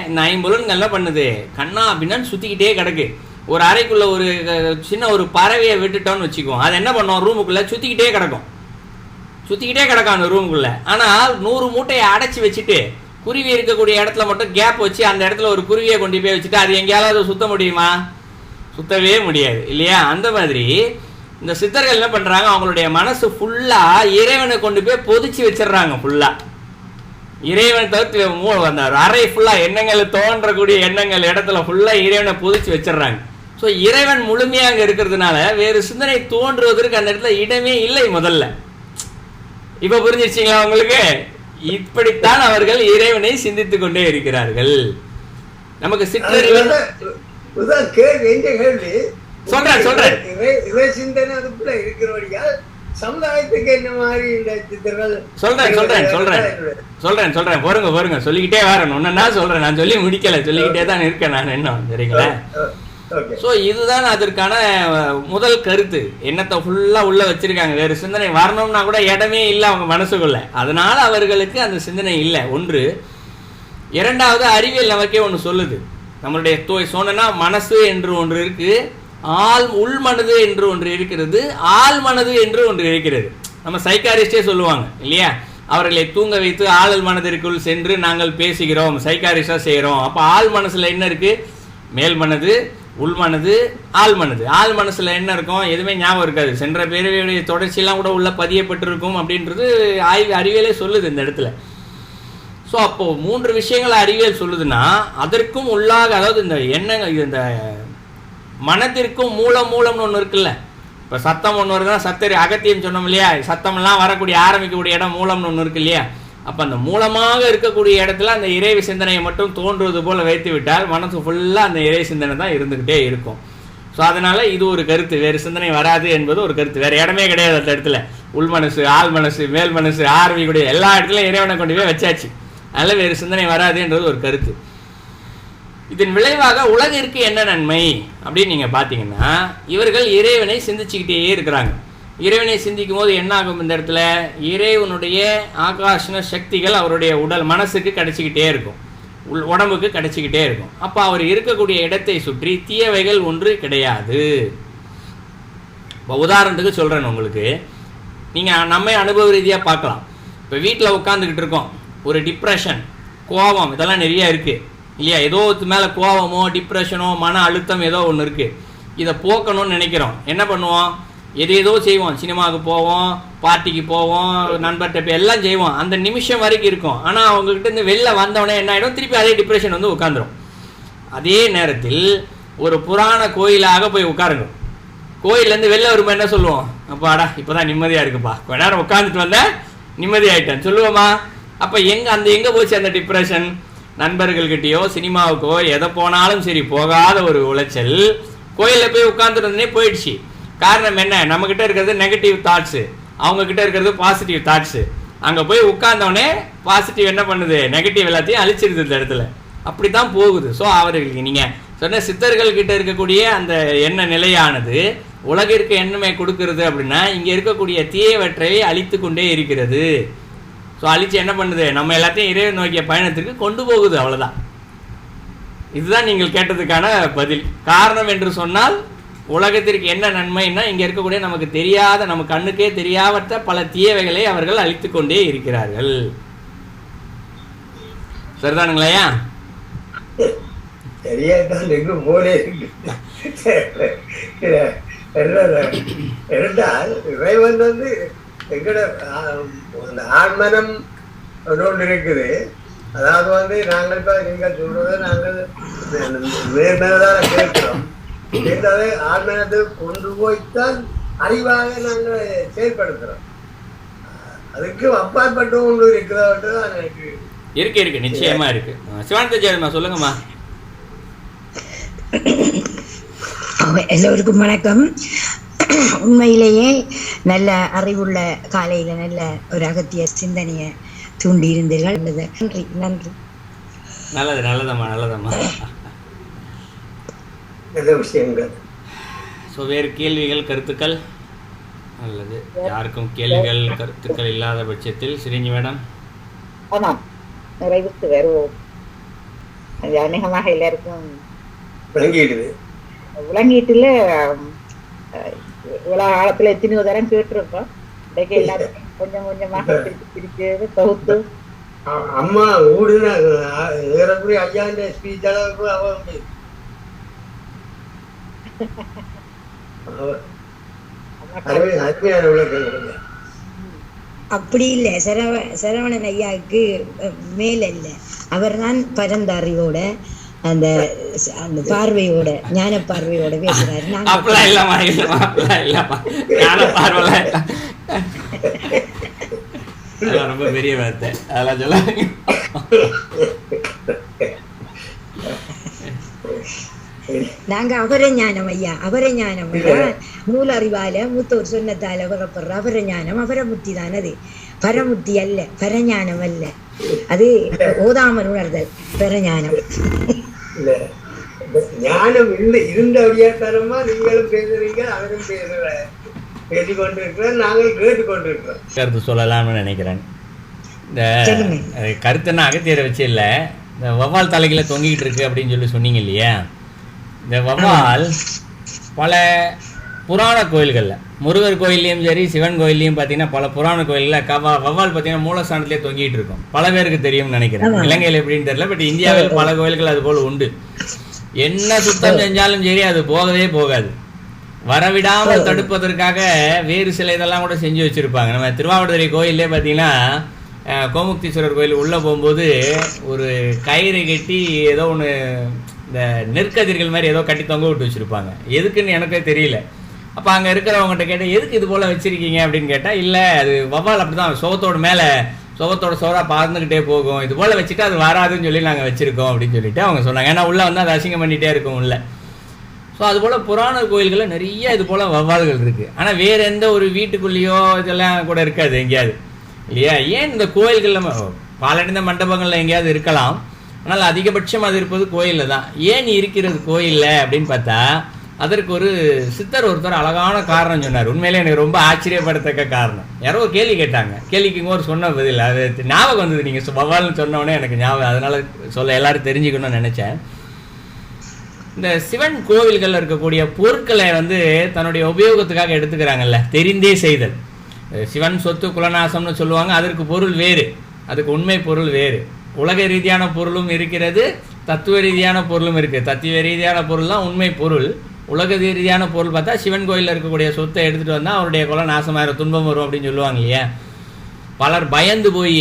இந்த ஐம்புலன்கள் என்ன பண்ணுது, கண்ணா அப்படின்னு சுற்றிக்கிட்டே கிடக்கு. ஒரு அறைக்குள்ளே ஒரு சின்ன ஒரு பறவையை விட்டுட்டோன்னு வச்சுக்குவோம், அது என்ன பண்ணுவோம், ரூமுக்குள்ளே சுற்றிக்கிட்டே கிடக்கும் அந்த ரூமுக்குள்ளே. ஆனால் 100 மூட்டையை அடைச்சி வச்சுட்டு குருவி இருக்கக்கூடிய இடத்துல மட்டும் கேப் வச்சு அந்த இடத்துல ஒரு குருவியை கொண்டு போய் வச்சுட்டு அது எங்கேயாவது சுத்த முடியுமா? சுத்தவே முடியாது, இல்லையா? அந்த மாதிரி இந்த சித்தர்கள் என்ன பண்ணுறாங்க, அவங்களுடைய மனசு ஃபுல்லாக இறைவனை கொண்டு போய் பொதிச்சு வச்சிடுறாங்க. ஃபுல்லாக இறைவனை தவிர்த்து வந்தார் அறை ஃபுல்லாக எண்ணங்கள் தோன்றக்கூடிய எண்ணங்கள் இடத்துல ஃபுல்லாக இறைவனை பொதிச்சு வச்சிடுறாங்க. ஸோ இறைவன் முழுமையாக அங்கே இருக்கிறதுனால வேறு சிந்தனை தோன்றுவதற்கு அந்த இடத்துல இடமே இல்லை முதல்ல. இப்போ புரிஞ்சிருச்சிங்களா உங்களுக்கு? இப்படித்தான் அவர்கள் இறைவனை சிந்தித்துக் கொண்டே இருக்கிறார்கள். நமக்கு சிற்றறிவு சொல்றேன் சமுதாயத்துக்கு என்ன மாதிரி சொல்றேன் பாருங்க சொல்லிக்கிட்டே வரேன். ஒன்னா சொல்றேன், நான் சொல்லி முடிக்கல, சொல்லிக்கிட்டே தான் இருக்கேன் நான் இன்னும். சரிங்களா? ஓகே. ஸோ இதுதான் அதற்கான முதல் கருத்து. எண்ணத்தை ஃபுல்லாக உள்ளே வச்சுருக்காங்க, வேறு சிந்தனை வரணும்னா கூட இடமே இல்லை அவங்க மனசுக்குள்ள. அதனால் அவர்களுக்கு அந்த சிந்தனை இல்லை. ஒன்று. இரண்டாவது, அறிவியல் நமக்கே ஒன்று சொல்லுது. நம்மளுடைய சொன்னா மனசு என்று ஒன்று இருக்குது, உள் மனது என்று ஒன்று இருக்கிறது, ஆள் மனது என்று ஒன்று இருக்கிறது. நம்ம சைக்காரிஸ்டே சொல்லுவாங்க இல்லையா, அவர்களை தூங்க வைத்து ஆள் மனதிற்குள் சென்று நாங்கள் பேசுகிறோம், சைக்காரிஸ்டாக செய்கிறோம். அப்போ ஆள் மனசில் என்ன இருக்குது? மேல் மனது, உள் மனது, ஆள் மனது. ஆள் மனசில் என்ன இருக்கும்? எதுவுமே ஞாபகம் இருக்காது. சென்ற பேரவையுடைய தொடர்ச்சியெல்லாம் கூட உள்ள பதியப்பட்டிருக்கும் அப்படின்றது அறிவியலே சொல்லுது இந்த இடத்துல. ஸோ அப்போது 3 விஷயங்களை அறிவியல் சொல்லுதுன்னா அதற்கும் உள்ளாக, அதாவது இந்த எண்ணங்கள், இந்த மனத்திற்கும் மூலம்னு ஒன்று இருக்குல்ல. இப்போ சத்தம் ஒன்று வருதுன்னா அகத்தியம் சொன்னோம் இல்லையா, சத்தம்லாம் வரக்கூடிய ஆரம்பிக்கக்கூடிய இடம் மூலம்னு ஒன்று இருக்கு இல்லையா. அப்போ அந்த மூலமாக இருக்கக்கூடிய இடத்துல அந்த இறை சிந்தனையை மட்டும் தோன்றுவது போல் வைத்து விட்டால் மனசு ஃபுல்லாக அந்த இறை சிந்தனை தான் இருந்துக்கிட்டே இருக்கும். ஸோ அதனால் இது ஒரு கருத்து, வேறு சிந்தனை வராது என்பது ஒரு கருத்து. வேறு இடமே கிடையாது அந்த இடத்துல. உள் மனசு, ஆள் மனசு, மேல் மனசு, ஆரம்பிக்கூடிய எல்லா இடத்துலையும் இறைவனை கொண்டு போய் வச்சாச்சு. அதனால் வேறு சிந்தனை வராதுன்றது ஒரு கருத்து. இதன் விளைவாக உலகிற்கு என்ன நன்மை அப்படின்னு நீங்கள் பார்த்தீங்கன்னா, இவர்கள் இறைவனை சிந்திச்சுக்கிட்டே இருக்கிறாங்க. இறைவனை சிந்திக்கும் போது என்ன ஆகும்? இந்த இடத்துல இறைவனுடைய ஆகாஷன சக்திகள் அவருடைய உடல் மனசுக்கு கிடைச்சிக்கிட்டே இருக்கும், உடம்புக்கு கிடைச்சிக்கிட்டே இருக்கும். அப்போ அவர் இருக்கக்கூடிய இடத்தை சுற்றி தீயவைகள் ஒன்று கிடையாது. இப்போ உதாரணத்துக்கு சொல்கிறேன் உங்களுக்கு, நீங்கள் நம்ம அனுபவ ரீதியாக பார்க்கலாம். இப்போ வீட்டில் உட்காந்துக்கிட்டு இருக்கோம், ஒரு டிப்ரெஷன், கோபம், இதெல்லாம் நிறைய இருக்குது இல்லையா. ஏதோ மேலே கோபமோ டிப்ரெஷனோ மன அழுத்தம் ஏதோ ஒன்று இருக்குது. இதை போக்கணும்னு நினைக்கிறோம். என்ன பண்ணுவோம்? ஏதோ செய்வோம், சினிமாவுக்கு போவோம், பார்ட்டிக்கு போவோம், நண்பர்கிட்ட போய் எல்லாம் செய்வோம். அந்த நிமிஷம் வரைக்கும் இருக்கும். ஆனால் அவங்ககிட்ட இருந்து வெளில வந்தவொடனே என்ன ஆகிடும்? திருப்பி அதே டிப்ரெஷன் வந்து உட்காந்துரும். அதே நேரத்தில் ஒரு புராண கோயிலாக போய் உட்காருங்க. கோயிலேருந்து வெளில வரும்போது என்ன சொல்லுவோம்? அப்பாடா இப்போ தான் நிம்மதியாக இருக்குப்பா, கொஞ்ச நேரம் உட்காந்துட்டு வந்தேன் நிம்மதியாகிட்டேன் சொல்லுவோமா? அப்போ எங்கே போச்சு அந்த டிப்ரெஷன்? நண்பர்கள்கிட்டயோ சினிமாவுக்கோ எதை போனாலும் சரி போகாத ஒரு உளைச்சல் கோயிலில் போய் உட்காந்துருந்தே போயிடுச்சு. காரணம் என்ன? நம்மக்கிட்ட இருக்கிறது நெகட்டிவ் தாட்ஸு, அவங்கக்கிட்ட இருக்கிறது பாசிட்டிவ் தாட்ஸு. அங்கே போய் உட்கார்ந்தவொடனே பாசிட்டிவ் என்ன பண்ணுது? நெகட்டிவ் எல்லாத்தையும் அழிச்சிருது இந்த இடத்துல. அப்படி தான் போகுது. ஸோ அவர்களுக்கு நீங்கள் சொன்ன சித்தர்கள்கிட்ட இருக்கக்கூடிய அந்த எண்ண நிலையானது உலகிற்கு எண்ணமே கொடுக்கறது அப்படின்னா இங்கே இருக்கக்கூடிய தீயவற்றை அழித்து கொண்டே இருக்கிறது. ஸோ அழித்து என்ன பண்ணுது? நம்ம எல்லாத்தையும் இறைவன் நோக்கிய பயணத்திற்கு கொண்டு போகுது. அவ்வளோதான். இதுதான் நீங்கள் கேட்டதுக்கான பதில். காரணம் என்று சொன்னால் உலகத்திற்கு என்ன நன்மைன்னா இங்கே இருக்கக்கூடிய நமக்கு தெரியாத, நம்ம கண்ணுக்கே தெரியாத பல தீயவைகளை அவர்கள் அழித்து கொண்டே இருக்கிறார்கள். சரிதானுங்களையா? சரியாதான் எங்கு போலே என்றால் இறைவன் வந்து எங்கட அந்த ஆண்மனம் ஒன்று இருக்குது. அதாவது வந்து நாங்கள் இப்போ நீங்கள் சொல்றதை நாங்கள் மேல்மனதான் கேட்கிறோம். கேட்டாலே ஆண்மனத்தை கொண்டு போய்த்தான் அறிவாக நாங்கள் செயல்படுத்துகிறோம். அதுக்கு அப்பாற்பட்ட ஒன்று இருக்கிறது தான் எனக்கு இருக்கு நிச்சயமா இருக்கு. சிவானந்த ஜெயமா சொல்லுங்கம்மா. எல்லோருக்கும் வணக்கம். உண்மையிலேயே நல்ல அறிவுள்ள காலையில நல்ல ஒரு அகத்திய சிந்தனையை தூண்டி இருந்தீர்கள். நன்றி நன்றி. நல்லதம்மா. நல்ல விஷயங்கள். ஸோ வேறு கேள்விகள், கருத்துக்கள்? நல்லது. யாருக்கும் கேள்விகள் கருத்துக்கள் இல்லாத பட்சத்தில் சிரிஞ்சி மேடம் ஆமாம் நிறைவுக்கு வருவோம். அது அநேகமாக எல்லாருக்கும் விளங்கிட்டுல இவ்வளோ காலத்தில் எத்தனையோ தரம் கேட்டிருக்கோம். இன்றைக்கு எல்லாரும் கொஞ்சம் கொஞ்சமாக பிரிச்சு தொகுத்து அம்மா ஊடுனா ஏறக்குறைய ஐயா ஸ்பீச் அளவுக்கு அவன் அப்படி இல்லை. சரவணன் ஐயாவுக்கு மேல் அல்ல, அவர் தான் பரந்த அறிவோட அந்த அந்த பார்வையோட ஞான பார்வையோட பேசுறாரு. ரொம்ப பெரிய வார்த்தை அதெல்லாம் சொல்ல. நாங்க அவரை ஞானம் ஐயா, அவரை ஞானம் ஐயா, நூல் அறிவால மூத்தோர் சொன்னதால வரப்படுற அவரை ஞானம், அவரை புத்தி தான். அது பரமுத்தி அல்ல, பரஞானம் அல்ல. அது ஓதாமல் உணர்தல் பரஞானம். ஞானம் இல்லை இருந்தபடியா தரமா நீங்களும் பேசுறீங்க, அவரும் பேசிக்கொண்டிருக்கிறோம், நாங்கள் கேட்டுக்கொண்டிருக்கிறோம். கருத்து சொல்லலாம்னு நினைக்கிறேன். இந்த சொல்லுங்க. கருத்துன்னா அகத்தியரை வச்சு இல்லை, இந்த வவ்வால் தலைகளை தொங்கிக்கிட்டு இருக்கு அப்படின்னு சொல்லி சொன்னீங்க இல்லையா? இந்த வவ்வால் பல புராண கோயில்களில், முருகர் கோயில்லையும் சரி சிவன் கோயில்லையும் பார்த்தீங்கன்னா பல புராண கோயிலில் வவ்வால் பார்த்தீங்கன்னா மூலஸ்தானத்திலே தொங்கிட்டு இருக்கும். பல பேருக்கு தெரியும்னு நினைக்கிறேன். இலங்கையில் எப்படின்னு தெரியல, பட் இந்தியாவில் பல கோயில்கள் அது போல் உண்டு. என்ன சுத்தம் செஞ்சாலும் சரி அது போகவே போகாது. வரவிடாமல் தடுப்பதற்காக வேறு சில இதெல்லாம் கூட செஞ்சு வச்சுருப்பாங்க. நம்ம திருவாவடுதுறை கோயிலே பார்த்தீங்கன்னா கோமுக்தீஸ்வரர் கோயில் உள்ளே போகும்போது ஒரு கயிறு கட்டி ஏதோ ஒன்று இந்த நெற்கதிர்கள் மாதிரி ஏதோ கட்டி தொங்க விட்டு வச்சுருப்பாங்க. எதுக்குன்னு எனக்கே தெரியல. அப்போ அங்கே இருக்கிறவங்ககிட்ட கேட்டால் எதுக்கு இது போல் வச்சுருக்கீங்க அப்படின்னு கேட்டால், இல்லை அது வவ்வால் அப்படி தான் சோகத்தோட மேலே சோகத்தோட சோறாக பறந்துக்கிட்டே போகும், இது போல் வச்சுட்டு அது வராதுன்னு சொல்லி நாங்கள் வச்சுருக்கோம் அப்படின்னு சொல்லிட்டு அவங்க சொன்னாங்க. ஏன்னா உள்ளே வந்து அதை அசிங்கம் பண்ணிகிட்டே இருக்கும் உள்ள. ஸோ அதுபோல் புராண கோயில்களில் நிறைய இது போல் வவ்வால்கள் இருக்குது. ஆனால் வேறு எந்த ஒரு வீட்டுக்குள்ளேயோ இதெல்லாம் கூட இருக்காது எங்கேயாவது இல்லையா? ஏன் இந்த கோயில்களில் பாலடைந்த மண்டபங்களில் எங்கேயாவது இருக்கலாம், ஆனால் அதிகபட்சம் அது இருப்பது கோயிலில் தான். ஏன் இருக்கிறது கோயிலில் அப்படின்னு பார்த்தா, அதற்கு ஒரு சித்தர் ஒருத்தர் அழகான காரணம் சொன்னார். உண்மையிலே எனக்கு ரொம்ப ஆச்சரியப்படத்தக்க காரணம். யாரோ ஒரு கேள்வி கேட்டாங்க, கேள்விக்கு ஒரு சொன்ன பதில் அது ஞாபகம் வந்தது. நீங்கள் வவ்வால்னு சொன்னோடனே எனக்கு ஞாபகம், அதனால் சொல்ல எல்லாரும் தெரிஞ்சுக்கணும்னு நினச்சேன். இந்த சிவன் கோவில்களில் இருக்கக்கூடிய பொருட்களை வந்து தன்னுடைய உபயோகத்துக்காக எடுத்துக்கிறாங்கல்ல, தெரிந்தே செய்தல். சிவன் சொத்து குலநாசம்னு சொல்லுவாங்க, அதற்கு பொருள் வேறு, அதுக்கு உண்மை பொருள் வேறு. உலக ரீதியான பொருளும் இருக்கிறது, தத்துவ ரீதியான பொருளும் இருக்குது. தத்துவ ரீதியான பொருள் தான் உண்மை பொருள். உலக ரீதியான பொருள் பார்த்தா சிவன் கோயிலில் இருக்கக்கூடிய சொத்தை எடுத்துகிட்டு வந்தால் அவருடைய குல நாசமாயிர துன்பம் வரும் அப்படின்னு சொல்லுவாங்க இல்லையா? பலர் பயந்து போய்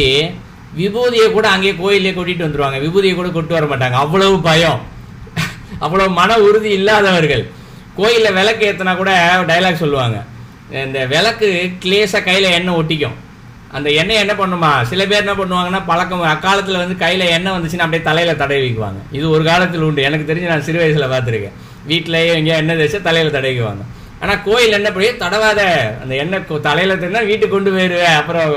விபூதியை கூட அங்கேயே கோயிலே கொட்டிட்டு வந்துடுவாங்க, விபூதியை கூட கொண்டு வர மாட்டாங்க. அவ்வளவு பயம், அவ்வளோ மன உறுதி இல்லாதவர்கள். கோயிலில் விளக்கு ஏற்றினா கூட டைலாக் சொல்லுவாங்க, இந்த விளக்கு கிளேஸாக கையில் எண்ணெய் ஒட்டிக்கும். அந்த எண்ணெய் என்ன பண்ணுமா, சில பேர் என்ன பண்ணுவாங்கன்னா பழக்கம் அக்காலத்தில் வந்து கையில் எண்ணெய் வந்துச்சுன்னா அப்படியே தலையில் தடவிக்குவாங்க. இது ஒரு காலத்தில் உண்டு, எனக்கு தெரிஞ்சு நான் சிறு வயசில் பார்த்துருக்கேன். வீட்டிலேயே எங்கேயா எண்ணெய் தேய்ச்சி தலையில் தடவிக்குவாங்க. ஆனால் கோயில் என்ன பண்ணி தடவாத, அந்த எண்ணெய் தலையில் தெரிஞ்சா வீட்டுக்கு கொண்டு போயிடுவேன், அப்புறம்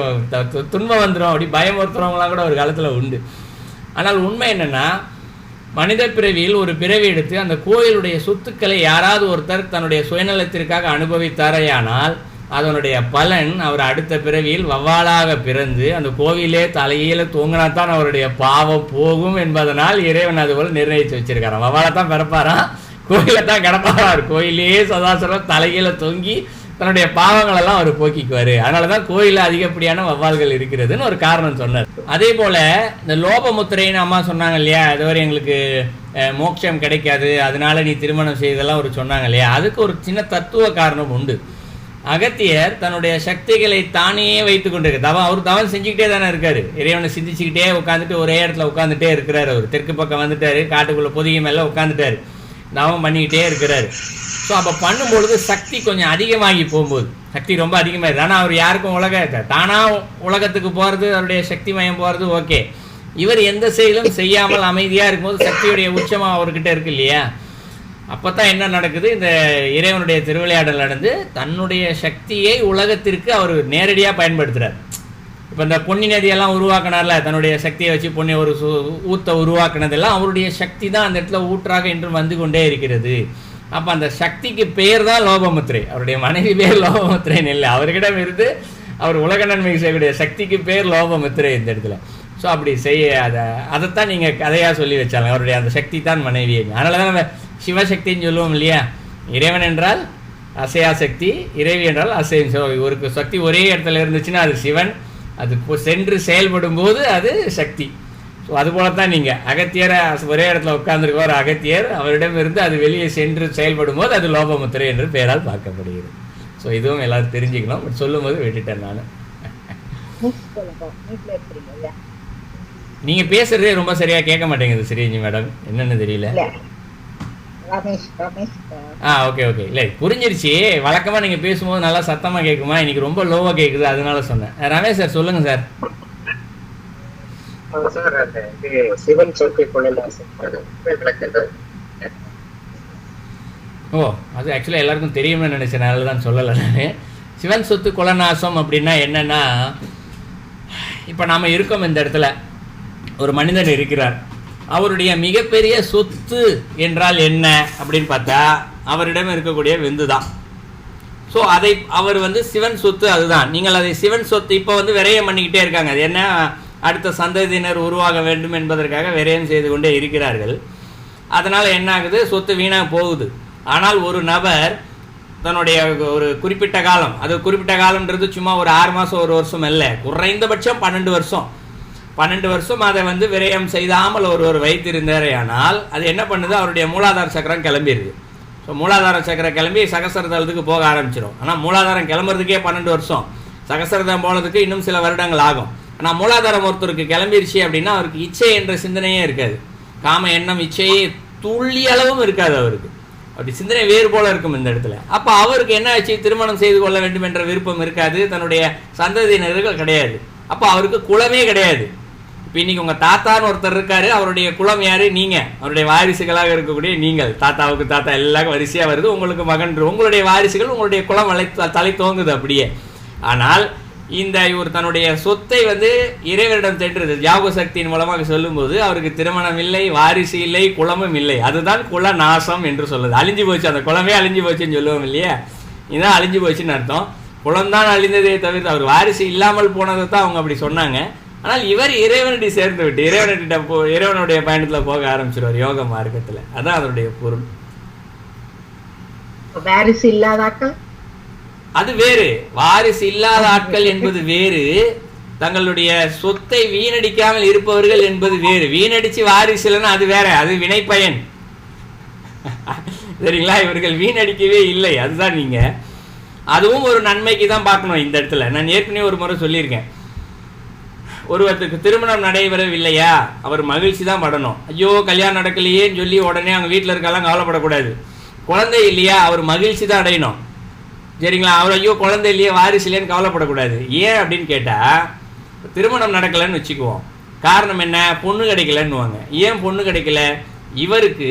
துன்பம் வந்துடும் அப்படி பயமுறுத்துறவங்களாம் கூட ஒரு காலத்தில் உண்டு. ஆனால் உண்மை என்னென்னா, மனித பிறவியில் ஒரு பிறவி எடுத்து அந்த கோயிலுடைய சொத்துக்களை யாராவது ஒருத்தர் தன்னுடைய சுயநலத்திற்காக அனுபவித்தாரையானால் அதனுடைய பலன் அவர் அடுத்த பிறவியில் வவ்வாலாக பிறந்து அந்த கோவிலே தலையில தூங்கினாத்தான் அவருடைய பாவம் போகும் என்பதனால் இறைவன் அதுபோல் நிர்ணயித்து வச்சிருக்காராம். வவ்வாலத்தான் பிறப்பாராம், கோயிலை தான் கிடப்பாரார். கோயிலே சதாசரம் தலையில தொங்கி தன்னுடைய பாவங்கள் எல்லாம் அவர் போக்கிக்குவாரு. அதனாலதான் கோயில அதிகப்படியான வவ்வால்கள் இருக்கிறதுன்னு ஒரு காரணம் சொன்னார். அதே போல இந்த லோபமுத்திரைன்னு அம்மா சொன்னாங்க இல்லையா, இதுவரை எங்களுக்கு மோட்சம் கிடைக்காது, அதனால நீ திருமணம் செய்தெல்லாம் ஒரு சொன்னாங்க இல்லையா, அதுக்கு ஒரு சின்ன தத்துவ காரணம் உண்டு. அகத்தியர் தன்னுடைய சக்திகளை தானே வைத்து கொண்டிருக்க அவர் தவம் செஞ்சுக்கிட்டே தானே இருக்காரு. இறைவனை சிந்திச்சுக்கிட்டே உட்காந்துட்டு ஒரே இடத்துல உட்காந்துட்டே இருக்கிறாரு. அவர் தெற்கு பக்கம் வந்துட்டாரு, காட்டுக்குள்ள பொதிகை மேல உட்காந்துட்டாரு, தவம் பண்ணிக்கிட்டே இருக்கிறாரு. ஸோ அப்போ பண்ணும்பொழுது சக்தி கொஞ்சம் அதிகமாகி போகும்போது, சக்தி ரொம்ப அதிகமாகிடுது. ஆனால் அவர் யாருக்கும் தானாக உலகத்துக்கு போகிறது, அவருடைய சக்தி மயம் போகிறது ஓகே. இவர் எந்த செயலும் செய்யாமல் அமைதியாக இருக்கும்போது சக்தியுடைய உச்சமாக அவர்கிட்ட இருக்கு இல்லையா? அப்போ தான் என்ன நடக்குது, இந்த இறைவனுடைய திருவிளையாடல் நடந்து தன்னுடைய சக்தியை உலகத்திற்கு அவர் நேரடியாக பயன்படுத்துகிறார். இப்போ இந்த பொன்னி நதியெல்லாம் உருவாக்கினார்ல, தன்னுடைய சக்தியை வச்சு பொன்னி ஒரு ஊற்ற உருவாக்குனதெல்லாம் அவருடைய சக்தி தான் அந்த இடத்துல ஊற்றாக இன்றும் வந்து கொண்டே இருக்கிறது. அப்போ அந்த சக்திக்கு பெயர் தான் லோபமுத்திரை. அவருடைய மனைவி பேர் லோபமுத்திரைன்னு இல்லை, அவர்கிடம் இருந்து அவர் உலக நன்மை செய்யக்கூடிய சக்திக்கு பேர் லோபமுத்திரை இந்த இடத்துல. ஸோ அப்படி செய்ய அதைத்தான் நீங்கள் கதையாக சொல்லி வச்சாங்க, அவருடைய அந்த சக்தி தான் மனைவியை. அதனால தான் நம்ம சிவசக்தின்னு சொல்லுவோம் இல்லையா, இறைவன் என்றால் அசையா சக்தி, இறைவி என்றால் அசையும். ஸோ ஒரு சக்தி ஒரே இடத்துல இருந்துச்சுன்னா அது சிவன், அது சென்று செயல்படும் போது அது சக்தி. ஸோ அதுபோல தான் நீங்கள் அகத்தியரை ஒரே இடத்துல உட்கார்ந்துருக்க ஒரு அகத்தியர், அவரிடம் இருந்து அது வெளியே சென்று செயல்படும் போது அது லோபமுத்திரை என்று பெயரால் பார்க்கப்படுகிறது. ஸோ இதுவும் எல்லாரும் தெரிஞ்சுக்கணும். பட் சொல்லும் போது விட்டுட்டேன் நான். நீங்கள் பேசுகிறதே ரொம்ப சரியாக கேட்க மாட்டேங்குது ஸ்ரீஜி மேடம், என்னன்னு தெரியல. ஓகே ஓகே, இல்லை புரிஞ்சிருச்சு. வழக்கமாக நீங்கள் பேசும்போது நல்லா சத்தமாக கேட்குமா, இன்னைக்கு ரொம்ப லோவாக கேட்குது, அதனால சொன்னேன். ரமேஷ் சார் சொல்லுங்கள் சார். ஓ, அது ஆக்சுவலாக எல்லாருக்கும் தெரியும்னு நினைச்சேன், அதனால தான் சொல்லலை நான். சிவன் சொத்து குலநாசம் அப்படின்னா என்னன்னா, இப்போ நாம் இருக்கோம் இந்த இடத்துல, ஒரு மனிதன் இருக்கிறார், அவருடைய மிகப்பெரிய சொத்து என்றால் என்ன அப்படின்னு பார்த்தா அவரிடம் இருக்கக்கூடிய விந்து தான். ஸோ அதை அவர் சிவன் சொத்து அதுதான். நீங்கள் அதை சிவன் சொத்து இப்போ விரயம் பண்ணிக்கிட்டே இருக்காங்க. அது என்ன, அடுத்த சந்ததியினர் உருவாக வேண்டும் என்பதற்காக விரயம் செய்து கொண்டே இருக்கிறார்கள். அதனால் என்ன ஆகுது, சொத்து வீணாக போகுது. ஆனால் ஒரு நபர் தன்னுடைய ஒரு குறிப்பிட்ட காலம், அது குறிப்பிட்ட காலம்ன்றது சும்மா ஒரு 6 மாதம் 1 வருஷம் இல்லை, குறைந்தபட்சம் 12 வருஷம் 12 வருஷம் அதை விரயம் செய்தாமல் ஒருவர் வைத்திருந்தாரே ஆனால் அது என்ன பண்ணுது, அவருடைய மூலாதார சக்கரம் கிளம்பிடுது. ஸோ மூலாதார சக்கரம் கிளம்பி சகசரதளத்துக்கு போக ஆரம்பிச்சிடும். ஆனால் மூலாதாரம் கிளம்புறதுக்கே 12 வருஷம், சகசரதம் போனதுக்கு இன்னும் சில வருடங்கள் ஆகும். ஆனால் மூலாதாரம் ஒருத்தருக்கு கிளம்பிருச்சு அப்படின்னா அவருக்கு இச்சை என்ற சிந்தனையே இருக்காது. காம எண்ணம் இச்சையே துள்ளி அளவும் இருக்காது அவருக்கு. அப்படி சிந்தனை வேறு போல இருக்கும் இந்த இடத்துல. அப்போ அவருக்கு என்ன ஆச்சு, திருமணம் செய்து கொள்ள வேண்டும் என்ற விருப்பம் இருக்காது, தன்னுடைய சந்ததியினர்கள் கிடையாது. அப்போ அவருக்கு குலமே கிடையாது. இப்போ இன்னைக்கு உங்கள் தாத்தான்னு ஒருத்தர் இருக்காரு, அவருடைய குலம் யாரு, நீங்கள், அவருடைய வாரிசுகளாக இருக்கக்கூடிய நீங்கள். தாத்தாவுக்கு தாத்தா எல்லாம் வரிசையாக வருது, உங்களுக்கு மகன், உங்களுடைய வாரிசுகள், உங்களுடைய குலம் தலை தோங்குது அப்படியே. ஆனால் இந்த இவர் தன்னுடைய சொத்தை இறைவனிடம் சென்றது யாக சக்தியின் மூலமாக சொல்லும்போது அவருக்கு திருமணம் இல்லை, வாரிசு இல்லை, குலமும் இல்லை. அதுதான் குல நாசம் என்று சொல்லுது. அழிஞ்சு போச்சு, அந்த குலமே அழிஞ்சு போச்சுன்னு சொல்லுவோம் இல்லையா, இதுதான் அழிஞ்சு போச்சுன்னு அர்த்தம். குலம்தான் அழிந்ததே தவிர்த்து அவர் வாரிசு இல்லாமல் போனதை தான் அவங்க அப்படி சொன்னாங்க. ஆனால் இவர் இறைவனடி சேர்ந்து விட்டு இறைவனுடைய பயணத்தில் போக ஆரம்பிச்சிருவார் யோக மார்க்கத்தில். அதான் அதனுடைய பொருள். வாரிசு இல்லாதாக்கள் அது வேறு, வாரிசு இல்லாத ஆட்கள் என்பது வேறு, தங்களுடைய சொத்தை வீணடிக்காமல் இருப்பவர்கள் என்பது வேறு. வீணடிச்சு வாரிசு இல்லைன்னா அது வேற, அது வினை பயன். சரிங்களா, இவர்கள் வீணடிக்கவே இல்லை, அதுதான் நீங்க. அதுவும் ஒரு நன்மைக்கு தான் பார்க்கணும் இந்த இடத்துல. நான் ஏற்கனவே ஒரு முறை சொல்லியிருக்கேன், ஒருவருக்கு திருமணம் நடைபெறவில்லையா அவர் மகிழ்ச்சி தான் படணும். ஐயோ கல்யாணம் நடக்கலையேன்னு சொல்லி உடனே அவங்க வீட்டில் இருக்கலாம் கவலைப்படக்கூடாது. குழந்தை இல்லையா அவர் மகிழ்ச்சி தான் அடையணும். சரிங்களா, அவர் ஐயோ குழந்தை இல்லையே வாரிசு இல்லையேன்னு கவலைப்படக்கூடாது. ஏன் அப்படின்னு கேட்டால், திருமணம் நடக்கலைன்னு வச்சுக்குவோம், காரணம் என்ன, பொண்ணு கிடைக்கலன்னுவாங்க. ஏன் பொண்ணு கிடைக்கல, இவருக்கு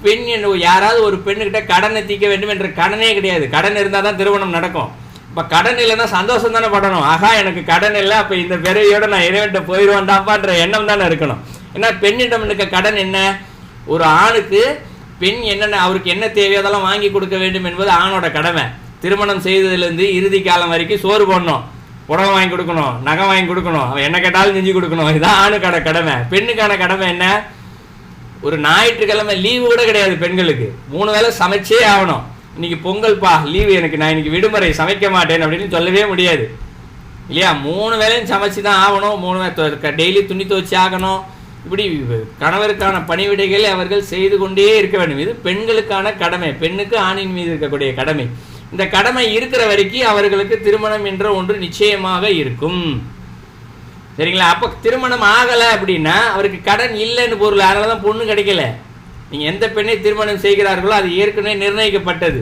பெண் யாராவது ஒரு பெண்ணுக்கிட்ட கடனை தீர்க்க வேண்டும் என்ற கடனே கிடையாது. கடன் இருந்தால் தான் திருமணம் நடக்கும். இப்போ கடன் இல்லைன்னா சந்தோஷம் தானே படணும். ஆகா எனக்கு கடன் இல்லை, அப்போ இந்த பிறவியோட நான் இறைவன்கிட்ட போயிடுவேன்டாப்பான்ற எண்ணம் தானே இருக்கணும். ஏன்னா பெண்ணிடம் இருக்க கடன் என்ன, ஒரு ஆணுக்கு பெண் என்னென்ன அவருக்கு என்ன தேவையோ அதெல்லாம் வாங்கி கொடுக்க வேண்டும் என்பது ஆணோட கடமை. திருமணம் செய்ததுலேருந்து இறுதி காலம் வரைக்கும் சோறு போடணும், புடவை வாங்கி கொடுக்கணும், நகை வாங்கி கொடுக்கணும், அவன் என்ன கேட்டாலும் செஞ்சு கொடுக்கணும். இதுதான் ஆணுக்கான கடமை. பெண்ணுக்கான கடமை என்ன, ஒரு ஞாயிற்றுக்கிழமை லீவு கூட கிடையாது பெண்களுக்கு, 3 வேளை சமைச்சே ஆகணும். இன்னைக்கு பொங்கல்ப்பா லீவு எனக்கு, நான் இன்னைக்கு விடுமுறை சமைக்க மாட்டேன் அப்படின்னு சொல்லவே முடியாது இல்லையா. 3 வேளையும் சமைச்சு தான் ஆகணும், 3 டெய்லி துணி துவச்சி ஆகணும். இப்படி கணவருக்கான பணிவிடைகளை அவர்கள் செய்து கொண்டே இருக்க வேண்டும். இது பெண்களுக்கான கடமை, பெண்ணுக்கு ஆணின் மீது இருக்கக்கூடிய கடமை. இந்த கடமை இருக்கிற வரைக்கும் அவர்களுக்கு திருமணம் என்ற ஒன்று நிச்சயமாக இருக்கும். சரிங்களா, அப்போ திருமணம் ஆகலை அப்படின்னா அவருக்கு கடன் இல்லைன்னு பொருள். அதனால தான் பொண்ணு கிடைக்கல. நீங்கள் எந்த பெண்ணை திருமணம் செய்கிறார்களோ அது ஏற்கனவே நிர்ணயிக்கப்பட்டது.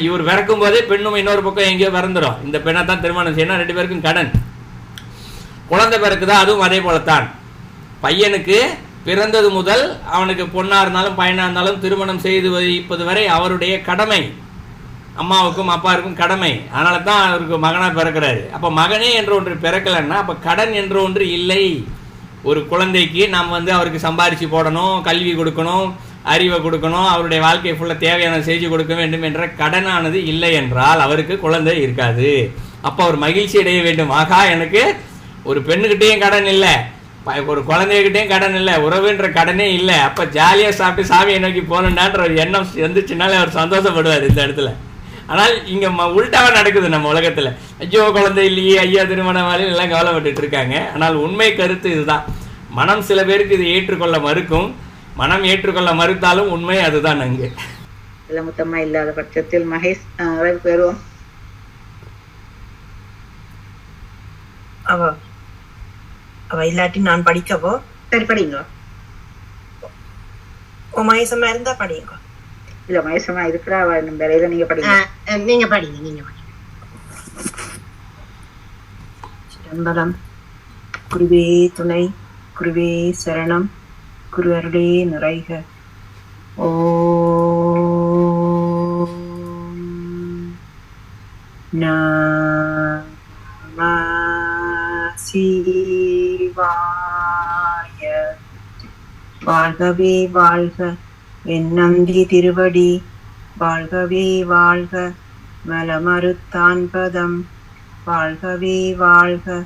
இவர் பிறக்கும் போதே பெண்ணும் இன்னொரு பக்கம் எங்கேயோ பிறந்துடும், இந்த பெண்ணை தான் திருமணம் செய்யணும், 2 பேருக்கும் கடன். குழந்தை பிறக்குதா, அதுவும் அதே போலத்தான். பையனுக்கு பிறந்தது முதல் அவனுக்கு பொண்ணாக இருந்தாலும் பையனாக இருந்தாலும் திருமணம் செய்து வைப்பது வரை அவருடைய கடமை, அம்மாவுக்கும் அப்பாவுக்கும் கடமை. அதனால தான் அவருக்கு மகனாக பிறக்கிறாரு. அப்போ மகனே என்ற ஒன்று பிறக்கலைன்னா அப்போ கடன் என்ற ஒன்று இல்லை. ஒரு குழந்தைக்கு நாம் அவருக்கு சம்பாரித்து போடணும், கல்வி கொடுக்கணும், அறிவை கொடுக்கணும், அவருடைய வாழ்க்கை ஃபுல்லாக தேவையான செஞ்சு கொடுக்க வேண்டும் என்ற கடனானது இல்லை என்றால் அவருக்கு குழந்தை இருக்காது. அப்போ அவர் மகிழ்ச்சி அடைய வேண்டும். ஆகா எனக்கு ஒரு பெண்ணுக்கிட்டேயும் கடன் இல்லை, ஒரு குழந்தைகிட்டையும் கடன் இல்லை, உறவுன்ற கடனே இல்லை, அப்போ ஜாலியாக சாப்பிட்டு சாமியை நோக்கி போகணுன்றான்ற ஒரு எண்ணம் வந்துச்சுனாலே அவர் சந்தோஷப்படுவார் இந்த இடத்துல. ஆனால் இங்கே உள்டாவாக நடக்குது நம்ம உலகத்தில். ஐயோ குழந்தை இல்லையே, ஐயா திருமணவாளிகள் எல்லாம் கவலைப்பட்டு இருக்காங்க. ஆனால் உண்மை கருத்து இதுதான். மனம் சில பேருக்கு இது ஏற்றுக்கொள்ள மறுக்கும், மனம் ஏற்றுக்கொள்ள மறுத்தாலும் உண்மை அதுதான். அங்கு இளமுத்தம்மா இல்லாத பட்சத்தில் மகேஷ் பெறுவோம். அவ இல்லாட்டி நான் படிக்கவோ? சரி படிங்க. மகேசம்மா இருந்தா படிங்க. இல்ல மகேசம்மா இருக்கிறா, வேற நீங்க படிங்க. நீங்க படிங்க, நீங்க படிங்க. சிதம்பரம். குருவே துணை, குருவே சரணம், குரு அருளே நிறைக. ஓம் நம சிவாய. வாழ்கவே வாழ்க என் நந்தி திருவடி, வாழ்கவே வாழ்க மலமறுத்தான் பதம், வாழ்கவே வாழ்க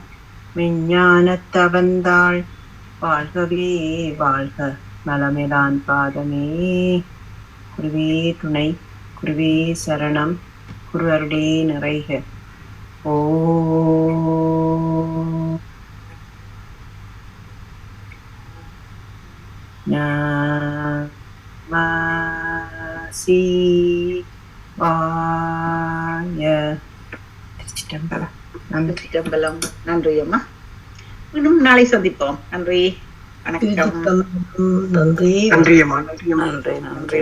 மெஞ்ஞானத்தவந்தாள், வாழ்கவே வாழ்க மலமிலான் பாதமே. குருவே துணை, குருவே சரணம், குரு அருளே நிறைக. ஓம் நம சிவாய. திருச்சிற்றம்பலம். நன்றி. சிற்றம்பலம். நன்றி அம்மா. இன்னும் நாளை சந்திப்போம். நன்றி, வணக்கம். நன்றி. நன்றி நன்றி.